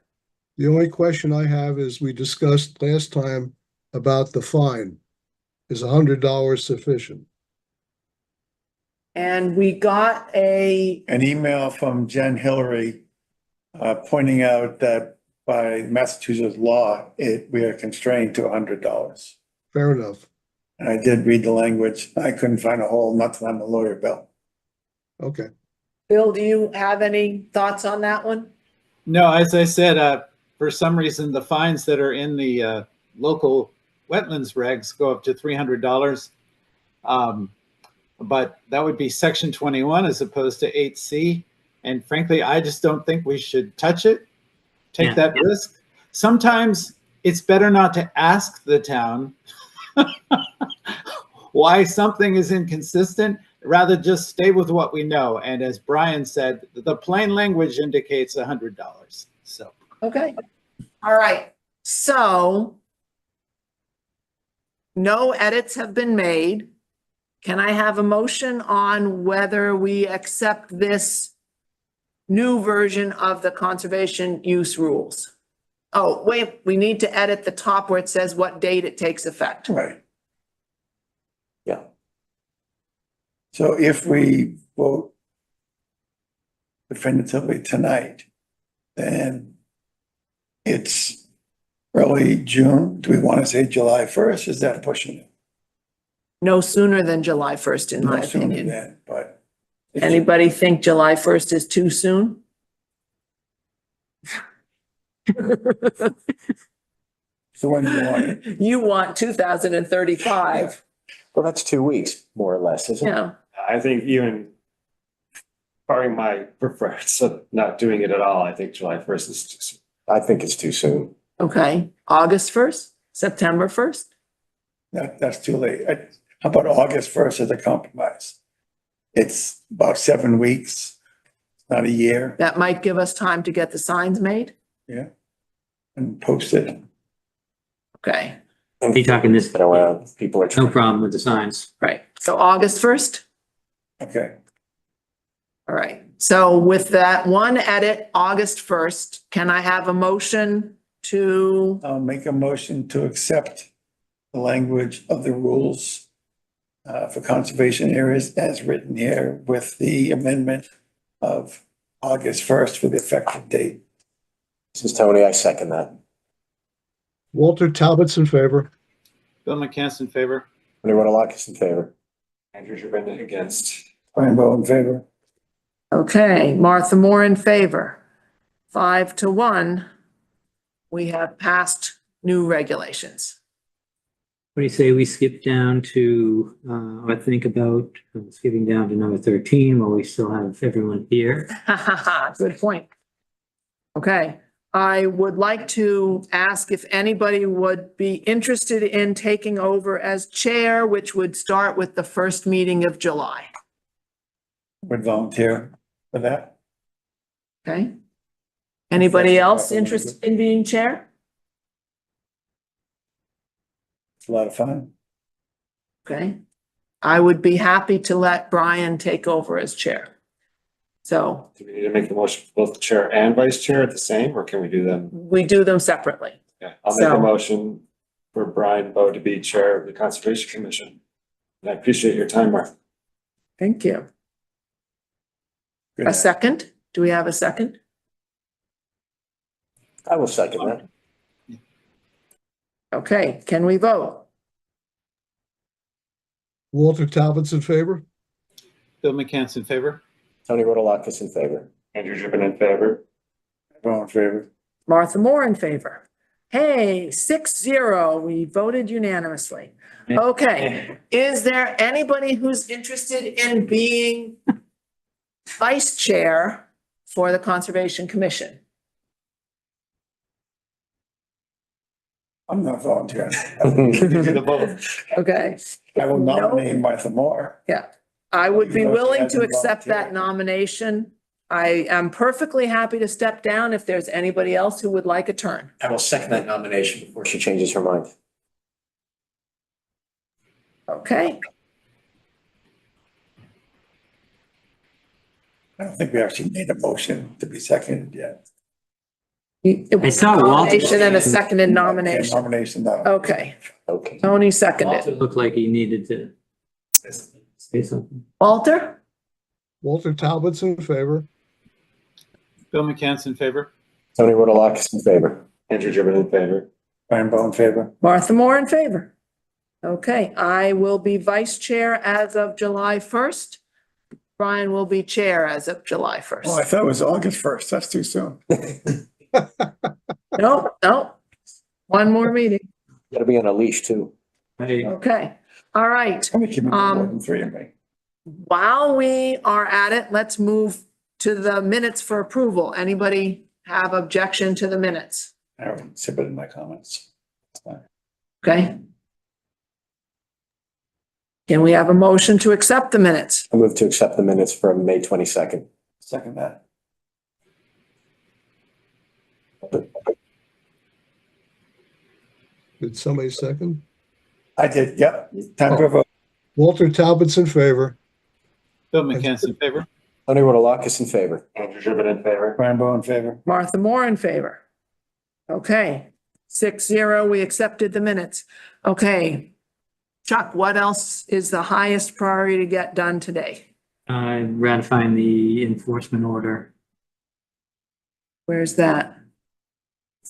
The only question I have is, we discussed last time about the fine. Is $100 sufficient? And we got An email from Jen Hillary pointing out that by Massachusetts law, we are constrained to $100. Fair enough. And I did read the language. I couldn't find a hole, not that I'm a lawyer, Bill. Okay. Bill, do you have any thoughts on that one? No, as I said, for some reason, the fines that are in the local wetlands regs go up to $300. But that would be section 21 as opposed to 8C. And frankly, I just don't think we should touch it, take that risk. Sometimes it's better not to ask the town why something is inconsistent, rather just stay with what we know. And as Brian said, the plain language indicates $100. So. Okay. All right. So no edits have been made. Can I have a motion on whether we accept this new version of the conservation use rules? Oh, wait, we need to edit the top where it says what date it takes effect. Right. Yeah. So if we vote definitively tonight, then it's early June. Do we want to say July 1st? Is that pushing it? No sooner than July 1st, in my No sooner opinion. than, but. Anybody think July 1st is too soon? So when do you want it? You want 2035. Well, that's 2 weeks, more or less, isn't it? Yeah. I think even barring my preference of not doing it at all, I think July 1st is too soon. I think it's too soon. Okay. August 1st, September 1st? That's too late. How about August 1st as a compromise? It's about 7 weeks, not a year. That might give us time to get the signs made. Yeah. And post it. Okay. And You talking this, get around, people are no trying. problem with the signs. Right. So August 1st? Okay. All right. So with that one edit, August 1st, can I have a motion to, I'll make a motion to accept the language of the rules for conservation areas as written here with the amendment of August 1st for the effective date. This is Tony, I second that. Walter Talbot's in favor. Bill McCance in favor. Anyone like us in favor? Andrew Jabin against. Brian Bowe in favor. okay, Martha Moore in favor. 5-1, we have passed new regulations. What do you say we skip down to, I think about skipping down to number 13 while we still have everyone here. Good point. Okay, I would like to ask if anybody would be interested in taking over as chair, which would start with the first meeting of July. Would volunteer for that. Okay? Anybody else interested in being chair? It's a lot of fun. Okay. I would be happy to let Brian take over as chair. So Do we need to make the motion for both chair and vice chair at the same, or can we do them? we do them separately. Yeah, I'll make So- a motion for Brian Bowe to be chair of the Conservation Commission. And I appreciate your time, Mark. Thank you. Good A night. second? Do we have a second? I will second that. Okay, can we vote? Walter Talbot's in favor. Bill McCance in favor. Tony Rodolakis in favor. Andrew Jabin in favor. All in favor. Martha Moore in favor. Hey, 6-0, we voted unanimously. Okay, is there anybody who's interested in being vice chair for the Conservation Commission? I'm not volunteering. The vote. Okay, I will nominate Martha Moore. I would be Even though she willing to hasn't accept that volunteered. nomination. I am perfectly happy to step down if there's anybody else who would like a turn. I will second that nomination before she changes her mind. Okay, I don't think we actually made a motion to be seconded yet. it was a saw Walter. nomination and a seconded nomination. Nomination, no. Okay, Okay. Tony Walter seconded. looked like he needed to say something. Walter? Walter Talbot's in favor. Bill McCann's in favor. Tony Rodalakis in favor. Andrew Gibbon in favor. Brian Bowe in favor. Martha Moore in favor. Okay, I will be vice chair as of July 1st. Brian will be chair as of July Oh, I 1st. thought it was August 1st. That's too soon. No, no, one more meeting. Gotta be on a leash too. Hey, Okay, all right. I'm gonna keep it more than three of me. While we are at it, let's move to the minutes for approval. Anybody have objection to the minutes? I already submitted my comments. Okay. Can we have a motion to accept the minutes? I move to accept the minutes from May 22nd. Second that. Did somebody second? I did, yep. Time for a vote. Walter Talbot's in favor. Bill McCann's in favor. Tony Rodalakis in favor. Andrew Gibbon in favor. Brian Bowe in favor. Martha Moore in favor. Okay, 6-0, we accepted the minutes. Okay. Chuck, what else is the highest priority to get done today? ratifying the enforcement order. Where's that?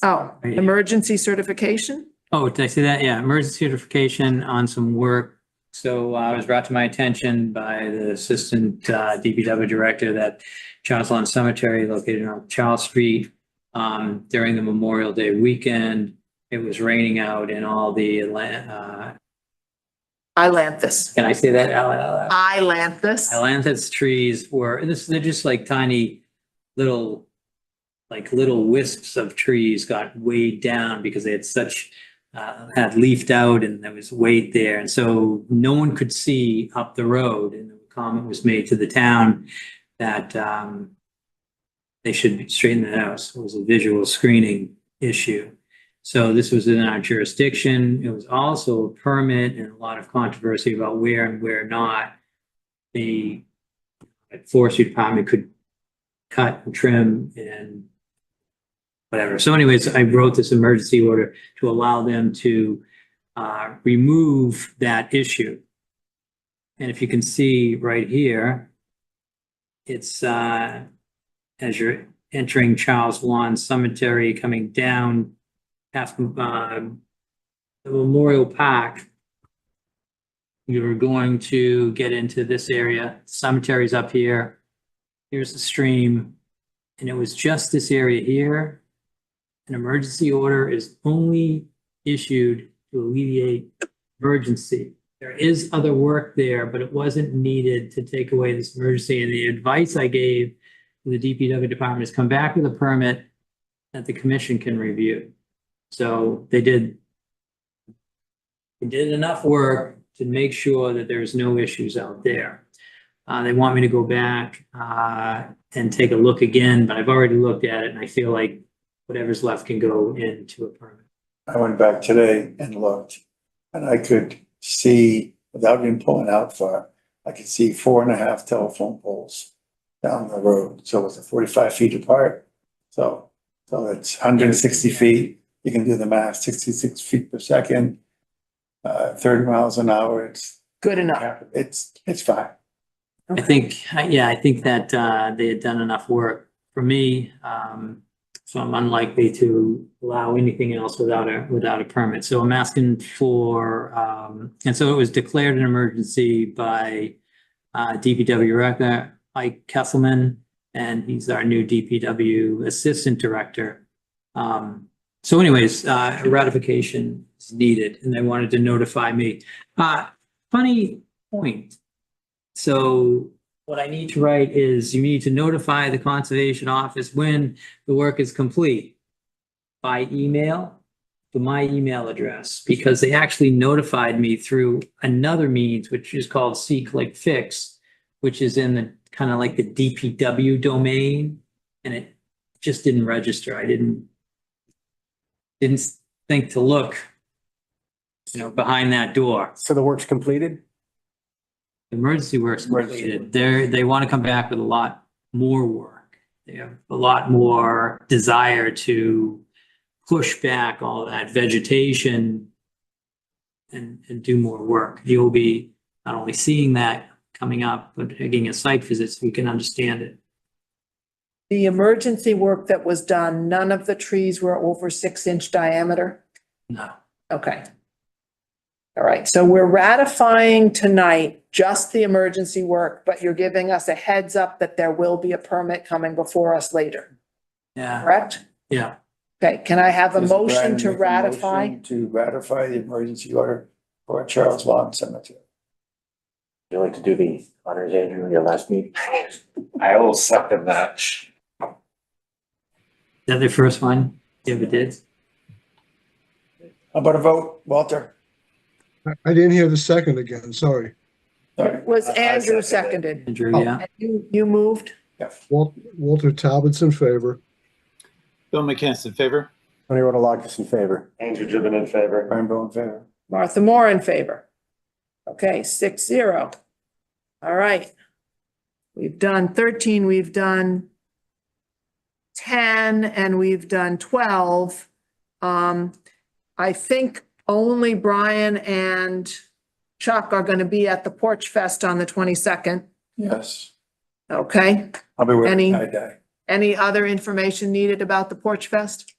Oh, Right here. emergency certification? Oh, did I say that? Yeah, emergency certification on some work. So it was brought to my attention by the assistant DPW director that Charles Lawn Cemetery located on Charles Street during the Memorial Day weekend. It was raining out and all the Ailanthus. can I say that out loud? Ailanthus. Ailanthus trees were, they're just like tiny little wisps of trees got weighed down because they had such, had leafed out and there was weight there. And so no one could see up the road. And the comment was made to the town that they should straighten that out. So it was a visual screening issue. So this was in our jurisdiction. It was also a permit and a lot of controversy about where and where not the forestry department could cut and trim and whatever. So anyways, I wrote this emergency order to allow them to remove that issue. And if you can see right here, it's as you're entering Charles Lawn Cemetery, coming down past the Memorial Park, you're going to get into this area. Cemetery's up here. Here's the stream. And it was just this area here. An emergency order is only issued to alleviate emergency. There is other work there, but it wasn't needed to take away this emergency. And the advice I gave to the DPW department is come back with a permit that the commission can review. So they did enough work to make sure that there's no issues out there. They want me to go back and take a look again, but I've already looked at it and I feel like whatever's left can go into a permit. I went back today and looked, and I could see, without even pulling out far, I could see 4.5 telephone poles down the road. So it's 45 feet apart. So it's 160 feet. You can do the math, 66 feet per second, 30 miles an hour. It's Good enough. It's fine. I think that they had done enough work for me. So I'm unlikely to allow anything else without a permit. So I'm asking for, and so it was declared an emergency by DPW Director Mike Kesselman, and he's our new DPW Assistant Director. So anyways, ratification is needed, and they wanted to notify me. Funny point. So what I need to write is you need to notify the Conservation Office when the work is complete by email to my email address, because they actually notified me through another means, which is called SeeClickFix, which is in the kind of like the DPW domain, and it just didn't register. I didn't think to look behind that door. So the work's completed? Emergency work's Emergency completed. They want to come back with a lot more work. They have a lot more desire to push back all that vegetation and do more work. You'll be not only seeing that coming up, but getting a site visit so you can understand it. The emergency work that was done, none of the trees were over 6-inch diameter? No. Okay. All right, so we're ratifying tonight just the emergency work, but you're giving us a heads up that there will be a permit coming before us later, Yeah, correct? yeah. Okay, can I have a Does motion Brian to make a ratify? motion to ratify the emergency order for Charles Lawn Cemetery? Would you like to do the honors, Andrew, in your last meeting? I will second that. Is that the first one you ever did? How about a vote, Walter? I didn't hear the second again, sorry. Sorry. Was I Andrew seconded seconded? Andrew, Oh. yeah? And you moved? Walter Talbot's in favor. Bill McCants in favor. Tony Rodalakis in favor. Andrew Gibbon in favor. Brian Bowe in favor. Martha Moore in favor. Okay, 6-0. All right. We've done 13, we've done 10, and we've done 12. I think only Brian and Chuck are going to be at the Porch Fest on the 22nd. Yes, Okay. I'll be Any- wearing tie-dye. Any other information needed about the Porch Fest?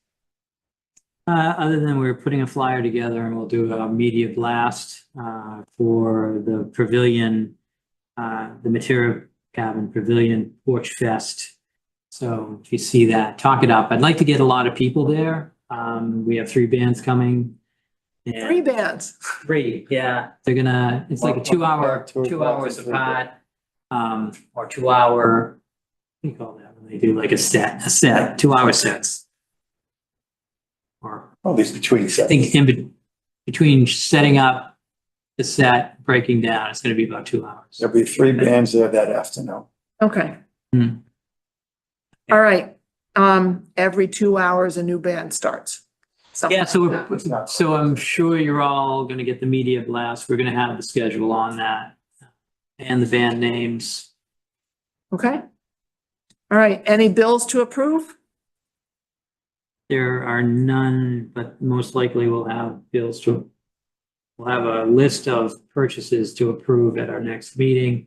Other than we're putting a flyer together and we'll do a media blast for the pavilion, the Material Cabin Pavilion Porch Fest. So if you see that, talk it up. I'd like to get a lot of people there. We have 3 bands coming. and- 3 bands. 3, yeah. They're gonna, it's like a 2-hour, 2 2 o'clock hours to 3 apart. Or 2-hour, what do you call that? When they do like a 2-hour sets. Or At least between I sets. think between setting up the set, breaking down, it's gonna be about 2 hours. There'll be 3 bands there that afternoon. Okay. Hmm. All right. Every 2 hours, a new band starts. Something Yeah, so like that. so I'm sure you're all gonna get the media blast. We're gonna have the schedule on that. And the band names. Okay. All right. Any bills to approve? There are none, but most likely we'll have bills to, we'll have a list of purchases to approve at our next meeting.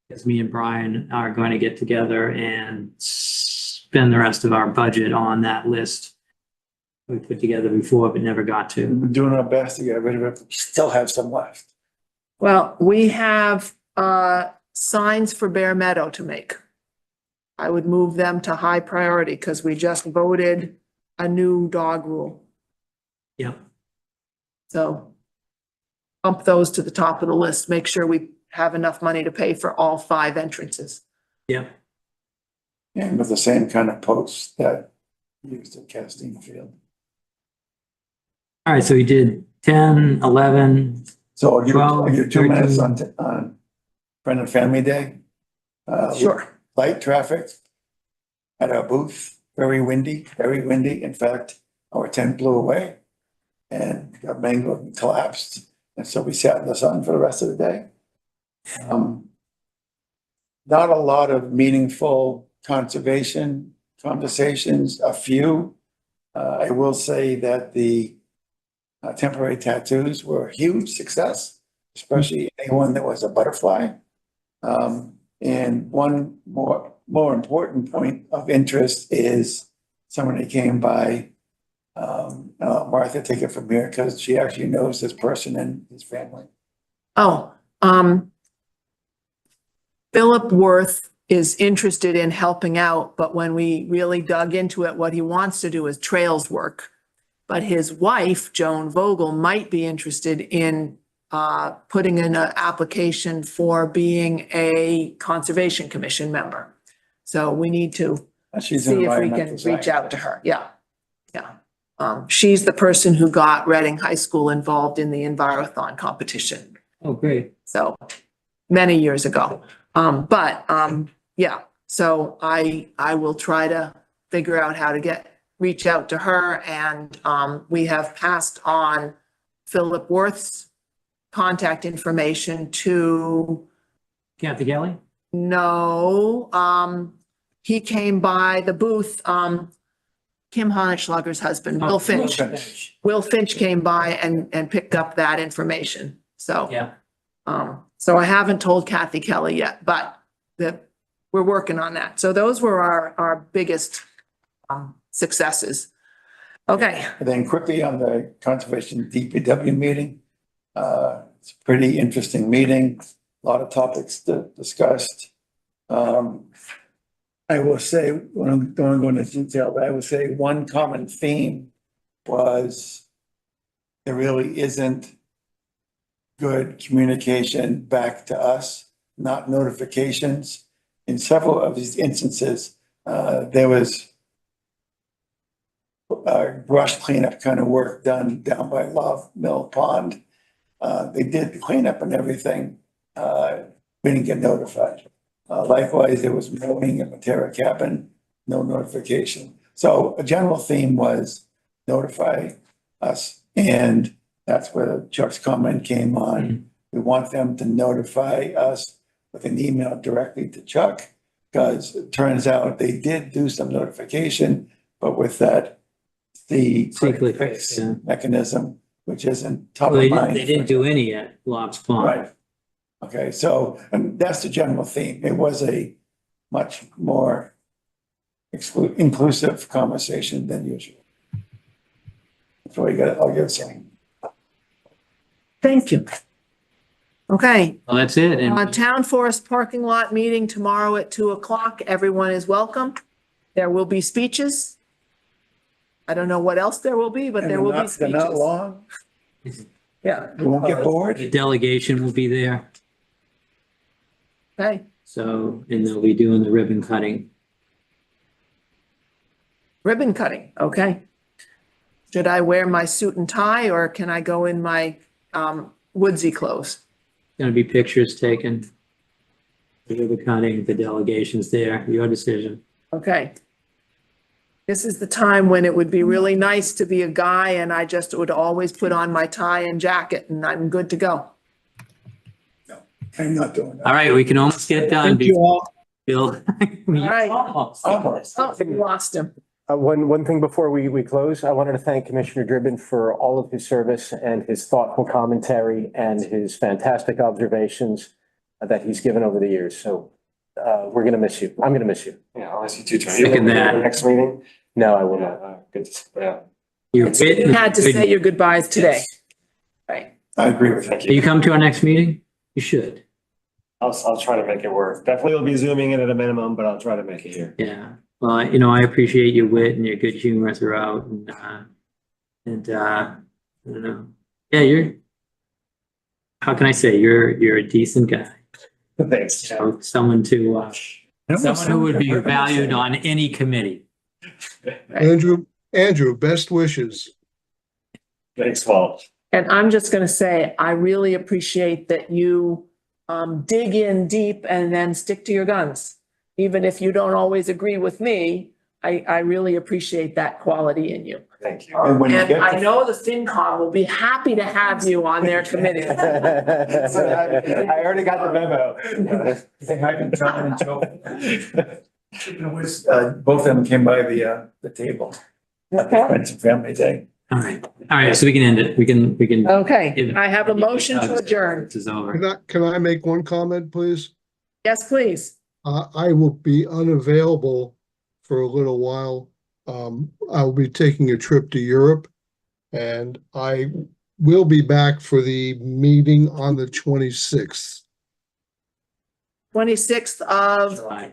Because me and Brian are going to get together and spend the rest of our budget on that list we put together before, but never got to. We've been doing our best to get rid of it. We still have some left. Well, we have signs for Bear Meadow to make. I would move them to high priority because we just voted a new dog rule. Yep. So bump those to the top of the list. Make sure we have enough money to pay for all 5 entrances. Yep. And with the same kind of posts that used at Casting Field. All right, so we did 10, 11, So I'll Well, give 2 minutes 13. on Friend and Family Day. Sure. Light traffic at our booth, very windy, very windy. In fact, our tent blew away and got mangled and collapsed. And so we sat in the sun for the rest of the day. Not a lot of meaningful conservation conversations, a few. I will say that the temporary tattoos were a huge success, especially anyone that was a butterfly. And one more important point of interest is somebody came by, Martha, take it from here, because she actually knows this person and his family. Oh, Philip Worth is interested in helping out, but when we really dug into it, what he wants to do is trails work. But his wife, Joan Vogel, might be interested in putting in an application for being a Conservation Commission member. So we need to She's an see if we can environmental reach out to scientist. her. Yeah, yeah. She's the person who got Reading High School involved in the Envirothon competition. oh, great. So many years ago. Yeah, so I will try to figure out how to reach out to her, and we have passed on Philip Worth's contact information to, Kathy Kelly? no, he came by the booth, Kim Honigschlager's husband, Will Finch. Will Finch came by and picked up that information. So, Yeah. so I haven't told Kathy Kelly yet, but we're working on that. So those were our biggest successes. Okay, And then quickly on the conservation DPW meeting, it's a pretty interesting meeting, a lot of topics discussed. I will say, when I'm don't go into detail, but I would say one common theme was there really isn't good communication back to us, not notifications. In several of these instances, there was brush cleanup kind of work done down by Love Mill Pond. They did the cleanup and everything. We didn't get notified. Likewise, there was mowing at Matera Cabin, no notification. So a general theme was notify us, and that's where Chuck's comment came on. We want them to notify us with an email directly to Chuck, because it turns out they did do some notification, but with that, the quick fix mechanism, which isn't top Well, of mind. they didn't do any at Lob's Pond. Right. Okay, so, and that's the general theme. It was a much more inclusive conversation than usual. That's what I'll give saying. thank you. Okay, Well, that's it. And Town Forest parking lot meeting tomorrow at 2:00. Everyone is welcome. There will be speeches. I don't know what else there will be, but there will be They're not speeches. long. Yeah, We won't get bored. the delegation will be there. okay. So, and they'll be doing the ribbon cutting. Ribbon cutting, okay. Should I wear my suit and tie or can I go in my woodsy clothes? Gonna be pictures taken. The ribbon cutting, the delegation's there, your decision. Okay. This is the time when it would be really nice to be a guy and I just would always put on my tie and jacket and I'm good to go. I'm not doing that. All right, we can almost get done. Thank you all. Bill. All right. Almost. Oh, we lost him. One thing before we close, I wanted to thank Commissioner Dribbin for all of his service and his thoughtful commentary and his fantastic observations that he's given over the years. So we're going to miss you. I'm going to miss you. Yeah, I'll ask you two times. Second that. Next meeting? No, I will not. Good, yeah. You're You had to say your goodbyes today. Right. I agree with Thank that. You you. come to our next meeting? You should. I'll try to make it work. Definitely will be zooming in at a minimum, but I'll try to make it here. Yeah. Well, I appreciate your wit and your good humor throughout and I don't know. Yeah, how can I say, you're a decent guy. Thanks. So someone who would be valued on any committee. Andrew, best wishes. Thanks, Walt. And I'm just going to say, I really appreciate that you dig in deep and then stick to your guns. Even if you don't always agree with me, I really appreciate that quality in you. Thank you. And when you And get I to- know the FinCom will be happy to have you on their committee. I already got the memo. They might be John and Joe. It was, both of them came by the table. Okay. Friends and Family Day. All right, so we can end it. We can. Okay, I have a motion to adjourn. This is over. Can I make one comment, please? Yes, please. I will be unavailable for a little while. I'll be taking a trip to Europe and I will be back for the meeting on the 26th. 26th of July.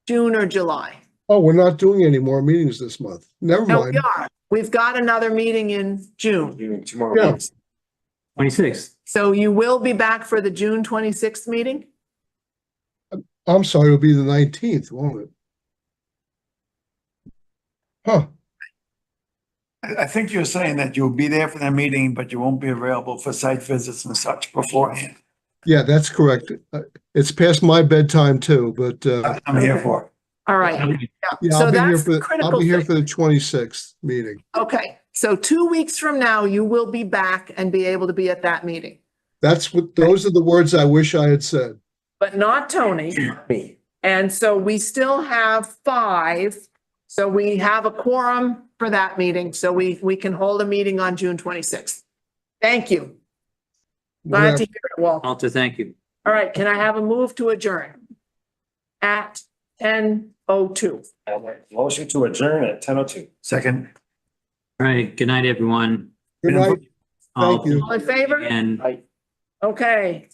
June or July? Oh, we're not doing any more meetings this month. Never No, mind. we are. We've got another meeting in June. You tomorrow. Yeah. morning. 26th. So you will be back for the June 26th meeting? I'm sorry, it'll be the 19th, won't it? Huh, I think you're saying that you'll be there for the meeting, but you won't be available for site visits and such beforehand. yeah, that's correct. It's past my bedtime too, but I'm here for it. All right. yeah, So I'll be here that's the I'll critical be here thing. for the 26th meeting. Okay, So 2 weeks from now, you will be back and be able to be at that meeting, Those are the words I wish I had said. but not Tony. Me. And so we still have 5. So we have a quorum for that meeting. So we can hold a meeting on June 26th. Thank you. Glad to hear it, Walter. Walter, thank you. All right, can I have a move to adjourn? At 10:02. Motion to adjourn at 10:02. Second. All right, good night, everyone. Good night. Thank you. All in favor? And Okay.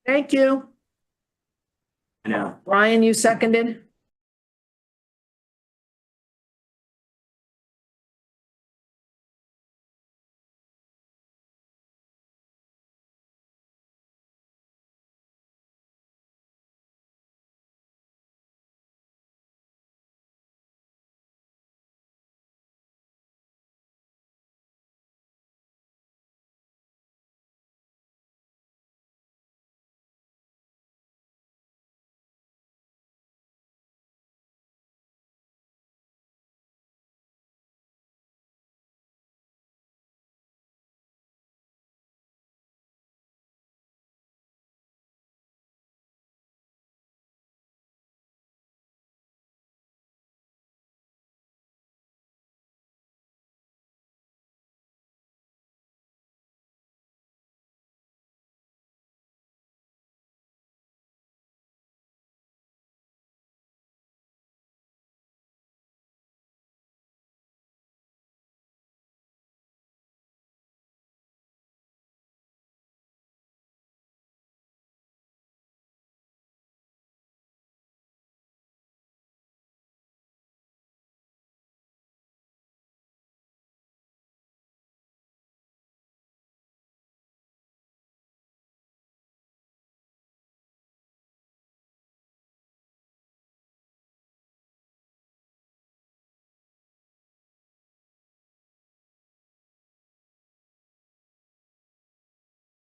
Thank you. I know. Brian, you seconded?